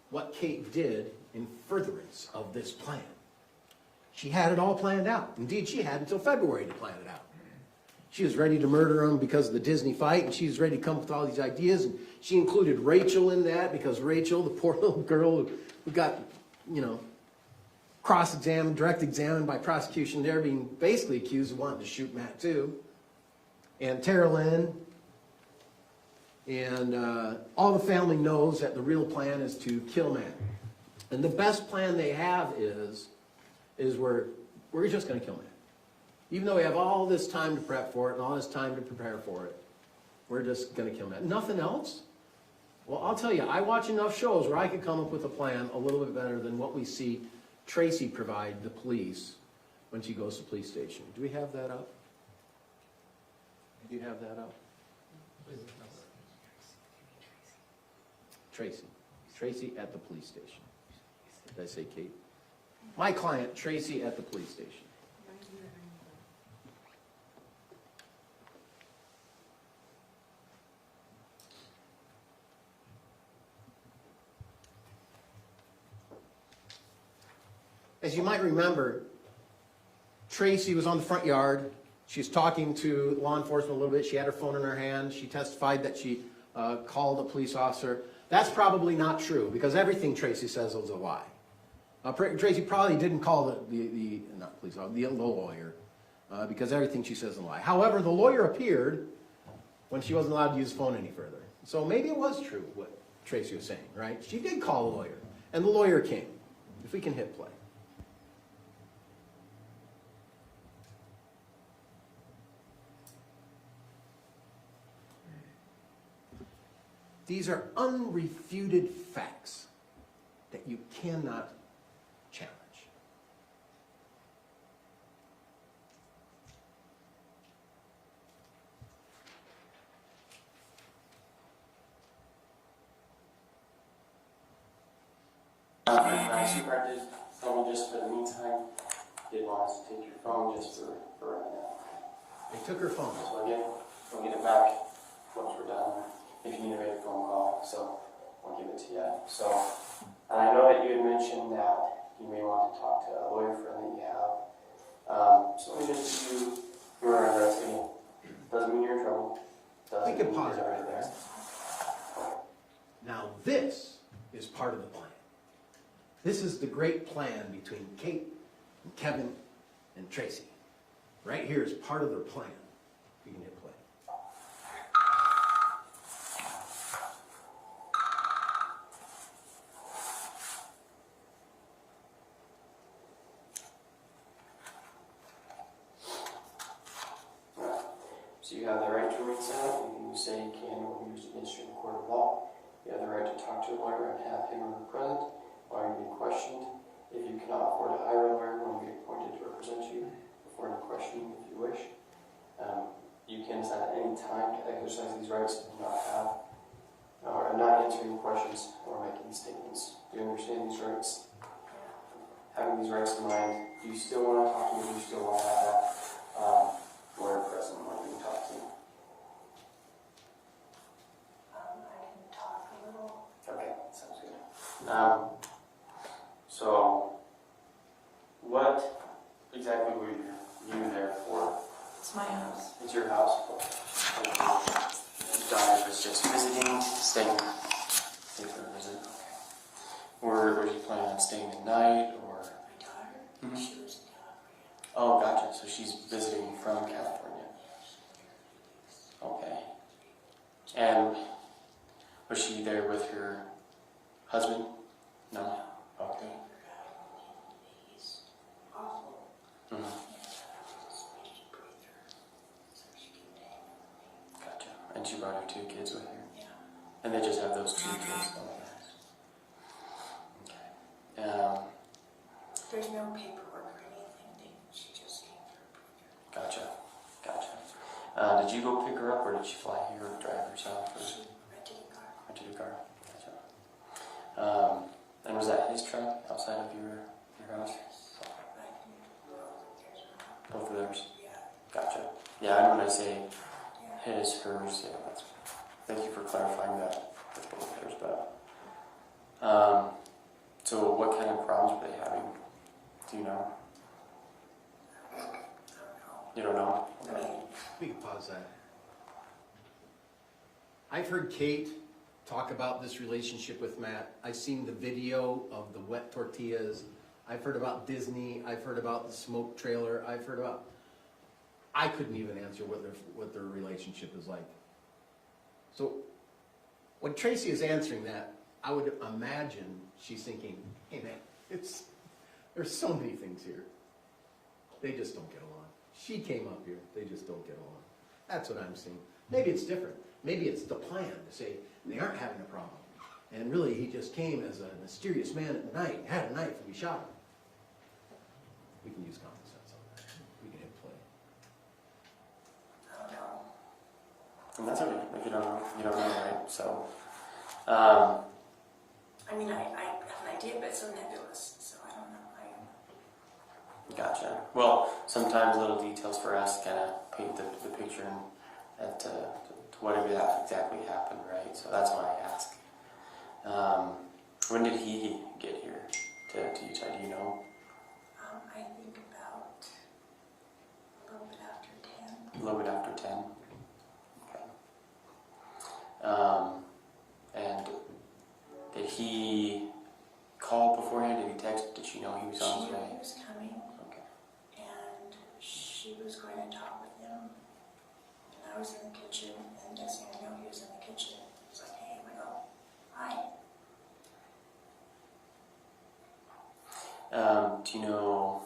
what Kate did in furtherance of this plan. She had it all planned out. Indeed, she had until February to plan it out. She was ready to murder him because of the Disney fight, and she was ready to come up with all these ideas, and she included Rachel in that because Rachel, the poor little girl who got, you know, cross-examined, direct-examined by prosecution there, being basically accused of wanting to shoot Matt too, and Tara Lynn, and all the family knows that the real plan is to kill Matt. And the best plan they have is we're just going to kill Matt. Even though we have all this time to prep for it and all this time to prepare for it, we're just going to kill Matt. Nothing else? Well, I'll tell you, I watch enough shows where I could come up with a plan a little bit better than what we see Tracey provide the police when she goes to the police station. Do we have that up? Do you have that up? Tracey at the police station. Did I say Kate? My client, Tracey at the police station. As you might remember, Tracey was on the front yard. She was talking to law enforcement a little bit. She had her phone in her hand. She testified that she called a police officer. That's probably not true, because everything Tracey says is a lie. Tracey probably didn't call the lawyer, because everything she says is a lie. However, the lawyer appeared when she wasn't allowed to use the phone any further. So maybe it was true what Tracey was saying, right? She did call the lawyer, and the lawyer came. If we can hit play. These are unrefuted facts that you cannot challenge. My supervisor did someone just for the meantime. Didn't want us to take your phone just for right now. They took her phone. So we'll get it back once we're done. If you need to make a phone call, so we'll give it to you. So, and I know that you had mentioned that you may want to talk to a lawyer friend that you have. So let me just do your address again. Doesn't mean you're in trouble. We can pause it right there. Now this is part of the plan. This is the great plan between Kate and Kevin and Tracey. Right here is part of their plan. You can hit play. So you have the right to remain silent. You say you can or will be used against you in a court of law. You have the right to talk to a lawyer and have him or her present while you're being questioned. If you cannot afford to hire a lawyer, one will be appointed to represent you before any questioning if you wish. You can decide at any time to exercise these rights and not have, or not answering questions or making statements. Do you understand these rights? Having these rights in mind, do you still want to talk to me? Do you still want to have that lawyer present when you talk to me? I can talk a little. Okay, sounds good. So, what exactly were you there for? It's my house. It's your house? Your daughter was just visiting, staying for a visit? Okay. Were you planning on staying the night, or? My daughter? Mm-hmm. She was in California. Oh, gotcha. So she's visiting from California. Okay. And was she there with her husband? No? Okay. He's awful. Mm-hmm. Gotcha. And she brought her 2 kids with her? Yeah. And they just have those 2 kids? Oh, nice. Okay. There's no paperwork or anything. She just came for a Gotcha. Did you go pick her up, or did she fly here or drive herself? Or? She rented a car. Rented a car. Gotcha. And was that his truck outside of your house? Both of theirs? Yeah. Gotcha. Yeah, I know when I say his, hers, yeah, that's, thank you for clarifying that. It's both theirs, but, so what kind of problems were they having? Do you know? I don't know. You don't know? Okay. We can pause that. I've heard Kate talk about this relationship with Matt. I've seen the video of the wet tortillas. I've heard about Disney. I've heard about the smoke trailer. I've heard about... I couldn't even answer what their relationship is like. So when Tracey is answering that, I would imagine she's thinking, hey man, there's so many things here. They just don't get along. She came up here, they just don't get along. That's what I'm seeing. Maybe it's different. Maybe it's the plan to say they aren't having a problem. And really he just came as a mysterious man at night, had a knife, and we shot him. We can use common sense on that. We can hit play. I don't know. And that's okay. If you don't know, right? So, I mean, I have an idea, but it's so nebulous, so I don't know. gotcha. Well, sometimes little details for us kind of paint the picture and to what exactly happened, right? So that's why I ask. When did he get here to Utah? Do you know? I think about a little bit after 10. A little bit after 10. Okay. And did he call beforehand? Did he text? Did she know he was on his way? She knew he was coming. Okay. And she was going to talk with him. And I was in the kitchen, and next thing I know, he was in the kitchen. He was like, hey, I go, hi. Do you know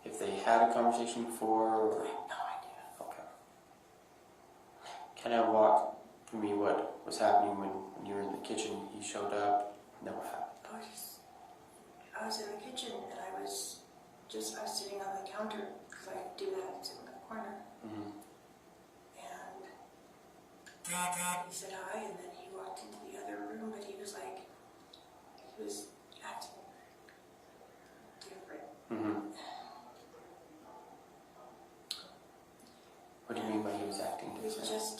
if they had a conversation before? Or? I have no idea. Okay. Can I walk through me what was happening when you were in the kitchen? He showed up, and then what happened? I was in the kitchen, and I was sitting on the counter, because I do that, sit in the corner. Mm-hmm. And he said hi, and then he walked into the other room, but he was acting different. Mm-hmm. What do you mean by he was acting He was different? just,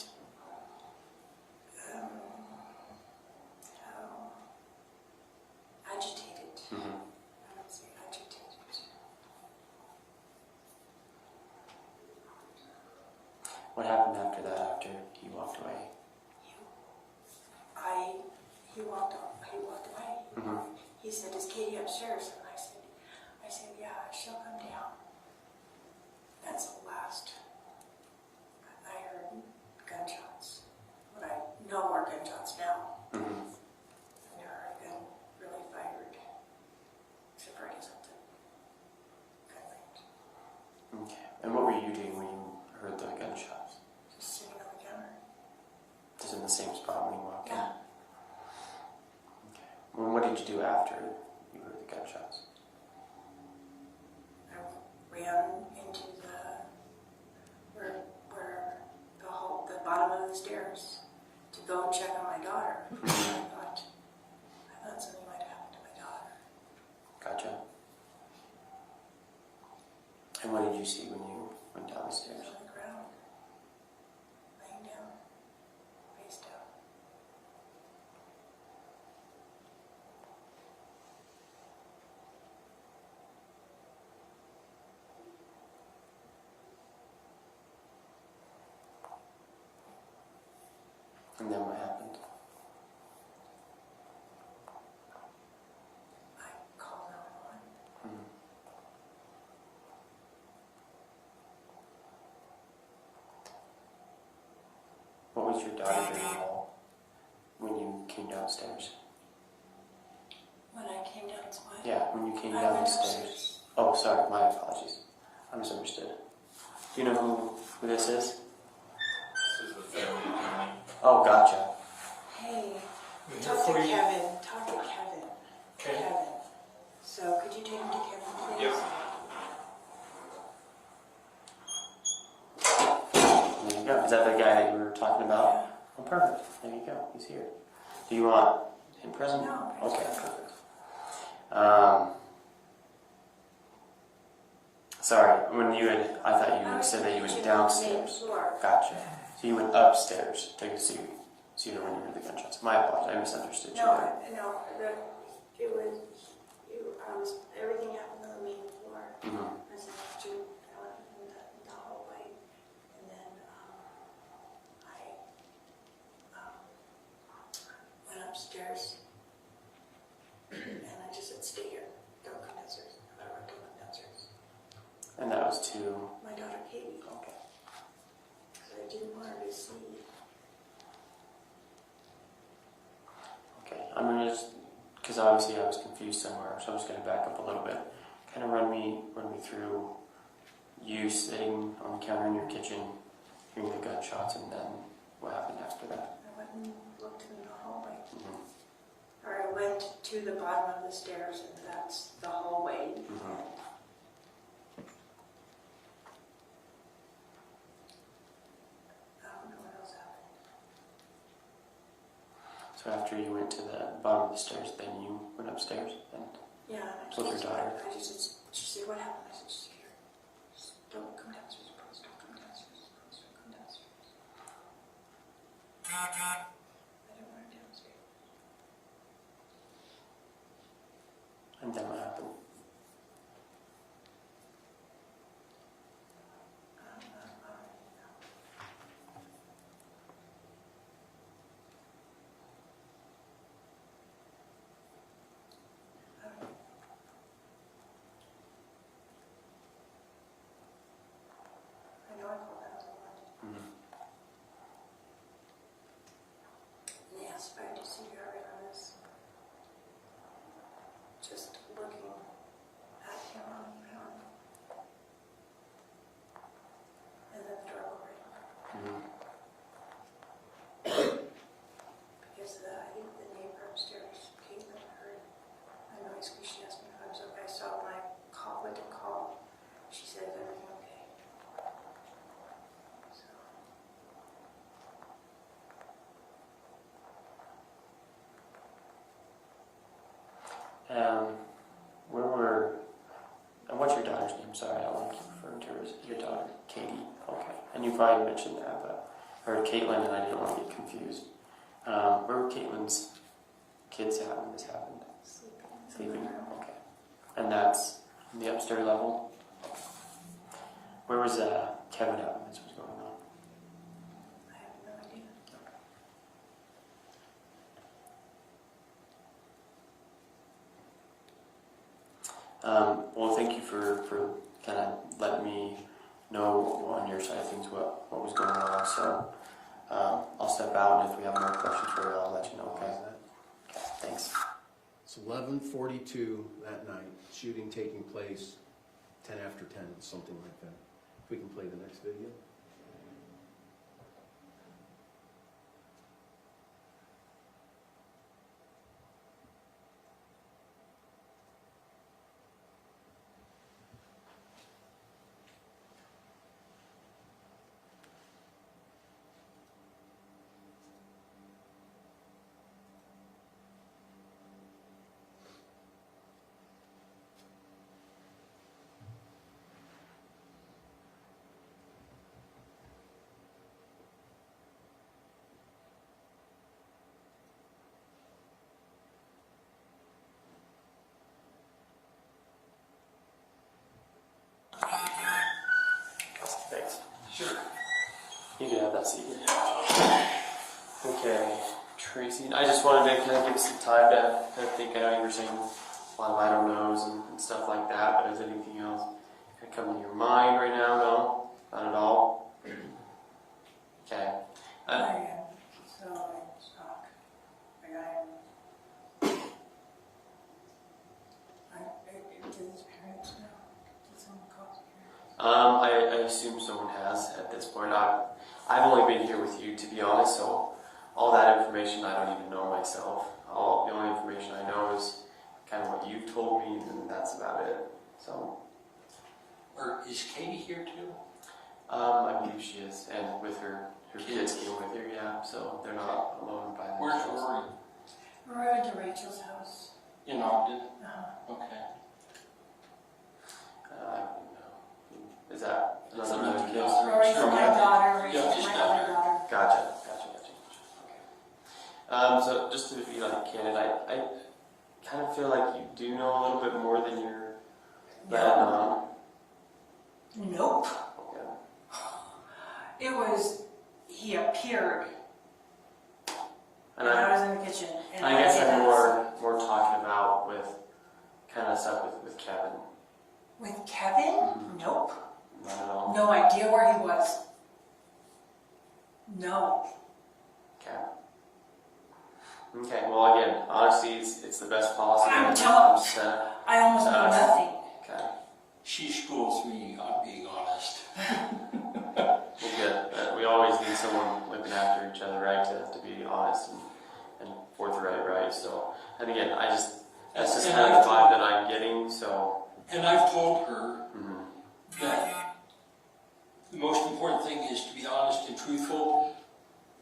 how agitated. Mm-hmm. I don't What happened after that, after he walked away? He walked away. Mm-hmm. He said, "Is Katie upstairs?" And I said, "Yeah, she'll come down." That's the last I heard gunshots. But no more gunshots now. Mm-hmm. I've never heard a gun really fired. Except for something. Gun range. Okay. And what were you doing when you heard the gunshots? Just sitting on the counter. Just in the same spot when you walked in? Yeah. Okay. Well, what did you do after you heard the gunshots? I ran into the bottom of the stairs to go check on my daughter. I thought something might happen to my daughter. Gotcha. And what did you see when you went down the stairs? On the ground, laying down, face down. And then what happened? I called 911. Mm-hmm. What was your daughter doing at all when you came downstairs? When I came down to my... Yeah, when you came I down went the stairs. upstairs. Oh, sorry, my apologies. I misunderstood. Do you know who this is? This is the family attorney. Oh, gotcha. Hey, We're here talk to for you. Kevin. Talk to Kevin. Okay. Kevin. So, could you take him to Kevin, please? Yes. There you go. Is that the guy that you were talking about? Oh, perfect. There you go. He's here. Do you want him present? No. Okay, perfect. Sorry, when you had, I thought you said that you went downstairs. Floor. Gotcha. So you went upstairs to see you when you heard the gunshots. My apologies, I misunderstood you there. Everything happened on the main floor. Mm-hmm. I said, I went in the hallway, and then I went upstairs, and I just said, "Stay here, don't come downstairs." I don't come downstairs. And that was to... My daughter Katie, Okay. because I didn't want her to see. Okay, I'm going to just... Because obviously I was confused somewhere, so I'm just going to back up a little bit. Kind of run me through you sitting on the counter in your kitchen, hearing the gunshots, and then what happened after that. I went and looked in the hallway. Mm-hmm. Or I went to the bottom of the stairs, and that's the hallway. Mm-hmm. I don't know what else happened. So after you went to the bottom of the stairs, then you went upstairs? And Yeah, and I with your daughter? she said, "What happened?" I said, "Just here. Just don't come downstairs, please. Don't come downstairs. Please don't come downstairs." I didn't want her downstairs. And then what happened? I know I called 911. Mm-hmm. And they asked if I had to see her, and I was just looking at him on the ground. And then the door opened. Mm-hmm. Because I think the neighbor upstairs, Caitlin, heard a noise because she asked me if I was okay. I saw when I went to call, she said, "Is everything okay?" So, And what's your daughter's name? Sorry, I don't keep referring to her as your daughter, Katie. Okay. And you probably mentioned that, but I heard Caitlin and I didn't want to get confused. Where were Caitlin's kids at when this happened? Sleeping. Okay. And that's in the upstairs level? Where was Kevin at when this was going on? Well, thank you for kind of letting me know on your side of things what was going on. So I'll step out, and if we have more questions for you, I'll let you know. Okay. Okay. Thanks. It's 11:42 that night. Shooting taking place 10 after 10, something like that. If we can play the next video. Thanks. Sure. You can have that seat. Okay, Tracy, I just wanted to kind of give us some time to kind of think. I know you were saying a lot of I don't knows and stuff like that, but is anything else kind of come to your mind right now? No? Not at all? Okay. I am so in shock. Like did his parents know? Did someone call his parents? I assume someone has at this point. I've only been here with you, to be honest, so all that information I don't even know myself. The only information I know is kind of what you've told me, and that's about it. So. Or is Katie here too? I believe she is, and with her kids came with her, yeah, so they're not alone by themselves. Where's Rory? We're at Rachel's house. In Ogden? Uh-huh. Okay. I don't know. Is that That's another another kid? kid. Rory's Sure. my daughter, Yeah, Rachel's just my got other her. daughter. Gotcha. Okay. So just to be like candid, I kind of feel like you do know a little bit more than you're letting on. Nope. Okay. It was, he appeared, And I was in the kitchen. And I guess I'm asked- more talking about with kind of stuff with Kevin. With Kevin? Mhm. Nope. Not at all. No idea where he was. No. Okay. Okay. Well, again, honesty it's the best policy. I'm when it telling- comes to- I almost know nothing. Okay. She schools me on being honest. Well, good. We always need someone looking after each other, right? To be honest and forthright, right? So, and again, that's just And kind of I've the vibe that I'm getting. So. And I've told her Mhm. that the most important thing is to be honest and truthful,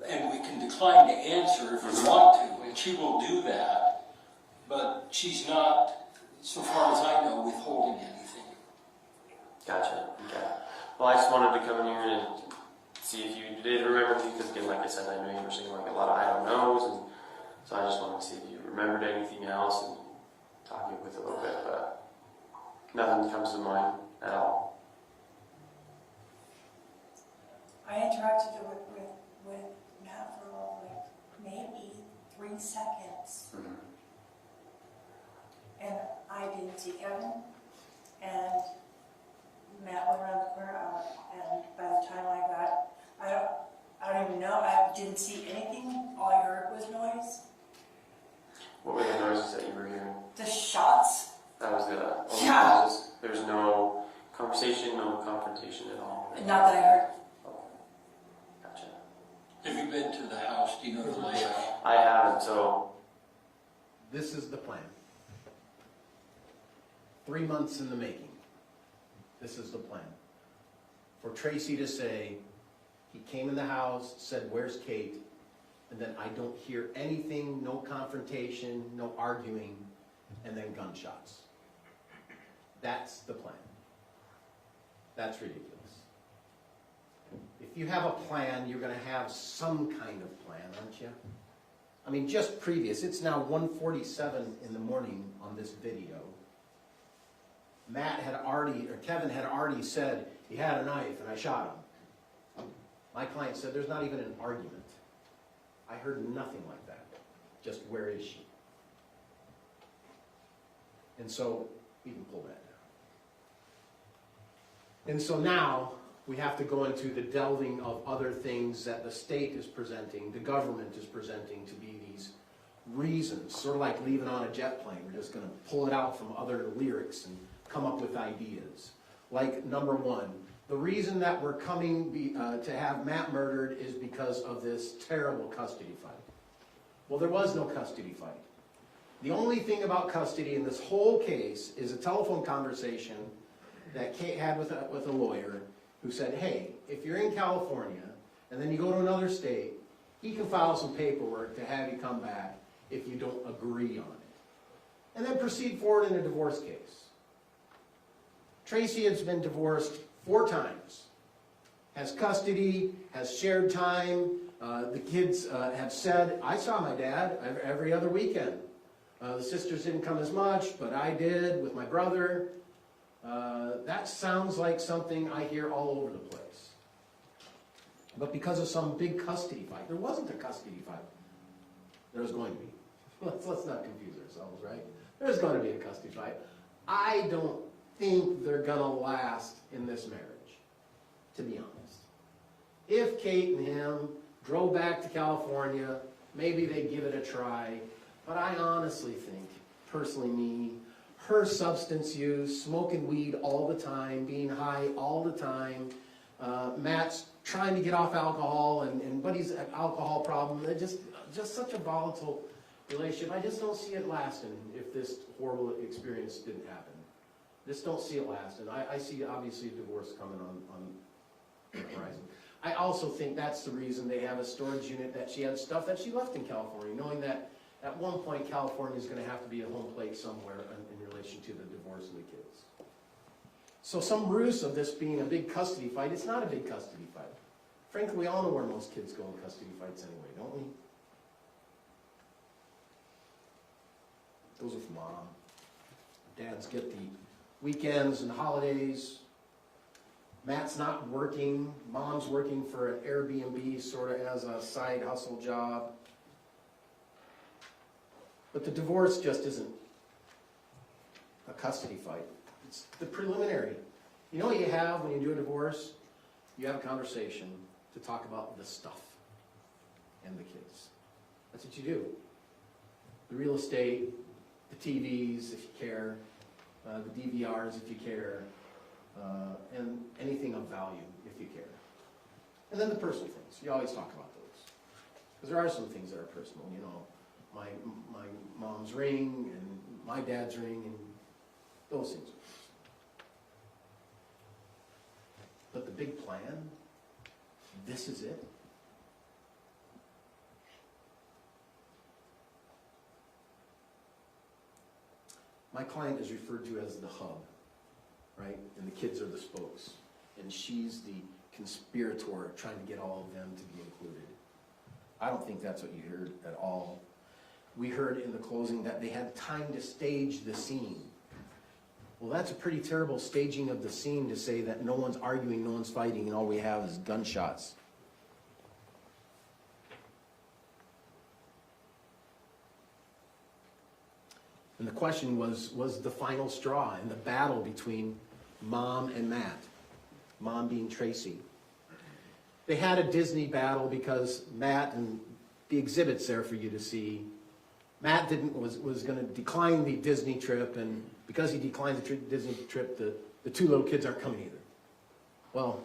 and we can decline to answer if we want to, and she will do that, but she's not, so far as I know, withholding anything. Gotcha. Okay. Well, I just wanted to come in here and see if you did remember me, because again, like I said, I know you were saying like a lot of I don't knows, and so I just wanted to see if you remembered anything else and talk you with a little bit, but nothing comes to mind at all. I interacted with Matt for like maybe 3 seconds. Mm-hmm. And I didn't see Kevin. And Matt went around the corner, and by the time I got, I don't even know, I didn't see anything. All I heard was noise. What were the noises that you were hearing? The shots. That was the only Yeah. noises. There's no conversation, no confrontation at all. Not that I heard. Gotcha. Have you been to the house? Do you know the layout? I haven't, so This is the plan. 3 months in the making. This is the plan. For Tracy to say, he came in the house, said, "Where's Kate?" And then I don't hear anything, no confrontation, no arguing, and then gunshots. That's the plan. That's ridiculous. If you have a plan, you're going to have some kind of plan, aren't you? I mean, just previous, it's now 1:47 in the morning on this video. Kevin had already said he had a knife and I shot him. My client said there's not even an argument. I heard nothing like that. Just where is she? And so we can pull that down. And so now we have to go into the delving of other things that the state is presenting, the government is presenting to be these reasons, sort of like leaving on a jet plane. We're just going to pull it out from other lyrics and come up with ideas. Like number one, the reason that we're coming to have Matt murdered is because of this terrible custody fight. Well, there was no custody fight. The only thing about custody in this whole case is a telephone conversation that Kate had with a lawyer who said, hey, if you're in California and then you go to another state, he can file some paperwork to have you come back if you don't agree on it. And then proceed forward in a divorce case. Tracey has been divorced 4 times, has custody, has shared time. The kids have said, I saw my dad every other weekend. The sisters didn't come as much, but I did with my brother. That sounds like something I hear all over the place. But because of some big custody fight, there wasn't a custody fight. There was going to be. Let's not confuse ourselves, right? There's going to be a custody fight. I don't think they're going to last in this marriage, to be honest. If Kate and him drove back to California, maybe they'd give it a try. But I honestly think, personally me, her substance use, smoking weed all the time, being high all the time, Matt's trying to get off alcohol and Buddy's alcohol problem, they're just such a volatile relationship. I just don't see it lasting if this horrible experience didn't happen. Just don't see it lasting. I see obviously a divorce coming on the horizon. I also think that's the reason they have a storage unit, that she had stuff that she left in California, knowing that at one point California is going to have to be a home plate somewhere in relation to the divorce of the kids. So some ruse of this being a big custody fight, it's not a big custody fight. Frankly, we all know where most kids go in custody fights anyway, don't we? Goes with mom. Dads get the weekends and holidays. Matt's not working. Mom's working for an Airbnb sort of as a side hustle job. But the divorce just isn't a custody fight. It's the preliminary. You know what you have when you do a divorce? You have a conversation to talk about the stuff and the kids. That's what you do. The real estate, the TVs if you care, the DVRs if you care, and anything of value if you care. And then the personal things. You always talk about those. Because there are some things that are personal, you know. My mom's ring and my dad's ring and those things. But the big plan, this is it. My client is referred to as the hub, right? And the kids are the spokes. And she's the conspirator trying to get all of them to be included. I don't think that's what you heard at all. We heard in the closing that they had time to stage the scene. Well, that's a pretty terrible staging of the scene to say that no one's arguing, no one's fighting, and all we have is gunshots. And the question was the final straw in the battle between Mom and Matt, Mom being Tracey. They had a Disney battle because Matt, and the exhibit's there for you to see, Matt was going to decline the Disney trip, and because he declined the Disney trip, the 2 little kids aren't coming either. Well,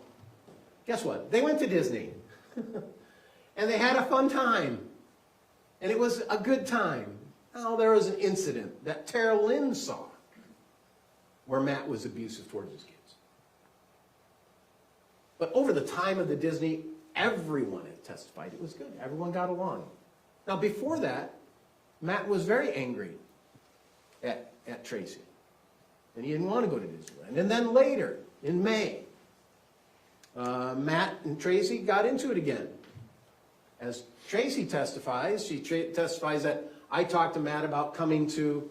guess what? They went to Disney. And they had a fun time. And it was a good time. Now, there was an incident that Tara Lynn saw where Matt was abusive towards his kids. But over the time of the Disney, everyone had testified it was good. Everyone got along. Now, before that, Matt was very angry at Tracey. And he didn't want to go to Disneyland. And then later, in May, Matt and Tracey got into it again. As Tracey testifies, she testifies that I talked to Matt about coming to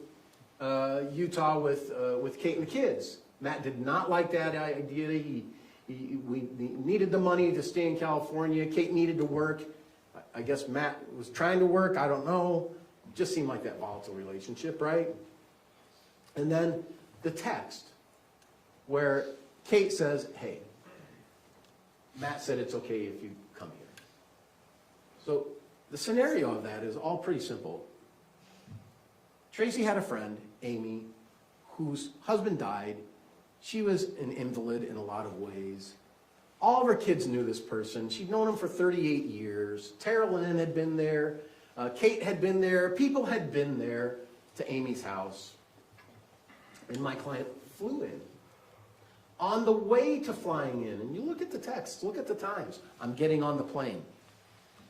Utah with Kate and the kids. Matt did not like that idea. We needed the money to stay in California. Kate needed to work. I guess Matt was trying to work. I don't know. Just seemed like that volatile relationship, right? And then the text where Kate says, hey, Matt said it's okay if you come here. So the scenario of that is all pretty simple. Tracey had a friend, Amy, whose husband died. She was an invalid in a lot of ways. All of her kids knew this person. She'd known him for 38 years. Tara Lynn had been there. Kate had been there. People had been there to Amy's house. And my client flew in. On the way to flying in, and you look at the text, look at the times. I'm getting on the plane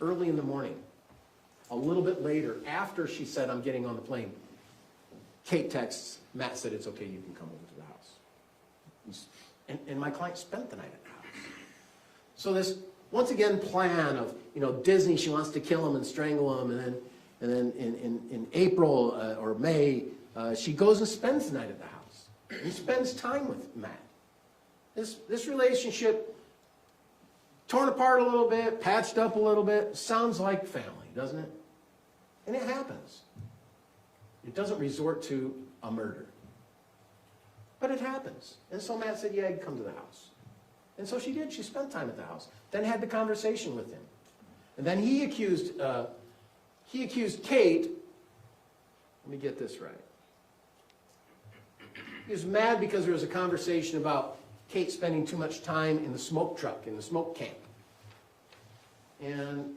early in the morning. A little bit later, after she said, I'm getting on the plane, Kate texts, Matt said it's okay, you can come over to the house. And my client spent the night at the house. So this, once again, plan of, Disney, she wants to kill him and strangle him, and then in April or May, she goes and spends the night at the house. And spends time with Matt. This relationship, torn apart a little bit, patched up a little bit, sounds like family, doesn't it? And it happens. It doesn't resort to a murder. But it happens. And so Matt said, yeah, come to the house. And so she did. She spent time at the house. Then had the conversation with him. And then he accused Kate. Let me get this right. He was mad because there was a conversation about Kate spending too much time in the smoke truck, in the smoke camp. And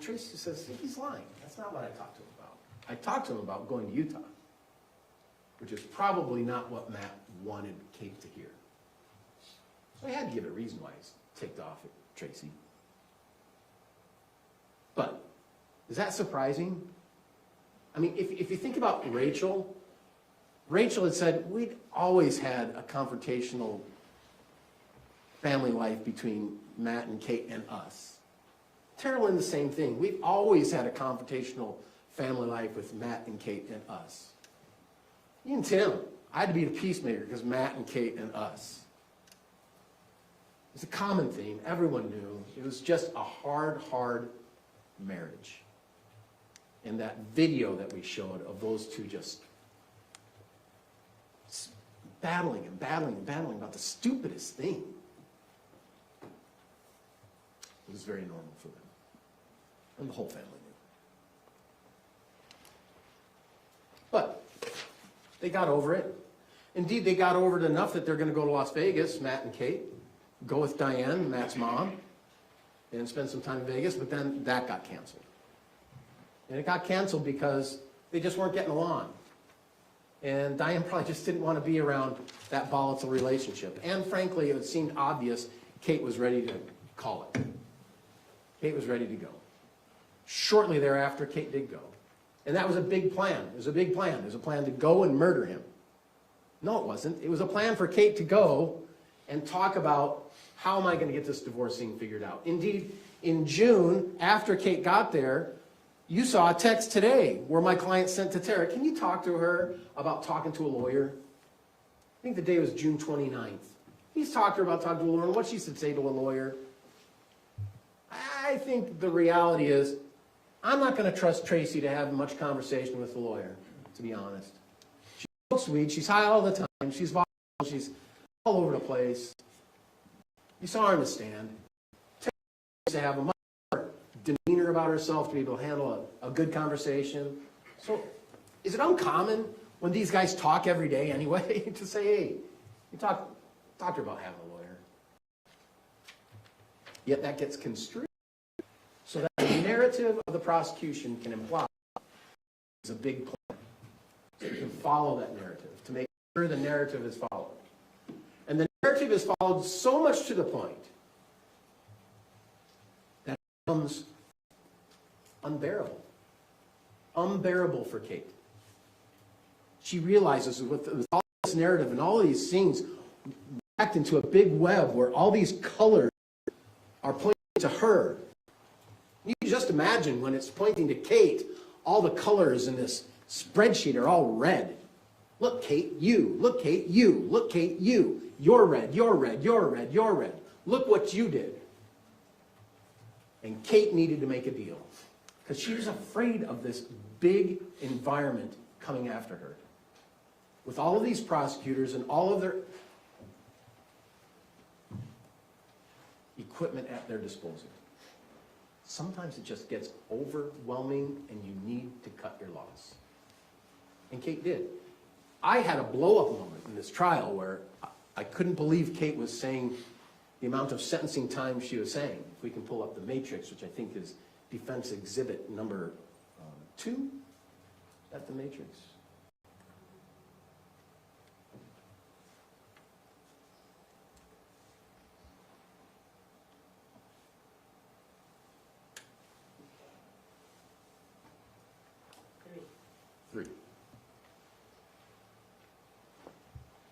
Tracey says, he's lying. That's not what I talked to him about. I talked to him about going to Utah, which is probably not what Matt wanted Kate to hear. So I had to give a reason why he's ticked off at Tracey. But is that surprising? I mean, if you think about Rachel had said, we'd always had a confrontational family life between Matt and Kate and us. Tara Lynn, the same thing. We've always had a confrontational family life with Matt and Kate and us. Even Tim, I had to be the peacemaker because Matt and Kate and us. It's a common theme. Everyone knew. It was just a hard marriage. And that video that we showed of those two just battling about the stupidest thing. It was very normal for them. And the whole family knew. But they got over it. Indeed, they got over it enough that they're going to go to Las Vegas, Matt and Kate, go with Diane, Matt's mom, and spend some time in Vegas, but then that got canceled. And it got canceled because they just weren't getting along. And Diane probably just didn't want to be around that volatile relationship. And frankly, it seemed obvious Kate was ready to call it. Kate was ready to go. Shortly thereafter, Kate did go. And that was a big plan. It was a big plan. It was a plan to go and murder him. No, it wasn't. It was a plan for Kate to go and talk about, how am I going to get this divorce thing figured out? Indeed, in June, after Kate got there, you saw a text today where my client sent to Tara, can you talk to her about talking to a lawyer? I think the day was June 29th. He's talked to her about talking to a lawyer and what she should say to a lawyer. I think the reality is, I'm not going to trust Tracey to have much conversation with the lawyer, to be honest. She's so sweet, she's high all the time, she's volatile, she's all over the place. You saw her in the stand. Tara used to have a much more demeanor about herself to be able to handle a good conversation. So, is it uncommon when these guys talk every day anyway to say, hey, you talk to her about having a lawyer? Yet that gets construed so that the narrative of the prosecution can imply is a big plan. So you can follow that narrative to make sure the narrative is followed. And the narrative is followed so much to the point that it becomes unbearable. Unbearable for Kate. She realizes with all this narrative and all these scenes packed into a big web where all these colors are pointing to her. You can just imagine when it's pointing to Kate, all the colors in this spreadsheet are all red. Look, Kate, you. Look, Kate, you. Look, Kate, you. You're red, you're red, you're red, you're red. Look what you did. And Kate needed to make a deal because she was afraid of this big environment coming after her. with all of these prosecutors and all of their equipment at their disposal. Sometimes it just gets overwhelming and you need to cut your loss. And Kate did. I had a blow-up moment in this trial where I couldn't believe Kate was saying the amount of sentencing time she was saying. If we can pull up the matrix, which I think is defense exhibit number 2 at the matrix.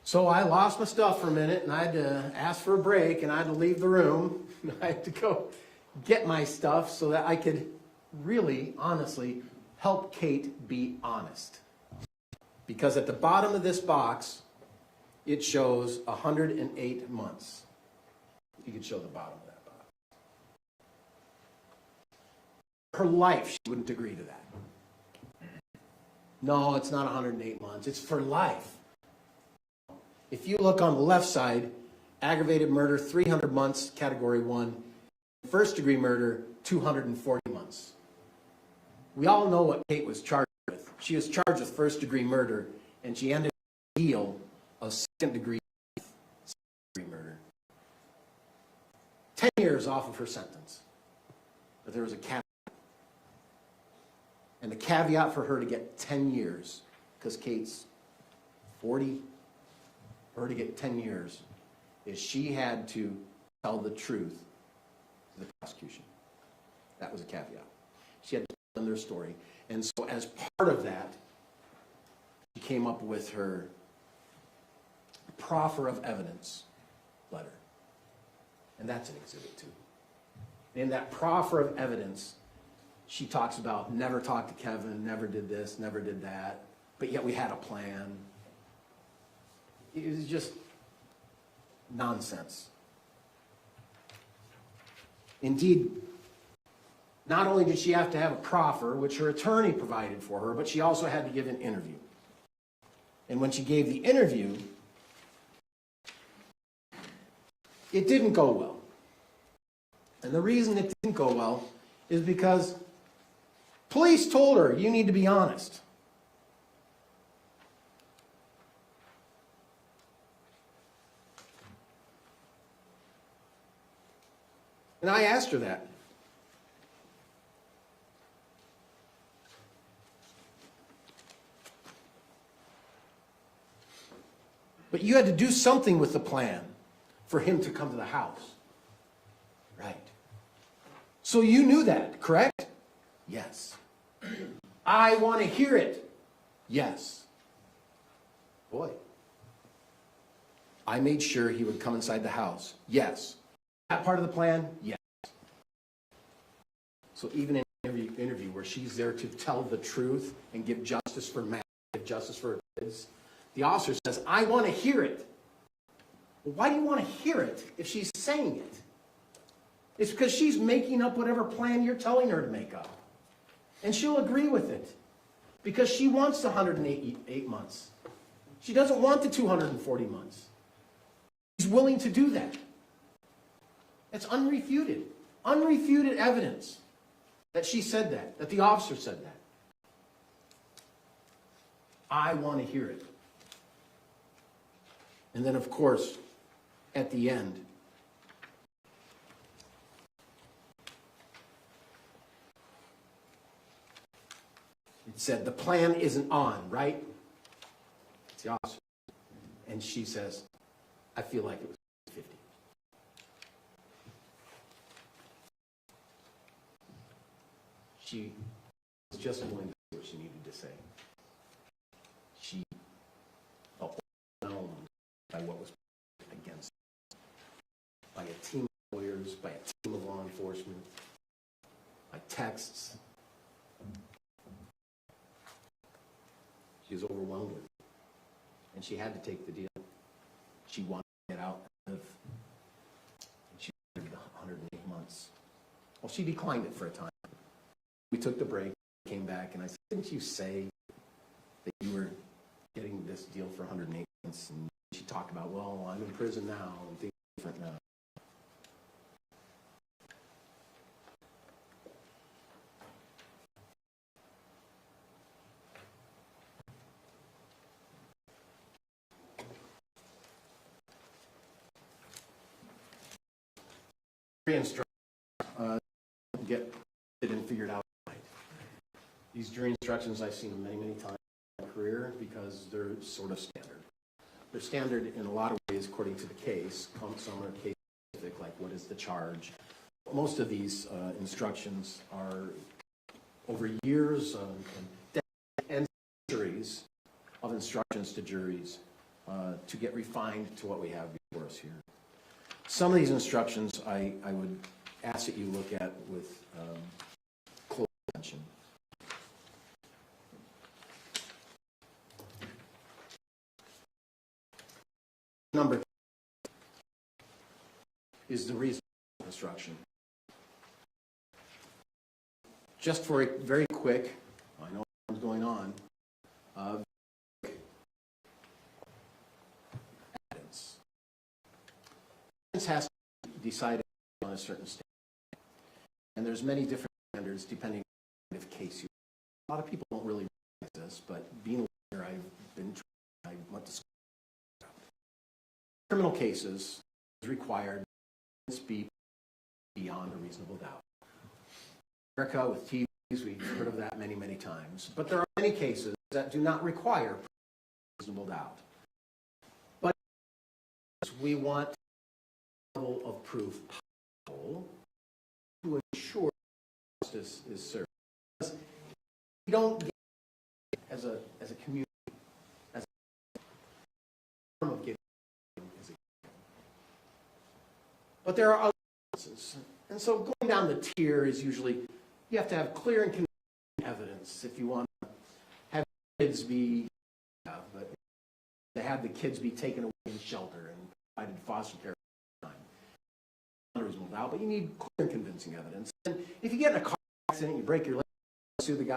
So I lost my stuff for a minute, and I had to ask for a break, and I had to leave the room. I had to go get my stuff so that I could really, honestly, help Kate be honest. Because at the bottom of this box, it shows 108 months. You could show the bottom of that box. Her life, she wouldn't agree to that. No, it's not 108 months. It's for life. If you look on the left side, aggravated murder, 300 months, category 1. First degree murder, 240 months. We all know what Kate was charged with. She was charged with first degree murder, and she ended up with a deal of second degree murder. 10 years off of her sentence. But there was a caveat. And the caveat for her to get 10 years, because Kate's 40, for her to get 10 years, is she had to tell the truth to the prosecution. That was a caveat. She had to tell them their story. And so as part of that, she came up with her proffer of evidence letter. And that's an exhibit too. In that proffer of evidence, she talks about never talked to Kevin, never did this, never did that, but yet we had a plan. It was just nonsense. Indeed, not only did she have to have a proffer, which her attorney provided for her, but she also had to give an interview. And when she gave the interview, it didn't go well. And the reason it didn't go well is because police told her, you need to be honest. And I asked her that. But you had to do something with the plan for him to come to the house. Right. So you knew that, correct? Yes. I want to hear it. Yes. Boy. I made sure he would come inside the house. Yes. That part of the plan? Yes. So even in an interview where she's there to tell the truth and give justice for Matt, give justice for her kids, the officer says, I want to hear it. Well, why do you want to hear it if she's saying it? It's because she's making up whatever plan you're telling her to make up. And she'll agree with it. Because she wants the 108 months. She doesn't want the 240 months. She's willing to do that. It's unrefuted. Unrefuted evidence that she said that the officer said that. I want to hear it. And then, of course, at the end, it said, the plan isn't on, right? It's the officer. And she says, I feel like it was 50. She was just willing to say what she needed to say. She felt overwhelmed by what was against her, by a team of lawyers, by a team of law enforcement, by texts. She was overwhelmed with it. And she had to take the deal. She wanted to get out and live. And she wanted 108 months. Well, she declined it for a time. We took the break, came back, and I said, didn't you say that you were getting this deal for 108 months, and she talked about, well, I'm in prison now, and things are different now. Get it and figured out. These jury instructions, I've seen them many, many times in my career because they're sort of standard. They're standard in a lot of ways according to the case. Some are case specific, like what is the charge. Most of these instructions are over years and centuries of instructions to juries to get refined to what we have before us here. Some of these instructions I would ask that you look at with close attention. Number 2 is the reasonable instruction. Just for a very quick, I know what's going on, evidence. Evidence has to be decided on a certain standard. And there's many different standards depending on the kind of case you have. A lot of people don't really realize this, but being a lawyer, I went to school. Criminal cases is required to be beyond a reasonable doubt. America with TVs, we've heard of that many, many times. But there are many cases that do not require reasonable doubt. But we want a level of proof possible to ensure justice is served. Because we don't get as a community, as a form of getting as a but there are other instances. And so going down the tier is usually, you have to have clear and convincing evidence if you want to have kids be, but to have the kids be taken away in shelter and provided foster care at the time. Unreasonable doubt, but you need clear and convincing evidence. And if you get in a car accident, you break your leg, sue the guy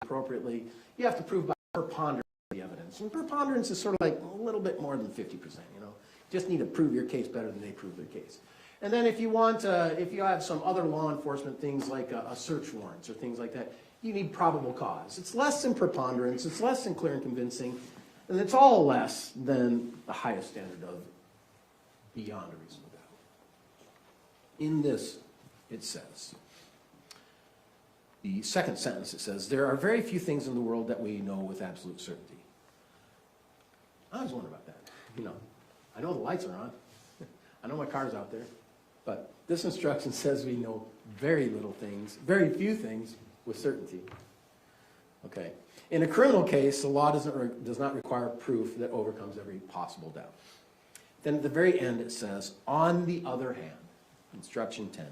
appropriately, you have to prove by preponderance of the evidence. And preponderance is sort of like a little bit more than 50%, you know. You just need to prove your case better than they prove their case. And then if you want, if you have some other law enforcement things like a search warrants or things like that, you need probable cause. It's less than preponderance, it's less than clear and convincing, and it's all less than the highest standard of beyond a reasonable doubt. In this, it says, the second sentence, it says, there are very few things in the world that we know with absolute certainty. I always wonder about that. You know, I know the lights are on. I know my car's out there. But this instruction says we know very little things, very few things with certainty. Okay. In a criminal case, the law does not require proof that overcomes every possible doubt. Then at the very end it says, on the other hand, instruction 10,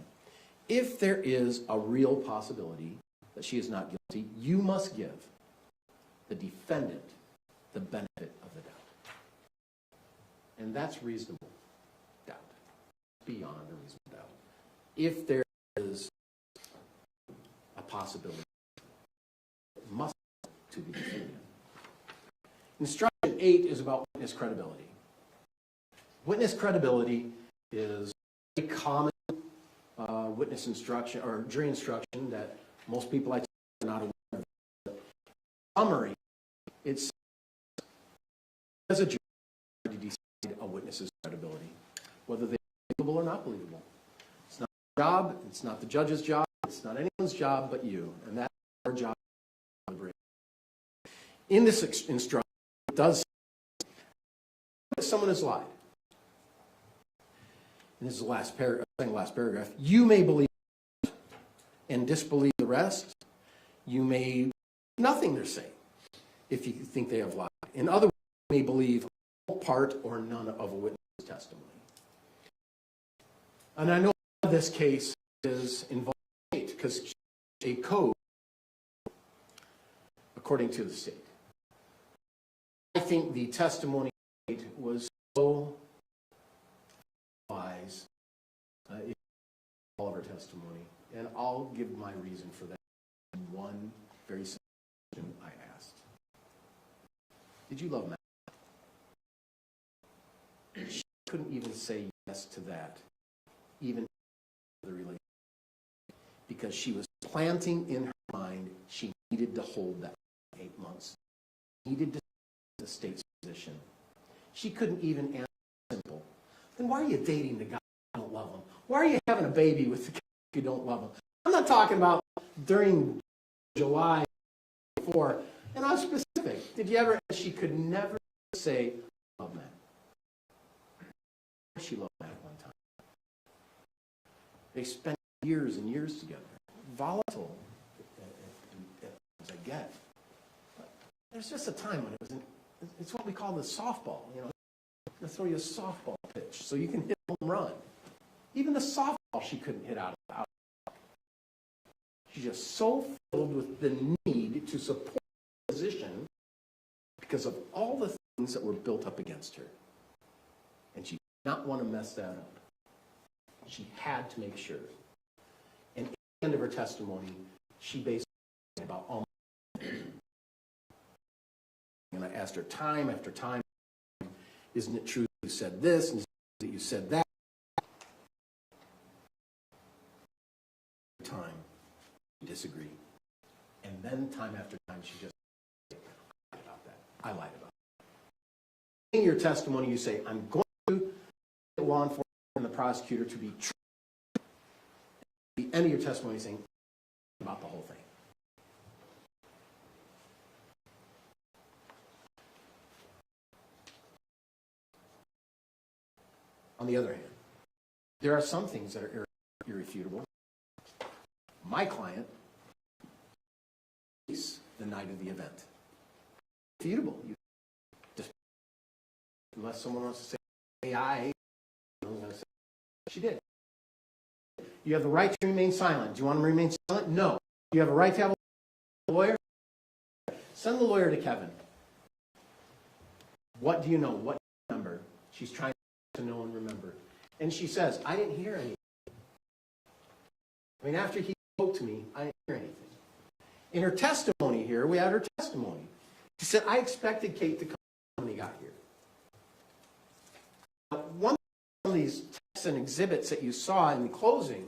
if there is a real possibility that she is not guilty, you must give the defendant the benefit of the doubt. And that's reasonable doubt, beyond a reasonable doubt. If there is a possibility, it must to be defended. Instruction 8 is about witness credibility. Witness credibility is a common witness instruction or jury instruction that most people I think are not aware of. In summary, it's as a jury to decide a witness's credibility, whether they're believable or not believable. It's not your job, it's not the judge's job, it's not anyone's job but you, and that's our job. In this instruction, it does say if someone has lied, and this is the last paragraph, you may believe and disbelieve the rest. You may believe nothing they're saying if you think they have lied. In other words, you may believe all, part, or none of a witness' testimony. And I know this case is involved because a code according to the state. I think the testimony was so wise in all of her testimony, and I'll give my reason for that in one very simple question I asked. Did you love Matt? She couldn't even say yes to that, even the relationship, because she was planting in her mind she needed to hold that 8 months, needed to the state's position. She couldn't even answer simple. Then why are you dating the guy you don't love him? Why are you having a baby with the guy you don't love him? I'm not talking about during July 4, and I'm specific. Did you ever? She could never say, love Matt. She loved Matt at one time. They spent years and years together. Volatile, as I get. But there's just a time when it was, it's what we call the softball. You know, they throw you a softball pitch so you can hit a home run. Even the softball she couldn't hit out of. She's just so filled with the need to support the position because of all the things that were built up against her. And she did not want to mess that up. She had to make sure. And at the end of her testimony, she basically said about almost everything. And I asked her time after time, isn't it true that you said this and that you said that? Time, she disagreed. And then time after time, she just said, I lied about that. I lied about it. In your testimony, you say, I'm going to get law enforcement and the prosecutor to be true. At the end of your testimony, saying about the whole thing. On the other hand, there are some things that are irrefutable. My client is the night of the event. Irrefutable. Just, unless someone wants to say AI, I'm going to say she did. You have the right to remain silent. Do you want to remain silent? No. You have a right to have a lawyer? Send the lawyer to Kevin. What do you know? What do you remember? She's trying to know and remember. And she says, I didn't hear anything. I mean, after he spoke to me, I didn't hear anything. In her testimony here, we had her testimony. She said, I expected Kate to come when he got here. Now, one of these texts and exhibits that you saw in the closing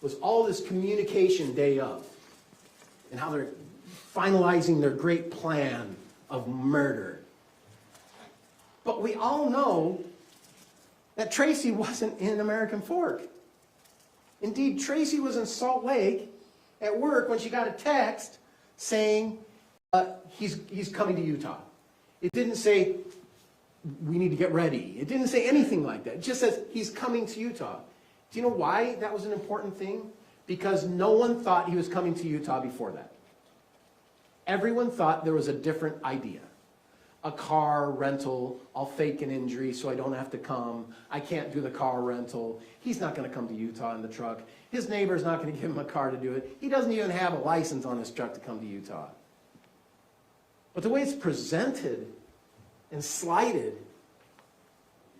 was all this communication day of, and how they're finalizing their great plan of murder. But we all know that Tracey wasn't in American Fork. Indeed, Tracey was in Salt Lake at work when she got a text saying he's coming to Utah. It didn't say, we need to get ready. It didn't say anything like that. It just says, he's coming to Utah. Do you know why that was an important thing? Because no one thought he was coming to Utah before that. Everyone thought there was a different idea. A car rental, I'll fake an injury so I don't have to come. I can't do the car rental. He's not going to come to Utah in the truck. His neighbor's not going to give him a car to do it. He doesn't even have a license on his truck to come to Utah. But the way it's presented and slighted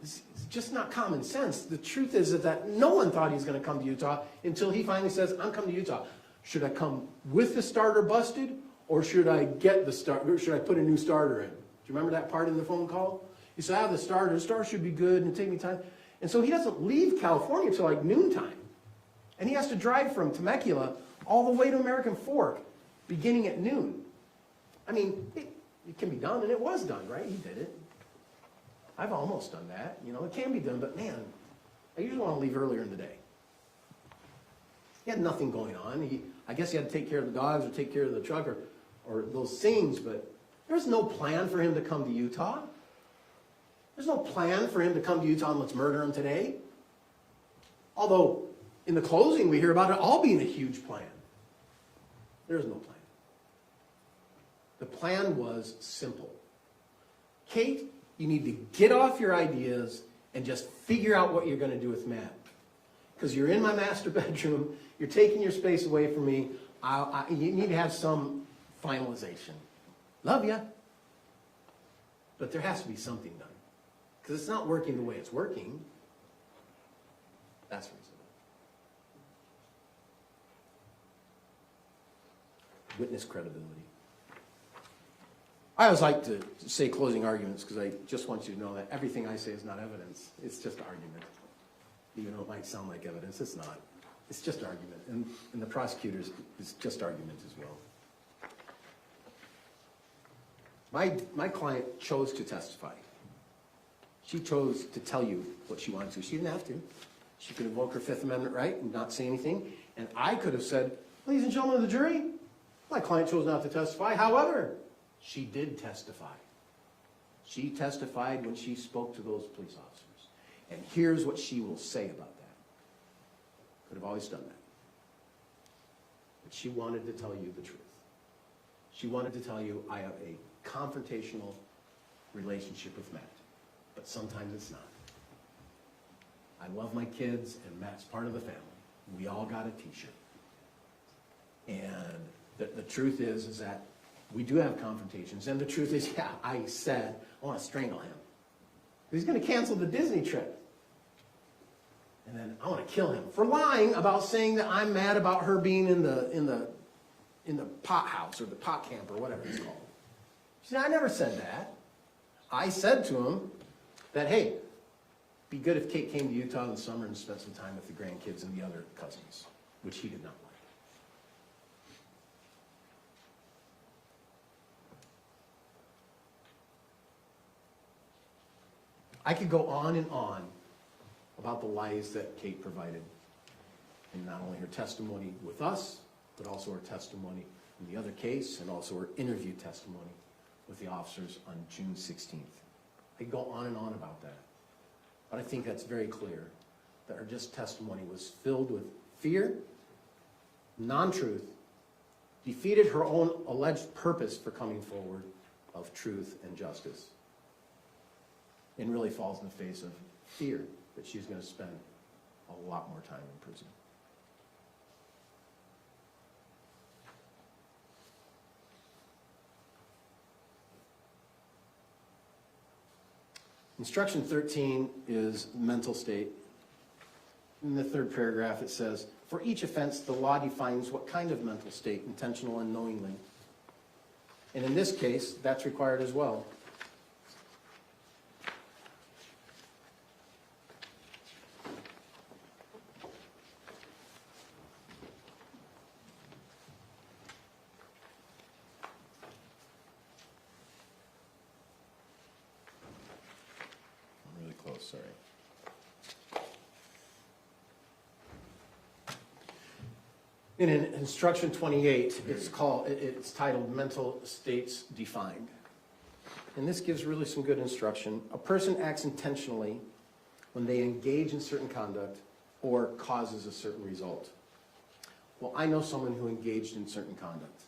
is just not common sense. The truth is that no one thought he was going to come to Utah until he finally says, I'm coming to Utah. Should I come with the starter busted, or should I get the starter? Should I put a new starter in? Do you remember that part in the phone call? He said, I have the starter. The starter should be good and take me time. And so he doesn't leave California until like noontime. And he has to drive from Temecula all the way to American Fork, beginning at noon. I mean, it can be done, and it was done, right? He did it. I've almost done that. You know, it can be done, but man, I usually want to leave earlier in the day. He had nothing going on. I guess he had to take care of the dogs or take care of the truck or those things, but there's no plan for him to come to Utah. There's no plan for him to come to Utah and let's murder him today. Although, in the closing, we hear about it all being a huge plan. There is no plan. The plan was simple. Kate, you need to get off your ideas and just figure out what you're going to do with Matt. Because you're in my master bedroom, you're taking your space away from me, you need to have some finalization. Love ya. But there has to be something done. Because it's not working the way it's working. That's reasonable. Witness credibility. I always like to say closing arguments because I just want you to know that everything I say is not evidence. It's just argument. Even though it might sound like evidence, it's not. It's just argument. And the prosecutors, it's just argument as well. My client chose to testify. She chose to tell you what she wanted to. She didn't have to. She could invoke her Fifth Amendment right and not say anything. And I could have said, ladies and gentlemen of the jury, my client chose not to testify. However, she did testify. She testified when she spoke to those police officers. And here's what she will say about that. Could have always done that. But she wanted to tell you the truth. She wanted to tell you, I have a confrontational relationship with Matt. But sometimes it's not. I love my kids, and Matt's part of the family. We all got a t-shirt. And the truth is that we do have confrontations. And the truth is, yeah, I said, I want to strangle him. He's going to cancel the Disney trip. And then I want to kill him for lying about saying that I'm mad about her being in the pot house or the pot camp or whatever it's called. She said, I never said that. I said to him that, hey, be good if Kate came to Utah in the summer and spent some time with the grandkids and the other cousins, which he did not like. I could go on and on about the lies that Kate provided in not only her testimony with us, but also her testimony in the other case, and also her interview testimony with the officers on June 16th. I could go on and on about that. But I think that's very clear, that her just testimony was filled with fear, non-truth, defeated her own alleged purpose for coming forward of truth and justice, and really falls in the face of fear that she's going to spend a lot more time in prison. Instruction 13 is mental state. In the third paragraph it says, for each offense the law defines what kind of mental state, intentional and knowingly. And in this case, that's required as well. Sorry. In instruction 28, it's titled Mental States Defined. And this gives really some good instruction. A person acts intentionally when they engage in certain conduct or causes a certain result. Well, I know someone who engaged in certain conduct,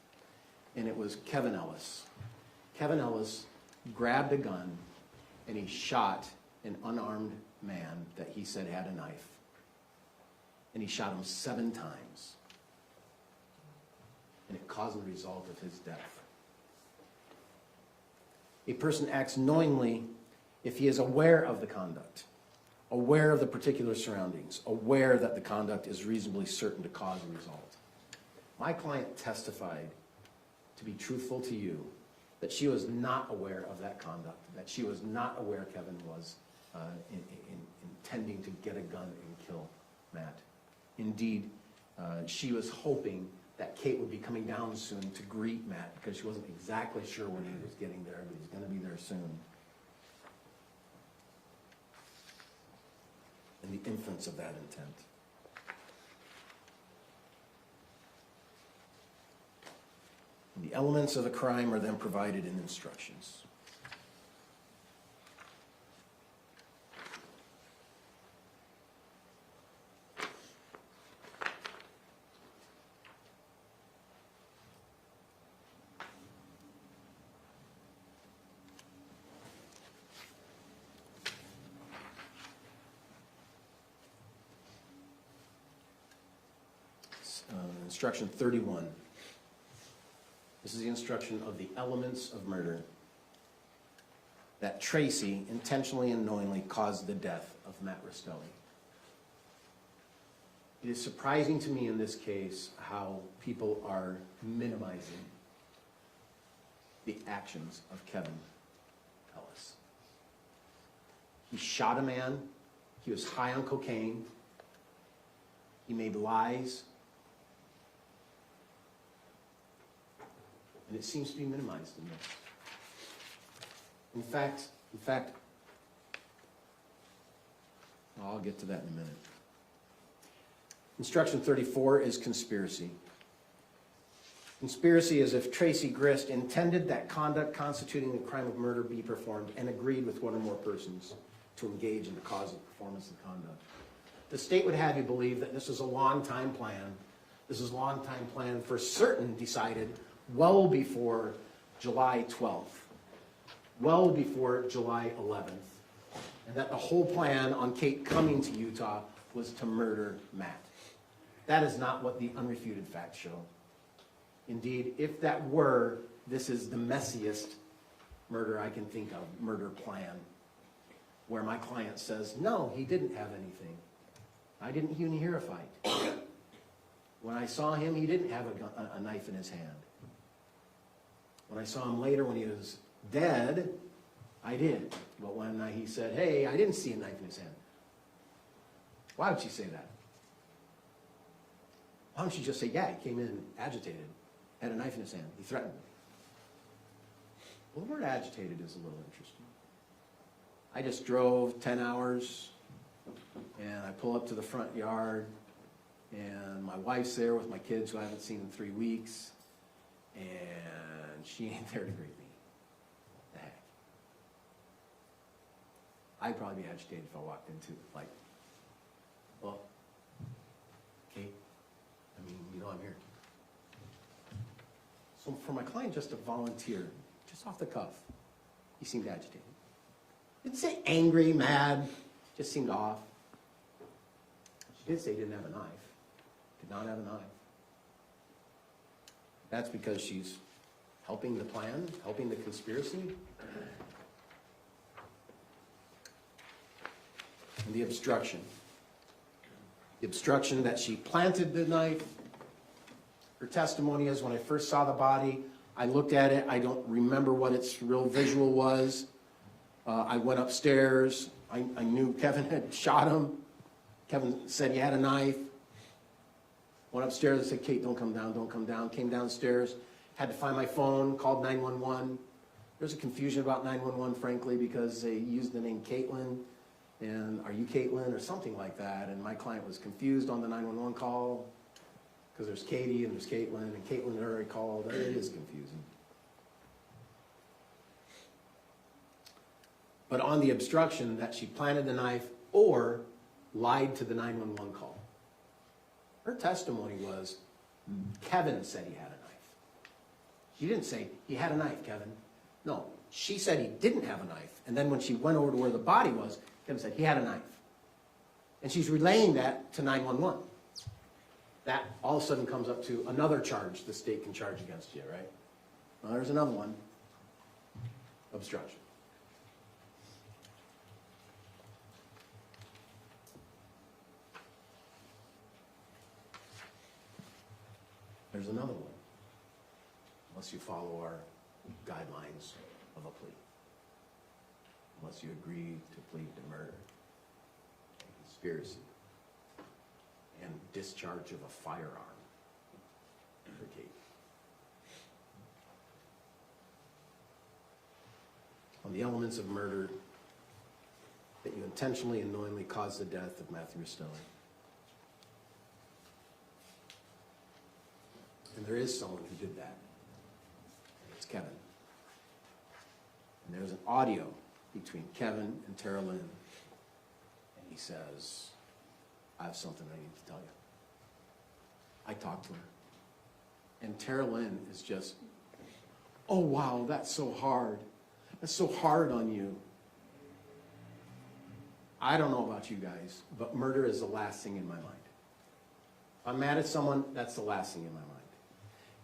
and it was Kevin Ellis. Kevin Ellis grabbed a gun and he shot an unarmed man that he said had a knife. And he shot him 7 times. And it caused the result of his death. A person acts knowingly if he is aware of the conduct, aware of the particular surroundings, aware that the conduct is reasonably certain to cause a result. My client testified, to be truthful to you, that she was not aware of that conduct, that she was not aware Kevin was intending to get a gun and kill Matt. Indeed, she was hoping that Kate would be coming down soon to greet Matt because she wasn't exactly sure when he was getting there, but he's going to be there soon. And the inference of that intent. And the elements of the crime are then provided in instructions. Instruction 31. This is the instruction of the elements of murder. That Tracey intentionally and knowingly caused the death of Matt Restelli. It is surprising to me in this case how people are minimizing the actions of Kevin Ellis. He shot a man. He was high on cocaine. He made lies. And it seems to be minimized in this. In fact, I'll get to that in a minute. Instruction 34 is conspiracy. Conspiracy is if Tracey Grist intended that conduct constituting the crime of murder be performed and agreed with one or more persons to engage in the cause of performance of conduct. The state would have you believe that this is a long-time plan. This is a long-time plan for certain decided well before July 12th, well before July 11th, and that the whole plan on Kate coming to Utah was to murder Matt. That is not what the unrefuted facts show. Indeed, if that were, this is the messiest murder I can think of, murder plan, where my client says, no, he didn't have anything. I didn't even hear a fight. When I saw him, he didn't have a knife in his hand. When I saw him later when he was dead, I did. But when he said, hey, I didn't see a knife in his hand. Why would she say that? Why don't you just say, yeah, he came in agitated, had a knife in his hand, he threatened me. Well, the word agitated is a little interesting. I just drove 10 hours, and I pull up to the front yard, and my wife's there with my kids who I haven't seen in 3 weeks, and she ain't there to greet me. The heck. I'd probably be agitated if I walked into it, like, well, Kate, I mean, you know I'm here. So for my client just to volunteer, just off the cuff, he seemed agitated. Didn't say angry, mad, just seemed off. She did say he didn't have a knife. Did not have a knife. That's because she's helping the plan, helping the conspiracy. And the obstruction. The obstruction that she planted the knife. Her testimony is when I first saw the body, I looked at it, I don't remember what its real visual was. I went upstairs, I knew Kevin had shot him. Kevin said he had a knife. Went upstairs and said, Kate, don't come down, don't come down. Came downstairs, had to find my phone, called 911. There's a confusion about 911, frankly, because they used the name Caitlin, and are you Caitlin, or something like that, and my client was confused on the 911 call, because there's Katie and there's Caitlin, and Caitlin had already called. It is confusing. But on the obstruction that she planted the knife or lied to the 911 call. Her testimony was, Kevin said he had a knife. She didn't say, he had a knife, Kevin. No, she said he didn't have a knife. And then when she went over to where the body was, Kevin said, he had a knife. And she's relaying that to 911. That all of a sudden comes up to another charge the state can charge against you, right? Well, there's another one. Obstruction. There's another one. Unless you follow our guidelines of a plea. Unless you agree to plead to murder, conspiracy, and discharge of a firearm. On the elements of murder, that you intentionally and knowingly caused the death of Matthew Restelli. And there is someone who did that. It's Kevin. And there's an audio between Kevin and Tara Lynn. And he says, I have something I need to tell you. I talked to her. And Tara Lynn is just, oh wow, that's so hard. That's so hard on you. I don't know about you guys, but murder is the last thing in my mind. If I'm mad at someone, that's the last thing in my mind.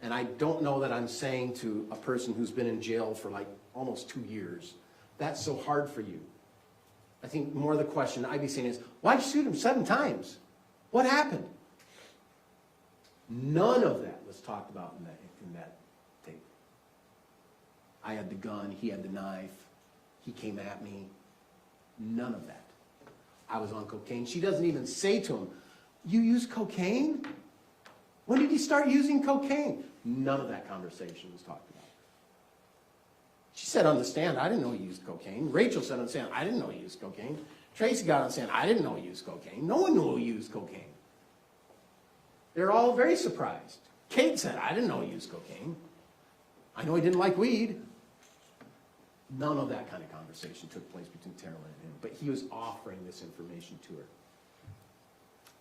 And I don't know that I'm saying to a person who's been in jail for like almost 2 years, that's so hard for you. I think more the question I'd be saying is, why'd you shoot him 7 times? What happened? None of that was talked about in that tape. I had the gun, he had the knife, he came at me. None of that. I was on cocaine. She doesn't even say to him, you use cocaine? When did you start using cocaine? None of that conversation was talked about. She said on the stand, I didn't know he used cocaine. Rachel said on the stand, I didn't know he used cocaine. Tracy got on the stand, I didn't know he used cocaine. No one knew he used cocaine. They're all very surprised. Kate said, I didn't know he used cocaine. I know he didn't like weed. None of that kind of conversation took place between Terrell and him, but he was offering this information to her.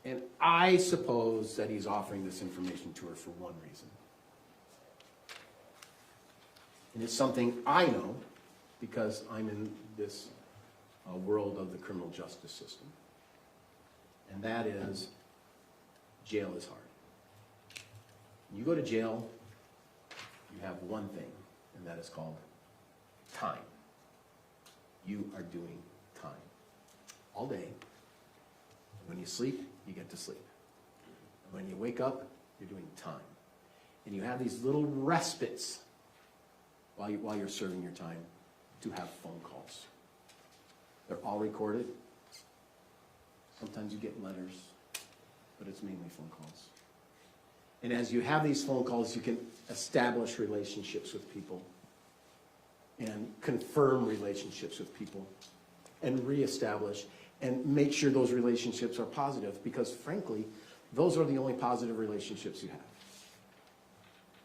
And I suppose that he's offering this information to her for one reason. And it's something I know because I'm in this world of the criminal justice system. And that is, jail is hard. You go to jail, you have one thing, and that is called time. You are doing time all day. When you sleep, you get to sleep. And when you wake up, you're doing time. And you have these little respites while you're serving your time to have phone calls. They're all recorded. Sometimes you get letters, but it's mainly phone calls. And as you have these phone calls, you can establish relationships with people and confirm relationships with people and reestablish and make sure those relationships are positive because, frankly, those are the only positive relationships you have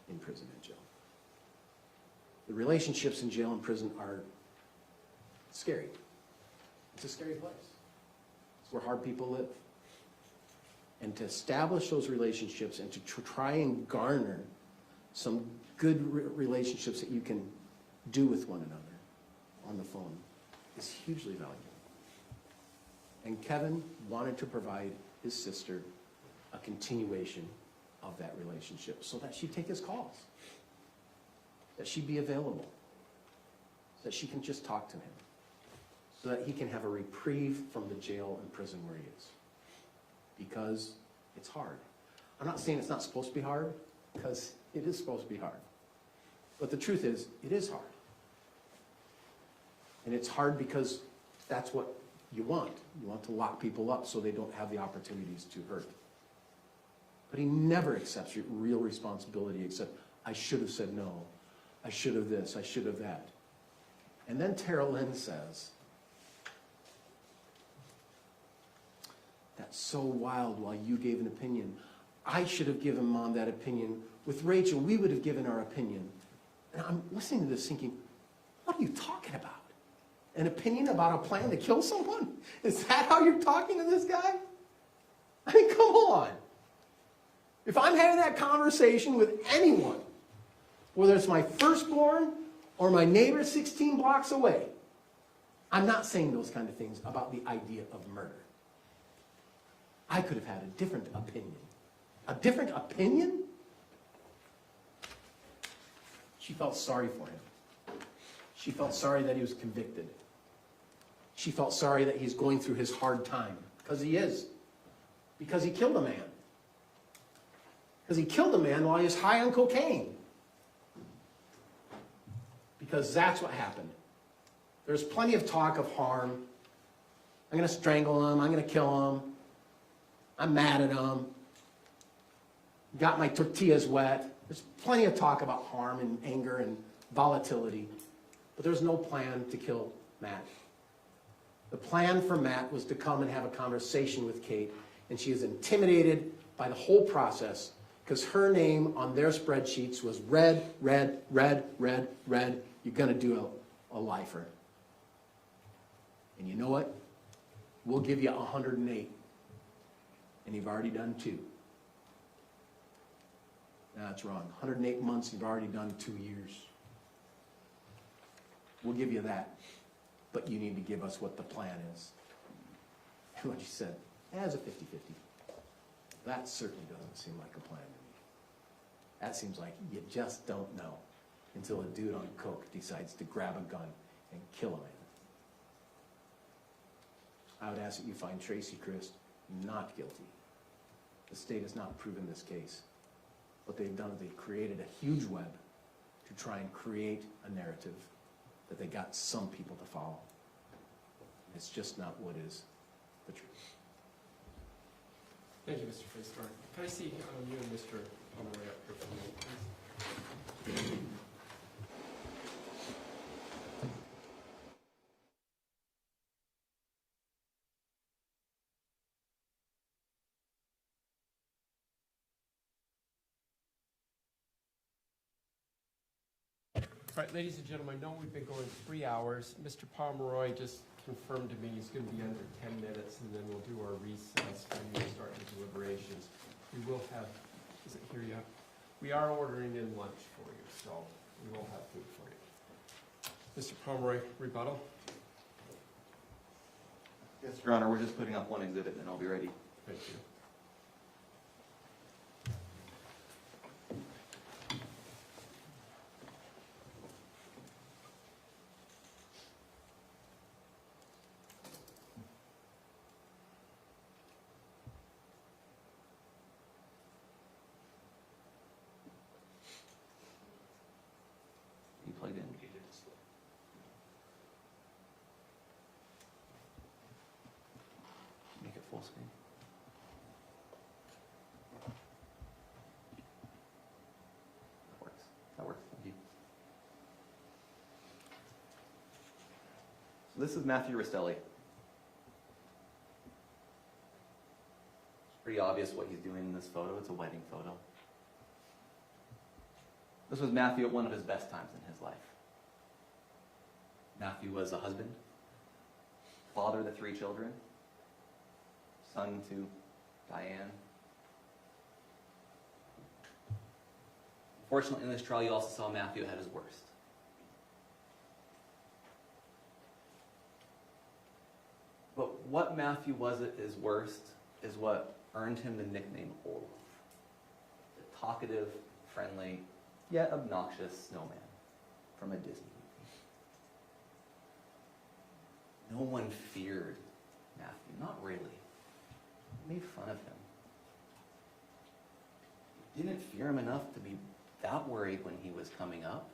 in prison and jail. The relationships in jail and prison are scary. It's a scary place. It's where hard people live. And to establish those relationships and to try and garner some good relationships that you can do with one another on the phone is hugely valuable. And Kevin wanted to provide his sister a continuation of that relationship so that she'd take his calls, that she'd be available, so that she can just talk to him, so that he can have a reprieve from the jail and prison where he is. Because it's hard. I'm not saying it's not supposed to be hard, because it is supposed to be hard. But the truth is, it is hard. And it's hard because that's what you want. You want to lock people up so they don't have the opportunities to hurt. But he never accepts real responsibility except, I should have said no. I should have this. I should have that. And then Tara Lynn says, that's so wild while you gave an opinion. I should have given Mom that opinion. With Rachel, we would have given our opinion. And I'm listening to this thinking, what are you talking about? An opinion about a plan to kill someone? Is that how you're talking to this guy? I mean, come on. If I'm having that conversation with anyone, whether it's my firstborn or my neighbor 16 blocks away, I'm not saying those kind of things about the idea of murder. I could have had a different opinion. A different opinion? She felt sorry for him. She felt sorry that he was convicted. She felt sorry that he's going through his hard time. Because he is. Because he killed a man. Because he killed a man while he was high on cocaine. Because that's what happened. There's plenty of talk of harm. I'm going to strangle him. I'm going to kill him. I'm mad at him. Got my tortillas wet. There's plenty of talk about harm and anger and volatility. But there's no plan to kill Matt. The plan for Matt was to come and have a conversation with Kate, and she is intimidated by the whole process because her name on their spreadsheets was red, red, red, red, red. You're going to do a lifer. And you know what? We'll give you 108. And you've already done 2. That's wrong. 108 months, you've already done 2 years. We'll give you that. But you need to give us what the plan is. And what she said, as a 50-50. That certainly doesn't seem like a plan to me. That seems like you just don't know until a dude on coke decides to grab a gun and kill a man. I would ask that you find Tracey Grist not guilty. The state has not proven this case. What they've done is they've created a huge web to try and create a narrative that they got some people to follow. It's just not what is the truth. Thank you, Mr. Freestar. Can I see you and Mr. Pomeroy up here for a minute, please? All right, ladies and gentlemen, I know we've been going 3 hours. Mr. Pomeroy just confirmed to me he's going to be under 10 minutes, and then we'll do our recess and we'll start the deliberations. We will have, is it here yet? We are ordering in lunch for you, so we will have food for you. Mr. Pomeroy, rebuttal? Yes, Your Honor, we're just putting up one exhibit and then I'll be ready. Thank you. You plugged in? Make it full screen. That works. That works. Thank you. So this is Matthew Restelli. It's pretty obvious what he's doing in this photo. It's a wedding photo. This was Matthew at one of his best times in his life. Matthew was a husband, father to 3 children, son to Diane. Fortunately, in this trial, you also saw Matthew at his worst. But what Matthew was at his worst is what earned him the nickname Olaf. The talkative, friendly, yet obnoxious snowman from a Disney movie. No one feared Matthew, not really. They made fun of him. They didn't fear him enough to be that worried when he was coming up.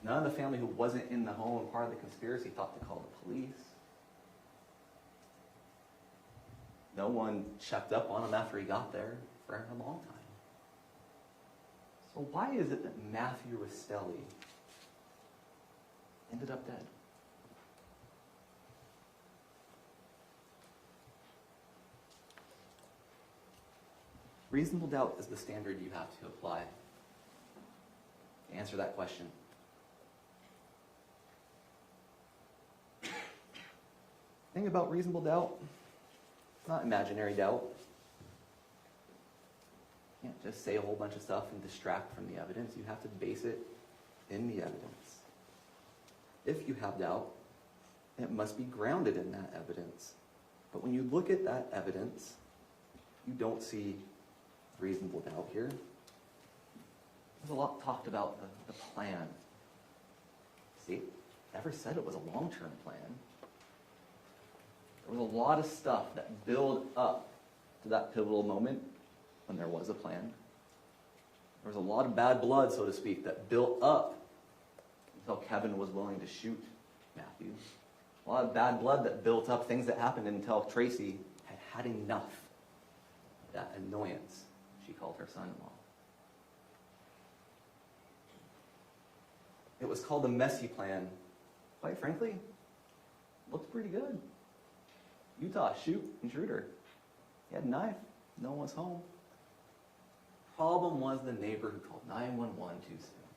None of the family who wasn't in the home and part of the conspiracy thought to call the police. No one checked up on him after he got there for a long time. So why is it that Matthew Restelli ended up dead? Reasonable doubt is the standard you have to apply to answer that question. The thing about reasonable doubt, it's not imaginary doubt. You can't just say a whole bunch of stuff and distract from the evidence. You have to base it in the evidence. If you have doubt, it must be grounded in that evidence. But when you look at that evidence, you don't see reasonable doubt here. There's a lot talked about the plan. See, never said it was a long-term plan. There was a lot of stuff that built up to that pivotal moment when there was a plan. There was a lot of bad blood, so to speak, that built up until Kevin was willing to shoot Matthew. A lot of bad blood that built up, things that happened until Tracey had had enough of that annoyance she called her son-in-law. It was called the messy plan. Quite frankly, looked pretty good. Utah, shoot, intruder. He had a knife. No one was home. Problem was the neighbor who called 911 too soon.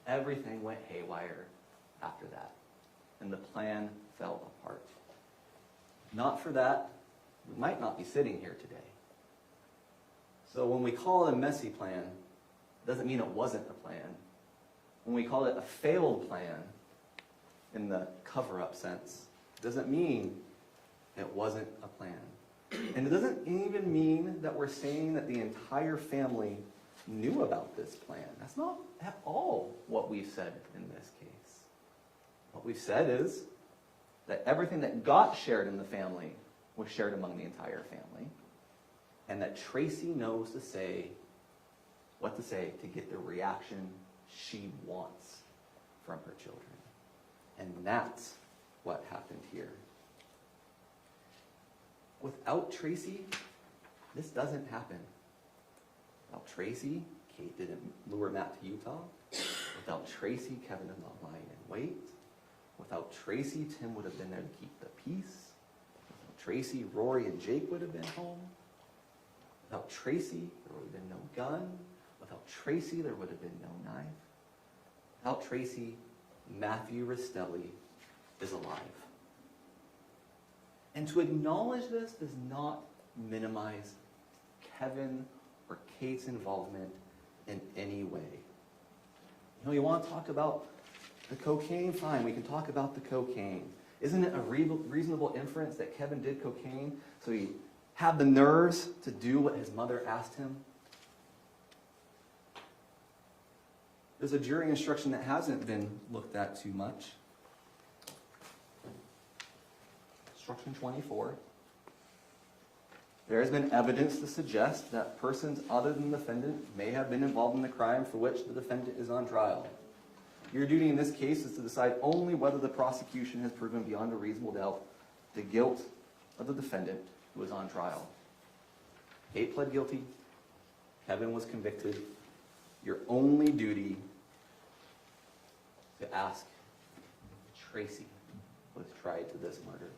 Everything went haywire after that, and the plan fell apart. Not for that, we might not be sitting here today. So when we call it a messy plan, it doesn't mean it wasn't a plan. When we call it a failed plan, in the cover-up sense, it doesn't mean it wasn't a plan. And it doesn't even mean that we're saying that the entire family knew about this plan. That's not at all what we've said in this case. What we've said is that everything that got shared in the family was shared among the entire family, and that Tracey knows to say what to say to get the reaction she wants from her children. And that's what happened here. Without Tracey, this doesn't happen. Without Tracey, Kate didn't lure Matt to Utah. Without Tracey, Kevin did not lie in wait. Without Tracey, Tim would have been there to keep the peace. Without Tracey, Rory and Jake would have been home. Without Tracey, there would have been no gun. Without Tracey, there would have been no knife. Without Tracey, Matthew Restelli is alive. And to acknowledge this does not minimize Kevin or Kate's involvement in any way. You know, you want to talk about the cocaine? Fine, we can talk about the cocaine. Isn't it a reasonable inference that Kevin did cocaine so he had the nerves to do what his mother asked him? There's a jury instruction that hasn't been looked at too much. Instruction 24. There has been evidence to suggest that persons other than the defendant may have been involved in the crime for which the defendant is on trial. Your duty in this case is to decide only whether the prosecution has proven beyond a reasonable doubt the guilt of the defendant who is on trial. Kate pled guilty. Kevin was convicted. Your only duty to ask if Tracey was tried to this murder.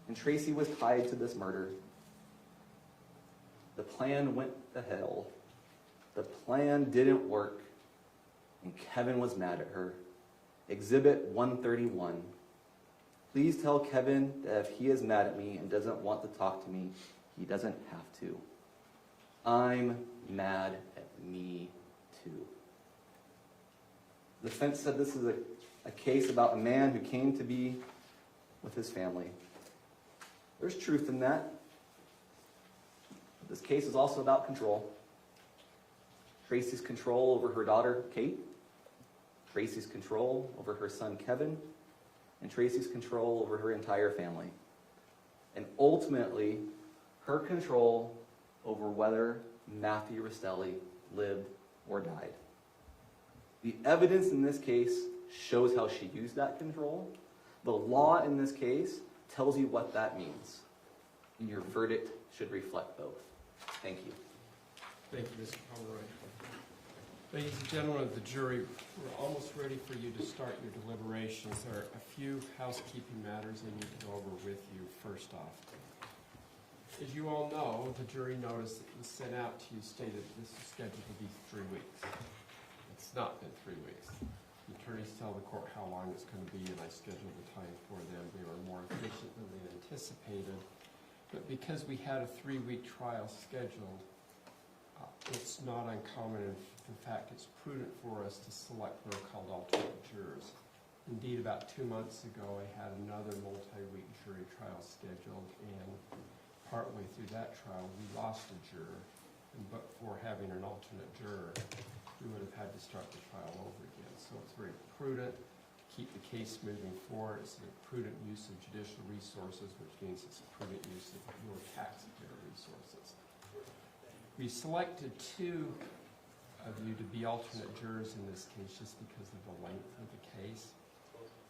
And Tracey was tied to this murder. The plan went to hell. The plan didn't work. And Kevin was mad at her. Exhibit 131. Please tell Kevin that if he is mad at me and doesn't want to talk to me, he doesn't have to. I'm mad at me too. The defense said this is a case about a man who came to be with his family. There's truth in that. This case is also about control. Tracey's control over her daughter, Kate. Tracey's control over her son, Kevin. And Tracey's control over her entire family. And ultimately, her control over whether Matthew Restelli lived or died. The evidence in this case shows how she used that control. The law in this case tells you what that means. And your verdict should reflect both. Thank you. Thank you, Mr. Pomeroy. Ladies and gentlemen of the jury, we're almost ready for you to start your deliberations. There are a few housekeeping matters I need to go over with you first off. As you all know, the jury notice that was sent out to you stated this is scheduled to be 3 weeks. It's not been 3 weeks. The attorneys tell the court how long it's going to be, and I scheduled the time for them. They were more efficient than they anticipated. But because we had a 3-week trial scheduled, it's not uncommon. In fact, it's prudent for us to select what are called alternate jurors. Indeed, about 2 months ago, I had another multi-week jury trial scheduled, and partway through that trial, we lost a juror. But for having an alternate juror, we would have had to start the trial over again. So it's very prudent to keep the case moving forward. It's a prudent use of judicial resources, which means it's a prudent use of your taxpayer resources. We selected 2 of you to be alternate jurors in this case just because of the length of the case.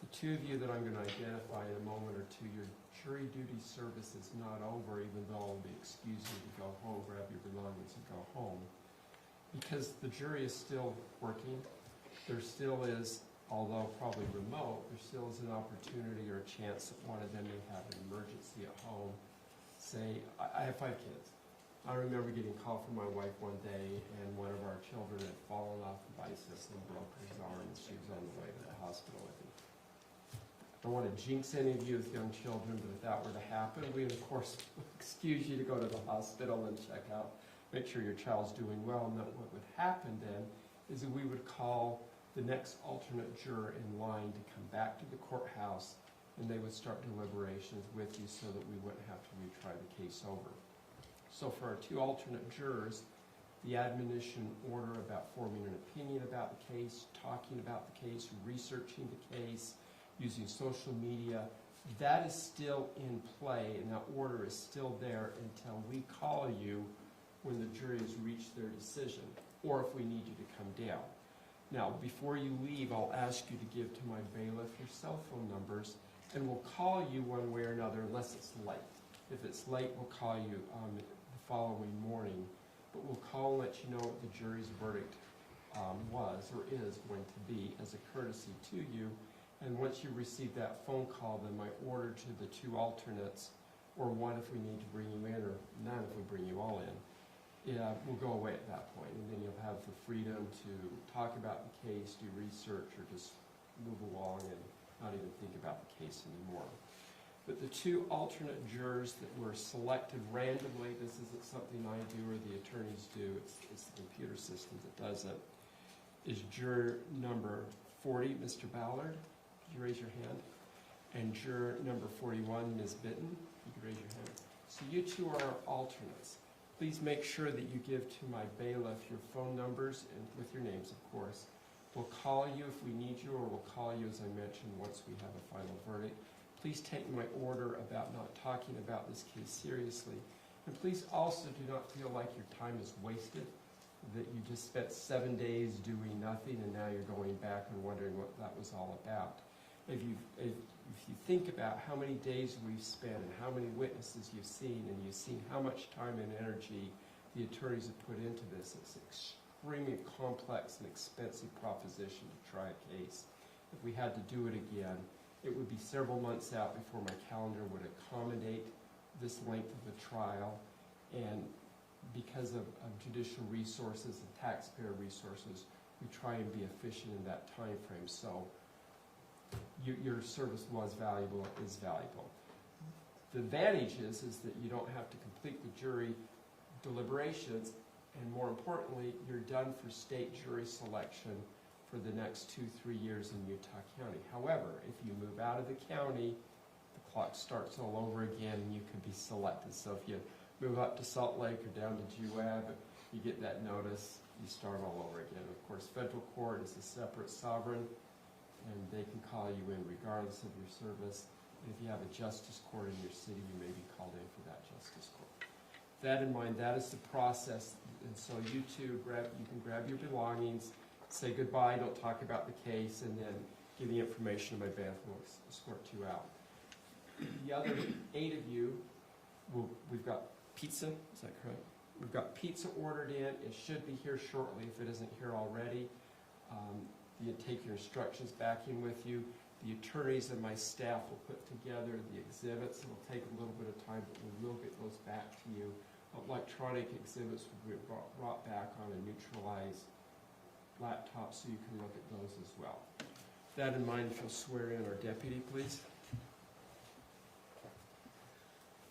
The 2 of you that I'm going to identify in a moment or two, your jury duty service is not over, even though I'll be excusing you to go home, grab your belongings and go home. Because the jury is still working, there still is, although probably remote, there still is an opportunity or a chance that one of them may have an emergency at home. Say, I have 5 kids. I remember getting a call from my wife one day, and one of our children had fallen off the bicycle and broke his arm, and she was on the way to the hospital with him. I don't want to jinx any of you with young children, but if that were to happen, we would, of course, excuse you to go to the hospital and check out, make sure your child's doing well. And that what would happen then is that we would call the next alternate juror in line to come back to the courthouse, and they would start deliberations with you so that we wouldn't have to retry the case over. So for our 2 alternate jurors, the admonition order about forming an opinion about the case, talking about the case, researching the case, using social media, that is still in play, and that order is still there until we call you when the jury has reached their decision. or if we need you to come down. Now, before you leave, I'll ask you to give to my bailiff your cell phone numbers, and we'll call you one way or another unless it's late. If it's late, we'll call you the following morning, but we'll call and let you know what the jury's verdict was or is going to be as a courtesy to you. And once you receive that phone call, then my order to the two alternates, or one if we need to bring you in, or none if we bring you all in, will go away at that point. And then you'll have the freedom to talk about the case, do research, or just move along and not even think about the case anymore. But the two alternate jurors that were selected randomly, this isn't something I do or the attorneys do, it's the computer system that does it, is juror number 40, Mr. Ballard. Could you raise your hand? And juror number 41, Ms. Bitten. You can raise your hand. So you two are our alternates. Please make sure that you give to my bailiff your phone numbers, and with your names, of course. We'll call you if we need you, or we'll call you, as I mentioned, once we have a final verdict. Please take my order about not talking about this case seriously. And please also do not feel like your time is wasted, that you just spent 7 days doing nothing and now you're going back and wondering what that was all about. If you think about how many days we've spent and how many witnesses you've seen, and you've seen how much time and energy the attorneys have put into this, it's an extremely complex and expensive proposition to try a case. If we had to do it again, it would be several months out before my calendar would accommodate this length of a trial, and because of judicial resources and taxpayer resources, we try and be efficient in that time frame. So your service was valuable, is valuable. The advantage is that you don't have to complete the jury deliberations, and more importantly, you're done for state jury selection for the next 2-3 years in Utah County. However, if you move out of the county, the clock starts all over again and you can be selected. So if you move up to Salt Lake or down to GWAB, you get that notice, you start all over again. Of course, federal court is a separate sovereign, and they can call you in regardless of your service. And if you have a justice court in your city, you may be called in for that justice court. With that in mind, that is the process. And so you two, you can grab your belongings, say goodbye, don't talk about the case, and then give the information to my bailiff and we'll escort you out. The other 8 of you, we've got pizza, is that correct? We've got pizza ordered in. It should be here shortly if it isn't here already. You take your instructions back in with you. The attorneys and my staff will put together the exhibits. It will take a little bit of time, but we will get those back to you. Electronic exhibits will be brought back on a neutralized laptop so you can look at those as well. With that in mind, if you'll swear in our deputy, please.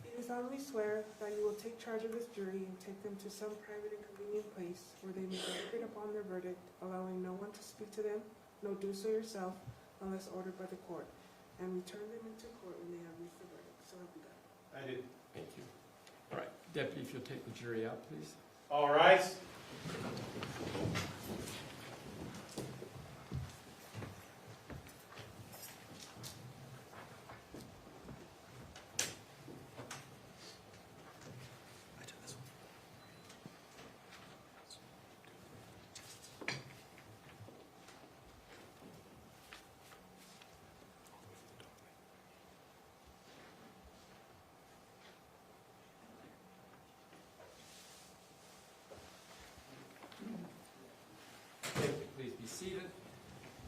You solemnly swear that you will take charge of this jury and take them to some private and convenient place where they may deliberate upon their verdict, allowing no one to speak to them, no do so yourself, unless ordered by the court, and return them into court when they have reached the verdict. So help you God. I do. Thank you. All right, deputy, if you'll take the jury out, please. All rise. Seated.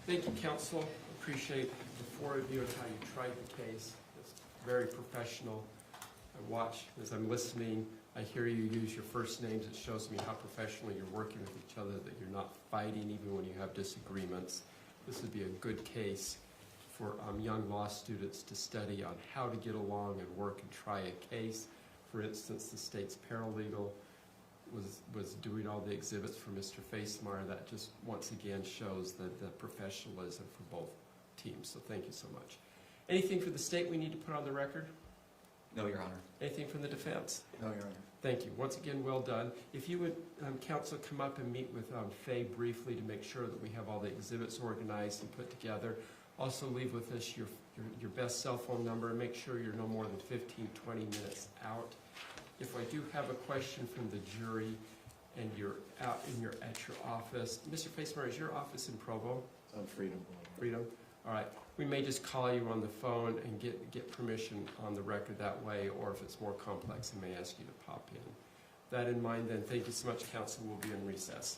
Thank you, counsel. Appreciate the 4 of you and how you tried the case. It's very professional. I watch as I'm listening. I hear you use your first names. It shows me how professionally you're working with each other, that you're not fighting even when you have disagreements. This would be a good case for young law students to study on how to get along and work and try a case. For instance, the state's paralegal was doing all the exhibits for Mr. Facemeyer. That just once again shows the professionalism for both teams. So thank you so much. Anything for the state we need to put on the record? No, Your Honor. Anything from the defense? No, Your Honor. Thank you. Once again, well done. If you would, counsel, come up and meet with Faye briefly to make sure that we have all the exhibits organized and put together. Also leave with us your best cell phone number and make sure you're no more than 15-20 minutes out. If I do have a question from the jury and you're out at your office. Mr. Facemer, is your office in Provo? On Freedom. Freedom? All right. We may just call you on the phone and get permission on the record that way, or if it's more complex, we may ask you to pop in. That in mind, then, thank you so much, Council. We'll be in recess.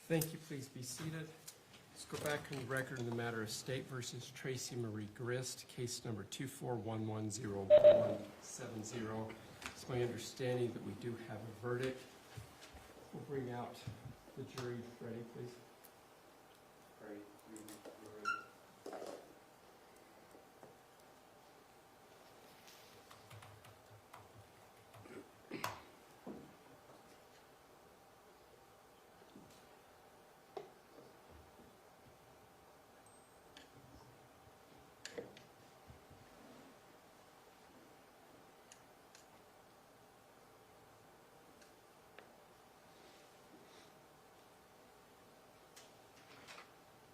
Thank you. Please be seated. Let's go back on the record in the matter of State versus Tracey Marie Grist, case number 241101170. It's my understanding that we do have a verdict. We'll bring out the jury. Ready, please? Ready.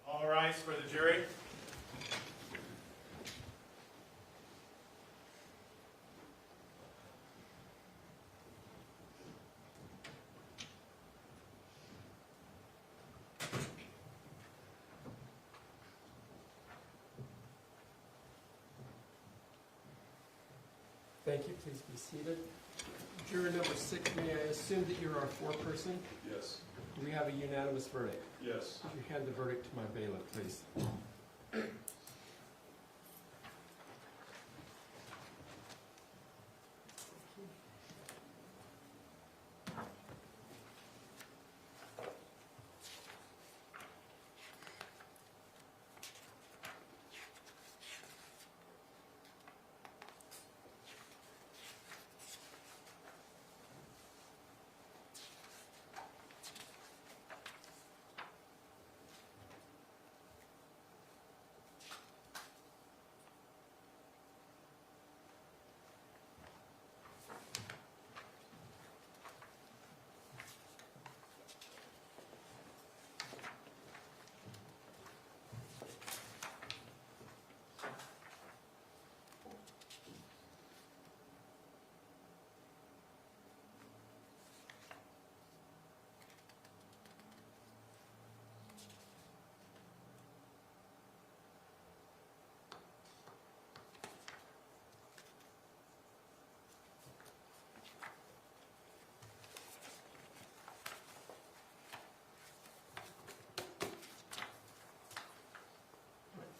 All rise for the jury. Thank you. Please be seated. Juror number 6, may I assume that you're our foreperson? Yes. Do we have a unanimous verdict? Yes. Would you hand the verdict to my bailiff, please?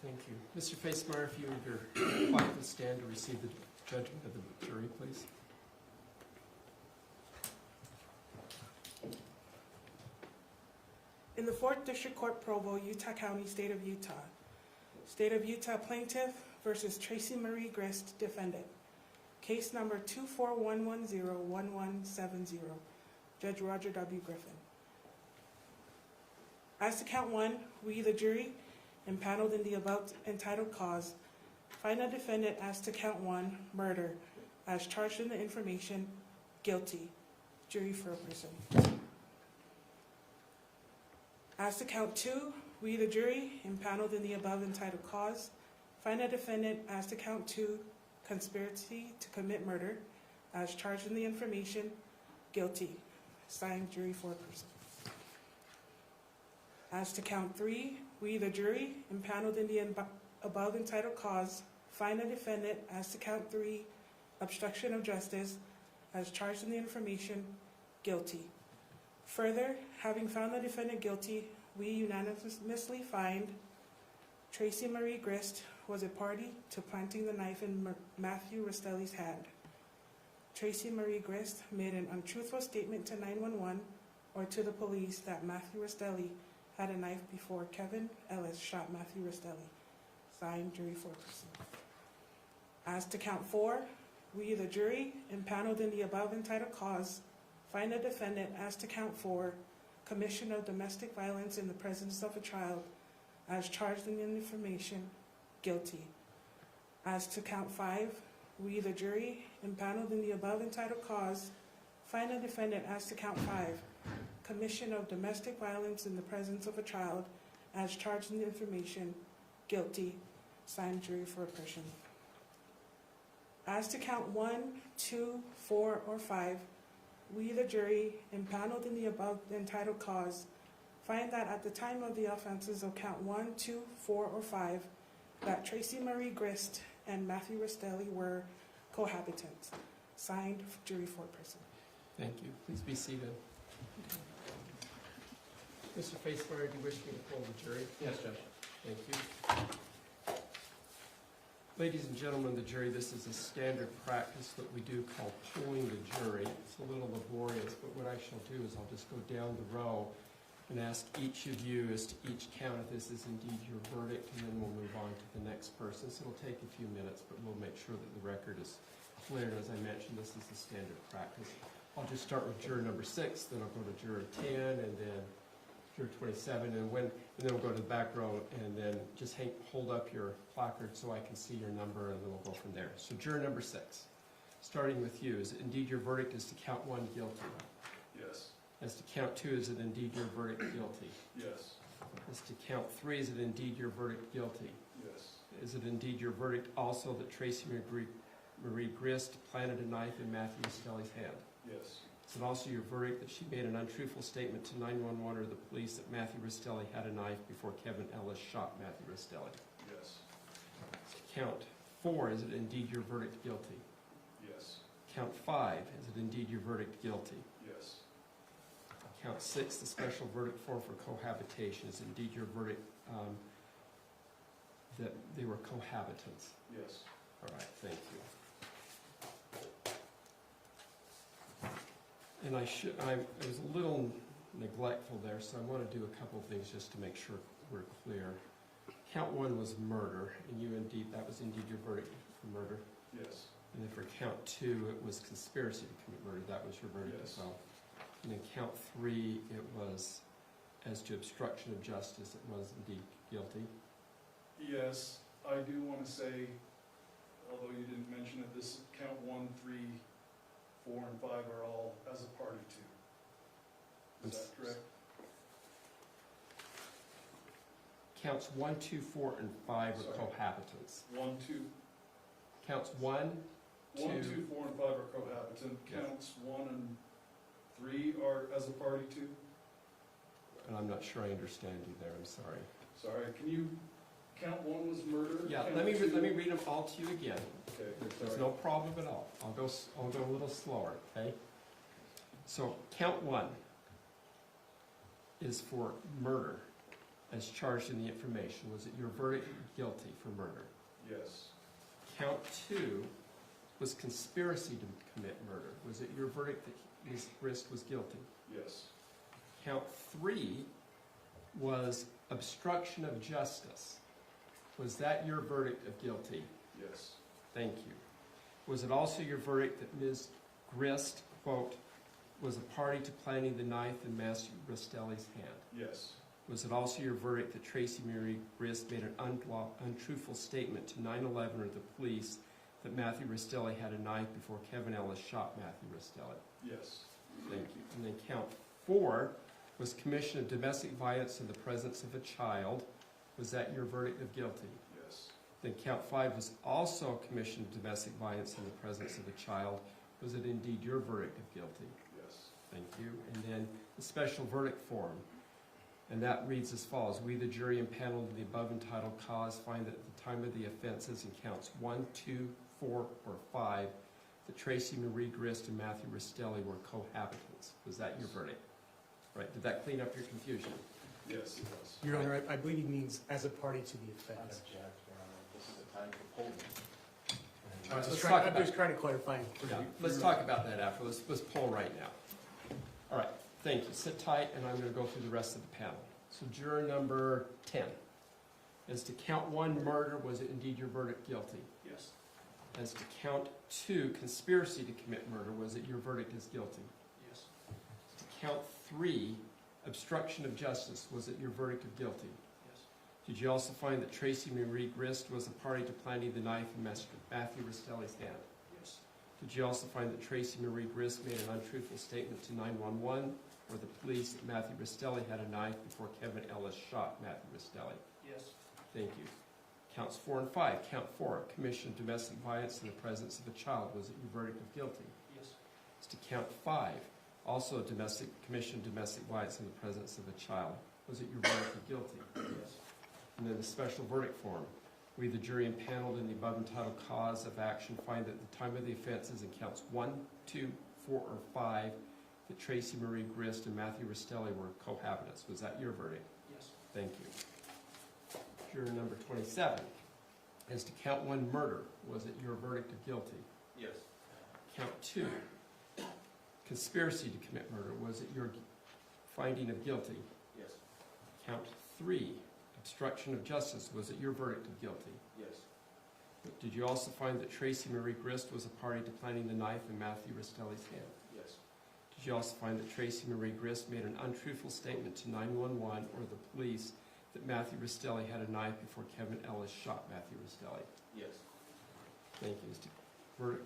Thank you. Mr. Facemeyer, if you would quietly stand to receive the judgment of the jury, please. In the 4th District Court, Provo, Utah County, State of Utah. State of Utah Plaintiff versus Tracey Marie Grist, Defendant. Case number 241101170. Judge Roger W. Griffin. As to count 1, we, the jury, impaneled in the above entitled cause, find the defendant as to count 1, murder, as charged in the information, guilty. Jury for a person. As to count 2, we, the jury, impaneled in the above entitled cause, find the defendant as to count 2, conspiracy to commit murder, as charged in the information, guilty. Signed, jury for a person. As to count 3, we, the jury, impaneled in the above entitled cause, find the defendant as to count 3, obstruction of justice, as charged in the information, guilty. Further, having found the defendant guilty, we unanimously find Tracey Marie Grist was a party to planting the knife in Matthew Restelli's hand. Tracey Marie Grist made an untruthful statement to 911 or to the police that Matthew Restelli had a knife before Kevin Ellis shot Matthew Restelli. Signed, jury foreperson. As to count 4, we, the jury, impaneled in the above entitled cause, find the defendant as to count 4, commission of domestic violence in the presence of a child, as charged in the information, guilty. As to count 5, we, the jury, impaneled in the above entitled cause, find the defendant as to count 5, commission of domestic violence in the presence of a child, as charged in the information, guilty. Signed, jury for a person. As to count 1, 2, 4, or 5, we, the jury, impaneled in the above entitled cause, find that at the time of the offenses of count 1, 2, 4, or 5, that Tracey Marie Grist and Matthew Restelli were cohabitants. Signed, jury foreperson. Thank you. Please be seated. Mr. Facemeyer, do you wish me to poll the jury? Yes, Judge. Thank you. Ladies and gentlemen of the jury, this is a standard practice that we do called polling the jury. It's a little laborious, but what I shall do is I'll just go down the row and ask each of you as to each count if this is indeed your verdict, and then we'll move on to the next person. So it'll take a few minutes, but we'll make sure that the record is clear. As I mentioned, this is a standard practice. I'll just start with juror number 6, then I'll go to juror 10, and then juror 27, and then we'll go to the back row, and then just hold up your placard so I can see your number, and then we'll go from there. So juror number 6, starting with you, is it indeed your verdict is to count 1 guilty? Yes. As to count 2, is it indeed your verdict guilty? Yes. As to count 3, is it indeed your verdict guilty? Yes. Is it indeed your verdict also that Tracey Marie Grist planted a knife in Matthew Restelli's hand? Yes. Is it also your verdict that she made an untruthful statement to 911 or the police that Matthew Restelli had a knife before Kevin Ellis shot Matthew Restelli? Yes. Count 4, is it indeed your verdict guilty? Yes. Count 5, is it indeed your verdict guilty? Yes. Count 6, the special verdict form for cohabitation, is it indeed your verdict that they were cohabitants? Yes. All right, thank you. And I was a little neglectful there, so I want to do a couple of things just to make sure we're clear. Count 1 was murder, and that was indeed your verdict for murder. Yes. And then for count 2, it was conspiracy to commit murder. That was your verdict as well. And then count 3, it was as to obstruction of justice. It was indeed guilty. Yes, I do want to say, although you didn't mention it, this count 1, 3, 4, and 5 are all as a party to. Is that correct? Counts 1, 2, 4, and 5 are cohabitants. 1, 2. Counts 1, 2, 1, 2, 4, and 5 are cohabitant. Counts 1 and 3 are as a party to. And I'm not sure I understand you there. I'm sorry. Sorry, can you count 1 was murder? Yeah, count let me 2 read them all to you again. Okay. There's sorry. no problem at all. I'll go a little slower, okay? So count 1 is for murder as charged in the information. Was it your verdict guilty for murder? Yes. Count 2 was conspiracy to commit murder. Was it your verdict that Ms. Grist was guilty? Yes. Count 3 was obstruction of justice. Was that your verdict of guilty? Yes. Thank you. Was it also your verdict that Ms. Grist, quote, was a party to planting the knife in Matthew Restelli's hand? Yes. Was it also your verdict that Tracey Marie Grist made an untruthful statement to 911 or the police that Matthew Restelli had a knife before Kevin Ellis shot Matthew Restelli? Yes. Thank you. And then count 4 was commission of domestic violence in the presence of a child. Was that your verdict of guilty? Yes. Then count 5 was also commission of domestic violence in the presence of a child. Was it indeed your verdict of guilty? Yes. Thank you. And then the special verdict form. And that reads as follows. We, the jury impaneled in the above entitled cause, find that at the time of the offenses in counts 1, 2, 4, or 5, that Tracey Marie Grist and Matthew Restelli were cohabitants. Was that your verdict? Right. Did that clean up your confusion? Yes, it does. Your Honor, I believe he means as a party to the offense. This is the time for polling. I'm Let's just trying to clarify. Yeah, let's talk about that after. Let's poll right now. All right. Thank you. Sit tight, and I'm going to go through the rest of the panel. So juror number 10. As to count 1, murder, was it indeed your verdict guilty? Yes. As to count 2, conspiracy to commit murder, was it your verdict as guilty? Yes. As to count 3, obstruction of justice, was it your verdict of guilty? Yes. Did you also find that Tracey Marie Grist was a party to planting the knife in Matthew Restelli's hand? Yes. Did you also find that Tracey Marie Grist made an untruthful statement to 911 or the police that Matthew Restelli had a knife before Kevin Ellis shot Matthew Restelli? Yes. Thank you. Counts 4 and 5. Count 4, commission of domestic violence in the presence of a child. Was it your verdict of guilty? Yes. As to count 5, also commission of domestic violence in the presence of a child. Was it your verdict of guilty? Yes. And then the special verdict form. We, the jury impaneled in the above entitled cause of action, find that at the time of the offenses in counts 1, 2, 4, or 5, that Tracey Marie Grist and Matthew Restelli were cohabitants. Was that your verdict? Yes. Thank you. Juror number 27. As to count 1, murder, was it your verdict of guilty? Yes. Count 2, conspiracy to commit murder, was it your finding of guilty? Yes. Count 3, obstruction of justice, was it your verdict of guilty? Yes. Did you also find that Tracey Marie Grist was a party to planting the knife in Matthew Restelli's hand? Yes. Did you also find that Tracey Marie Grist made an untruthful statement to 911 or the police that Matthew Restelli had a knife before Kevin Ellis shot Matthew Restelli? Yes. Thank you. Mr. Verdict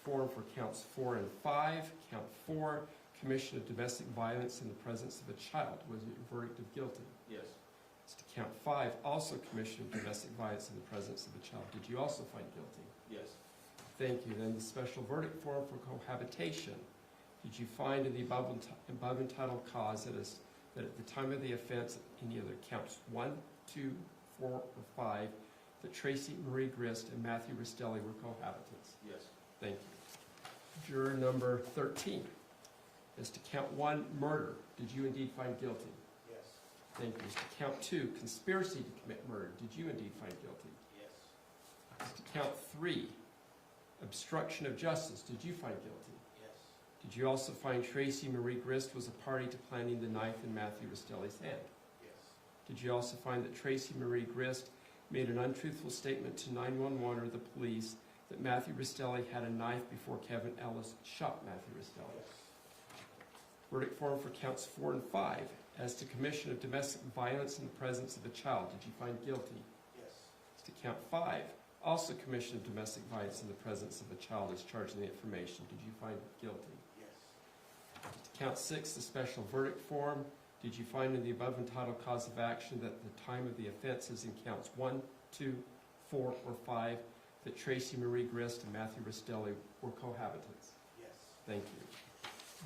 form for counts 4 and 5. Count 4, commission of domestic violence in the presence of a child. Was it your verdict of guilty? Yes. As to count 5, also commission of domestic violence in the presence of a child. Did you also find guilty? Yes. Thank you. Then the special verdict form for cohabitation. Did you find in the above entitled cause that at the time of the offense, any other counts 1, 2, 4, or 5, that Tracey Marie Grist and Matthew Restelli were cohabitants? Yes. Thank you. Juror number 13. As to count 1, murder, did you indeed find guilty? Yes. Thank you. As to count 2, conspiracy to commit murder, did you indeed find guilty? Yes. As to count 3, obstruction of justice, did you find guilty? Yes. Did you also find Tracey Marie Grist was a party to planting the knife in Matthew Restelli's hand? Yes. Did you also find that Tracey Marie Grist made an untruthful statement to 911 or the police that Matthew Restelli had a knife before Kevin Ellis shot Matthew Restelli? Yes. Verdict form for counts 4 and 5. As to commission of domestic violence in the presence of a child, did you find guilty? Yes. As to count 5, also commission of domestic violence in the presence of a child is charged in the information. Did you find guilty? Yes. As to count 6, the special verdict form. Did you find in the above entitled cause of action that the time of the offense is in counts 1, 2, 4, or 5 that Tracey Marie Grist and Matthew Restelli were cohabitants? Yes. Thank you.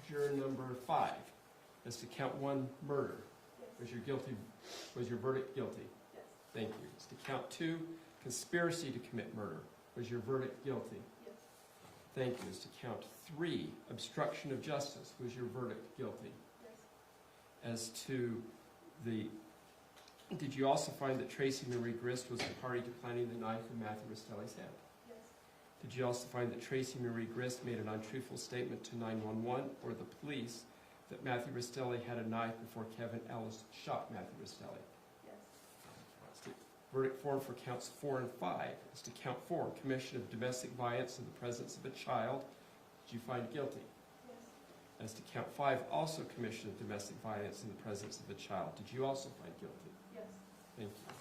Juror number 5. As to count 1, murder. Was your verdict guilty? Yes. Thank you. As to count 2, conspiracy to commit murder. Was your verdict guilty? Yes. Thank you. As to count 3, obstruction of justice. Was your verdict guilty? Yes. As to did you also find that Tracey Marie Grist was a party to planting the knife in Matthew Restelli's hand? Yes. Did you also find that Tracey Marie Grist made an untruthful statement to 911 or the police that Matthew Restelli had a knife before Kevin Ellis shot Matthew Restelli? Yes. As to verdict form for counts 4 and 5. As to count 4, commission of domestic violence in the presence of a child. Did you find guilty? Yes. As to count 5, also commission of domestic violence in the presence of a child. Did you also find guilty? Yes. Thank you.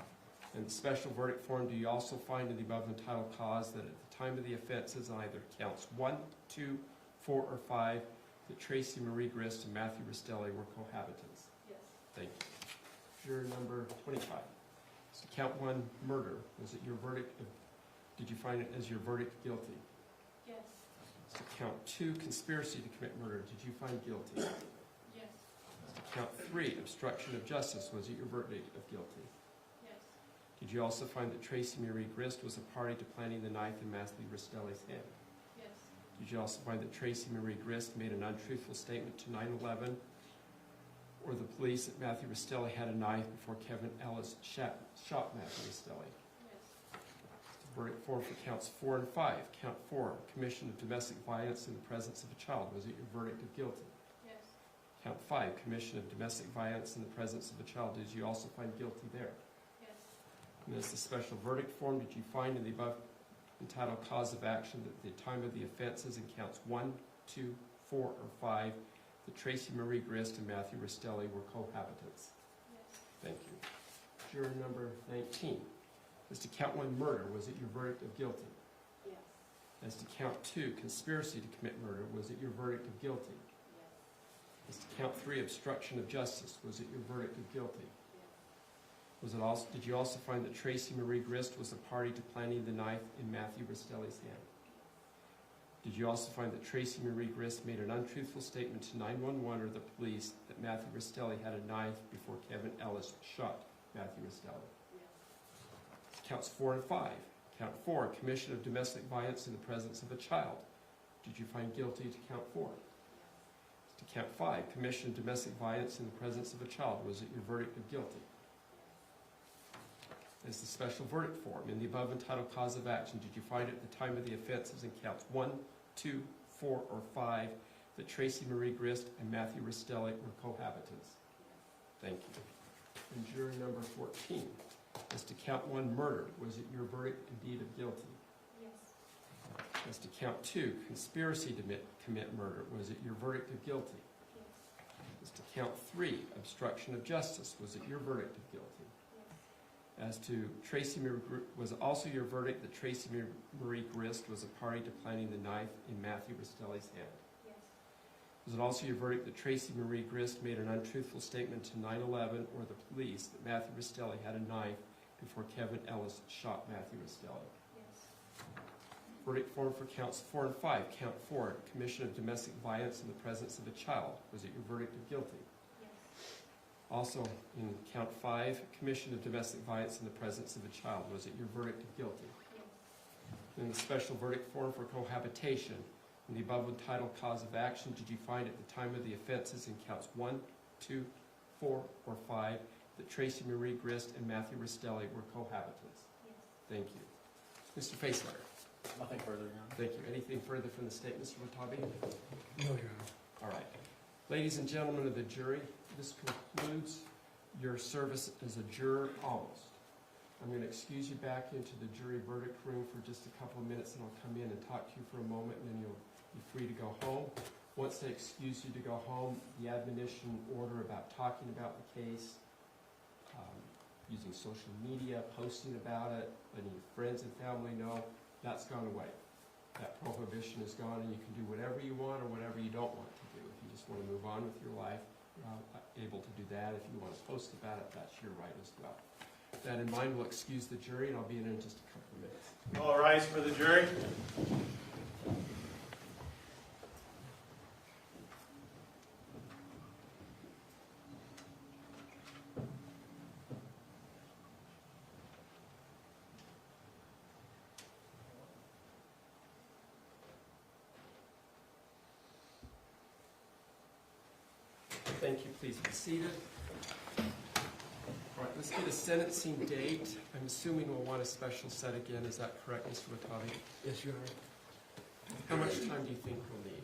And the special verdict form, do you also find in the above entitled cause that at the time of the offenses on either counts 1, 2, 4, or 5, that Tracey Marie Grist and Matthew Restelli were cohabitants? Yes. Thank you. Juror number 25. So count 1, murder. Was it your verdict? Did you find it as your verdict guilty? Yes. So count 2, conspiracy to commit murder. Did you find guilty? Yes. So count 3, obstruction of justice. Was it your verdict of guilty? Yes. Did you also find that Tracey Marie Grist was a party to planting the knife in Matthew Restelli's hand? Yes. Did you also find that Tracey Marie Grist made an untruthful statement to 911 or the police that Matthew Restelli had a knife before Kevin Ellis shot Matthew Restelli? Yes. Verdict form for counts 4 and 5. Count 4, commission of domestic violence in the presence of a child. Was it your verdict of guilty? Yes. Count 5, commission of domestic violence in the presence of a child. Did you also find guilty there? Yes. And as the special verdict form, did you find in the above entitled cause of action that the time of the offenses in counts 1, 2, 4, or 5 that Tracey Marie Grist and Matthew Restelli were cohabitants? Yes. Thank you. Juror number 19. As to count 1, murder, was it your verdict of guilty? Yes. As to count 2, conspiracy to commit murder, was it your verdict of guilty? Yes. As to count 3, obstruction of justice, was it your verdict of guilty? Yes. Did you also find that Tracey Marie Grist was a party to planting the knife in Matthew Restelli's hand? Did you also find that Tracey Marie Grist made an untruthful statement to 911 or the police that Matthew Restelli had a knife before Kevin Ellis shot Matthew Restelli? Yes. Counts 4 and 5. Count 4, commission of domestic violence in the presence of a child. Did you find guilty to count 4? To count 5, commission of domestic violence in the presence of a child. Was it your verdict of guilty? As the special verdict form, in the above entitled cause of action, did you find at the time of the offenses in counts 1, 2, 4, or 5 that Tracey Marie Grist and Matthew Restelli were cohabitants? Thank you. And jury number 14, as to count 1, murder, was it your verdict indeed of guilty? Yes. As to count 2, conspiracy to commit murder, was it your verdict of guilty? Yes. As to count 3, obstruction of justice, was it your verdict of guilty? As to Tracey Marie, was it also your verdict that Tracey Marie Grist was a party to planting the knife in Matthew Restelli's head? Yes. Was it also your verdict that Tracey Marie Grist made an untruthful statement to 9/11 or the police that Matthew Restelli had a knife before Kevin Ellis shot Matthew Restelli? Yes. Verdict form for counts 4 and 5. Count 4, commission of domestic violence in the presence of a child. Was it your verdict of guilty? Also, in count 5, commission of domestic violence in the presence of a child. Was it your verdict of guilty? Yes. In the special verdict form for cohabitation, in the above entitled cause of action, did you find at the time of the offenses in counts 1, 2, 4, or 5 that Tracey Marie Grist and Matthew Restelli were cohabitants? Yes. Thank you. Mr. Faisler. Nothing further, Your Honor. Thank you. Anything further from the state, Mr. Watabe? No, Your Honor. All right. Ladies and gentlemen of the jury, this concludes your service as a juror almost. I'm going to excuse you back into the jury verdict room for just a couple of minutes, and I'll come in and talk to you for a moment, and then you'll be free to go home. Once they excuse you to go home, the admonition order about talking about the case, using social media, posting about it, letting your friends and family know, that's gone away. That prohibition is gone, and you can do whatever you want or whatever you don't want to do. If you just want to move on with your life, you're able to do that. If you want to post about it, that's your right as well. With that in mind, we'll excuse the jury, and I'll be in just a couple of minutes. All rise for the jury. Thank you. Please be seated. All right, let's get a sentencing date. I'm assuming we'll want a special set again. Is that correct, Mr. Watabe? Yes, Your Honor. How much time do you think we'll need?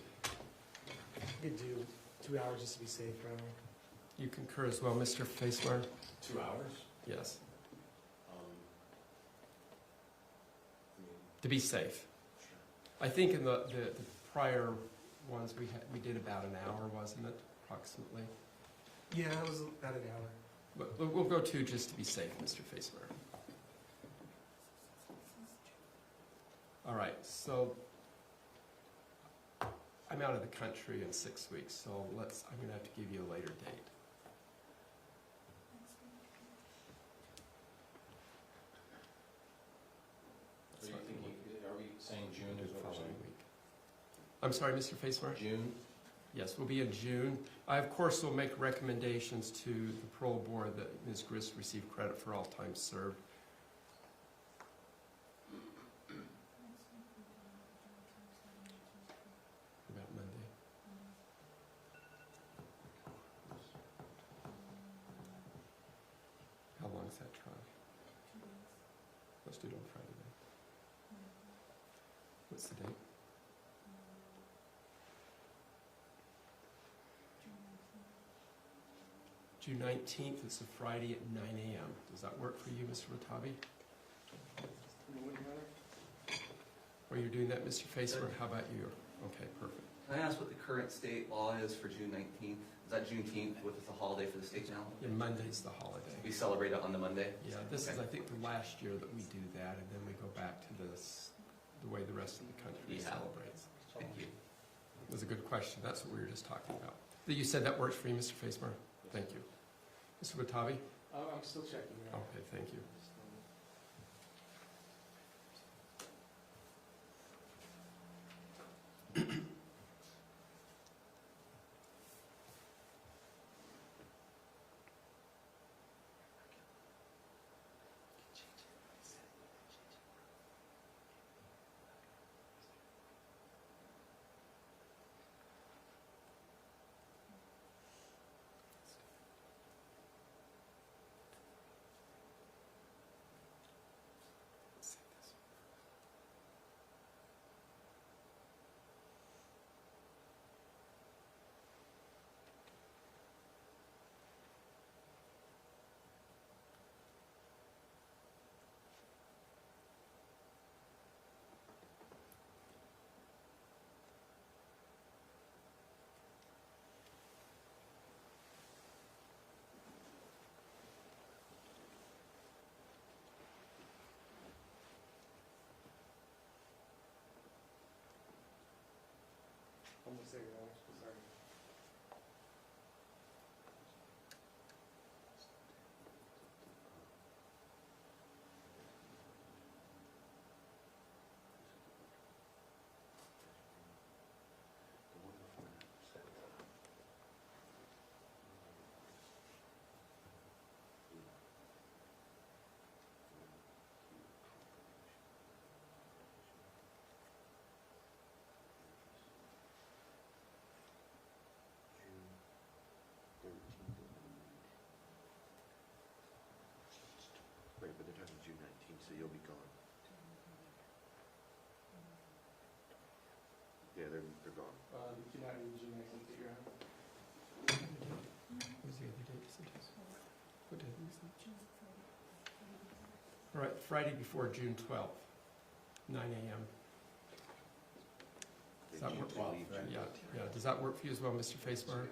You could do 2 hours just to be safe, Your Honor. You concur as well, Mr. Faisler? 2 hours? Yes. To be safe. I think in the prior ones we did about an hour, wasn't it? Approximately. Yeah, it was about an hour. But we'll go 2 just to be safe, Mr. Faisler. All right, so I'm out of the country in 6 weeks, so I'm going to have to give you a later date. Are we saying June is what we're saying? I'm sorry, Mr. Faisler? June? Yes, we'll be in June. I, of course, will make recommendations to the parole board that Ms. Grist receive credit for all time served. About Monday. How long is that trial? Let's do it on Friday then. What's the date? June 19th, it's a Friday at 9 a.m. Does that work for you, Mr. Watabe? Or you're doing that, Mr. Faisler? How about you? Okay, perfect. Can I ask what the current state law is for June 19th? Is that Juneteenth, which is a holiday for the state now? Yeah, Monday's the holiday. We celebrate it on the Monday? Yeah, this is, I think, the last year that we do that, and then we go back to this, the way the rest of the country celebrates. Thank you. It was a good question. That's what we were just talking about. You said that works for you, Mr. Faisler? Thank you. Mr. Watabe? I'm still checking. Okay, thank you. Almost there, Your Honor. Sorry. Right, but they're talking June 19th, so you'll be gone. Yeah, they're gone. You're not in June 19th, Your Honor. What was the other date? What did we say? All right, Friday before June 12th, 9 a.m. Does that work? Yeah. Does that work for you as well, Mr. Facebar?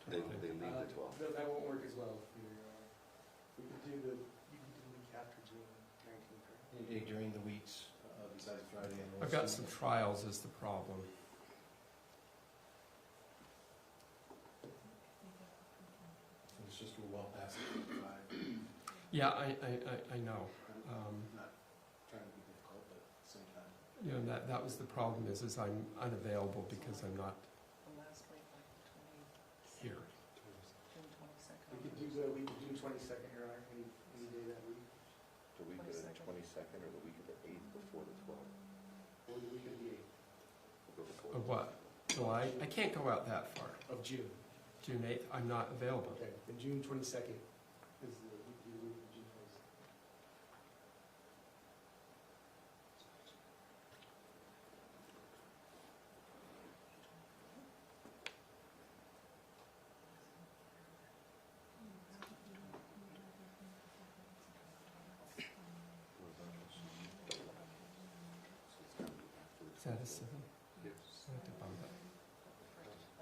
They leave the 12th. That won't work as well, Your Honor. You can do the week after June 19th, right? Any day during the weeks besides Friday and I've got some trials is the problem. It's just we're well past 5. Yeah, I know. Not trying to be difficult, but at the same time. You know, that was the problem is I'm unavailable because I'm not The last week, like the 20, here. June 22nd. We could do the week of June 22nd, Your Honor, any day that week. The week of the 22nd or the week of the 8th before the 12th? Or the week of the 8th. We'll go before Of what? July? I can't go out that far. Of June. June 8th, I'm not available. Okay, then June 22nd is the week of June 22nd. Is that a 7? Yes. I have to bump it.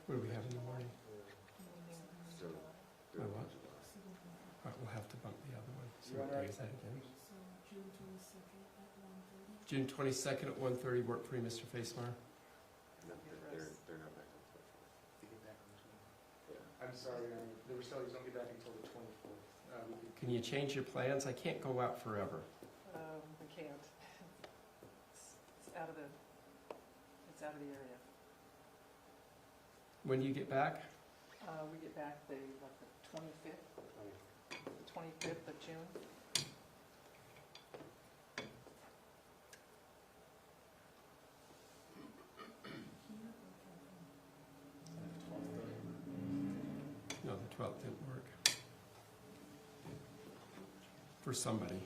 What do we have in the morning? So, Oh, what? All right, we'll have to bump the other one. So Your what Honor, day is that again? So June 22nd at 1:30. June 22nd at 1:30 work for you, Mr. Facemeyer? no, they're not back on the 24th. To get back on the 24th. Yeah. I'm sorry, Your Honor, the Restellis don't get back until the 24th. Can you change your plans? I can't go out forever. We can't. It's out of the area. When do you get back? We get back the 25th, the 25th of June. No, the 12th didn't work. For somebody.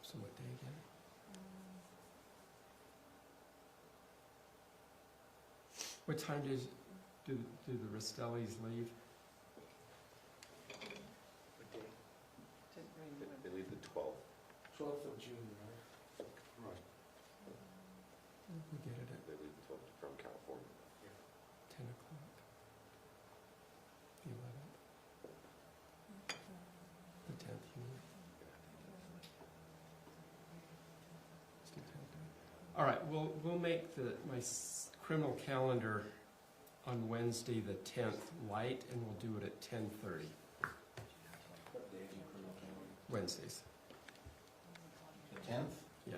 So what day again? What time do the Restellis leave? What day? They leave the 12th. 12th of June, Your Honor. Right. We get it at They leave the 12th from California. 10 o'clock. The 11th. The 10th, you mean? Let's do 10th. All right, we'll make my criminal calendar on Wednesday the 10th light, and we'll do it at 10:30. What day do you criminal calendar? Wednesdays. The 10th? Yeah.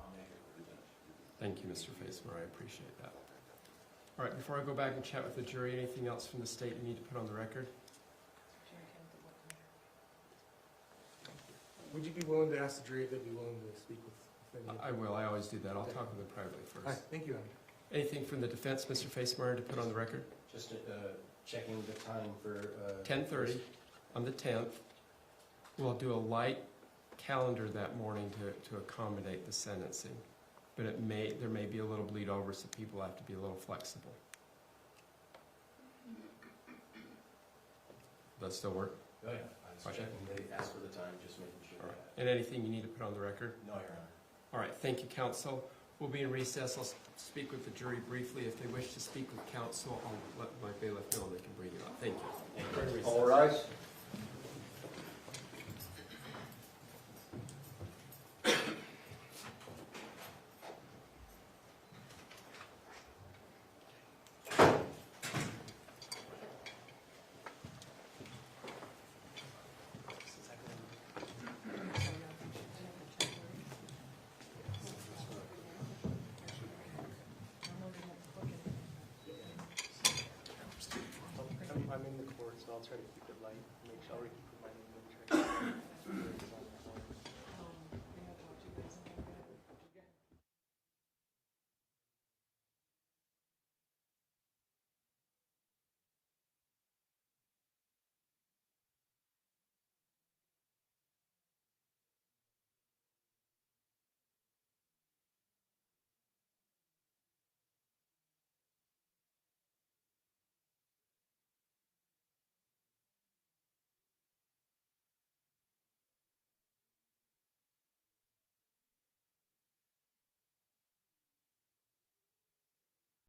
I'll make it. Thank you, Mr. Facemer. I appreciate that. All right, before I go back and chat with the jury, anything else from the state you need to put on the record? June 10th at what time? Would you be willing to ask the jury if they'd be willing to speak with them? I will. I always do that. I'll talk with them privately All right, first. thank you, Your Honor. Anything from the defense, Mr. Facemeyer, to put on the record? Just checking the time for... 10:30 on the 10th. We'll do a light calendar that morning to accommodate the sentencing. But there may be a little bleed over, so people have to be a little flexible. Does that still work? Oh, yeah. Checking the, ask for the time, just making sure. All right. And anything you need to put on the record? No, Your Honor. All right, thank you, counsel. We'll be in recess. I'll speak with the jury briefly. If they wish to speak with counsel, I'll let my bailiff know they can bring you up. Thank you. We're in recess. All rise. I'm in the court, so I'll try to keep it light, make sure we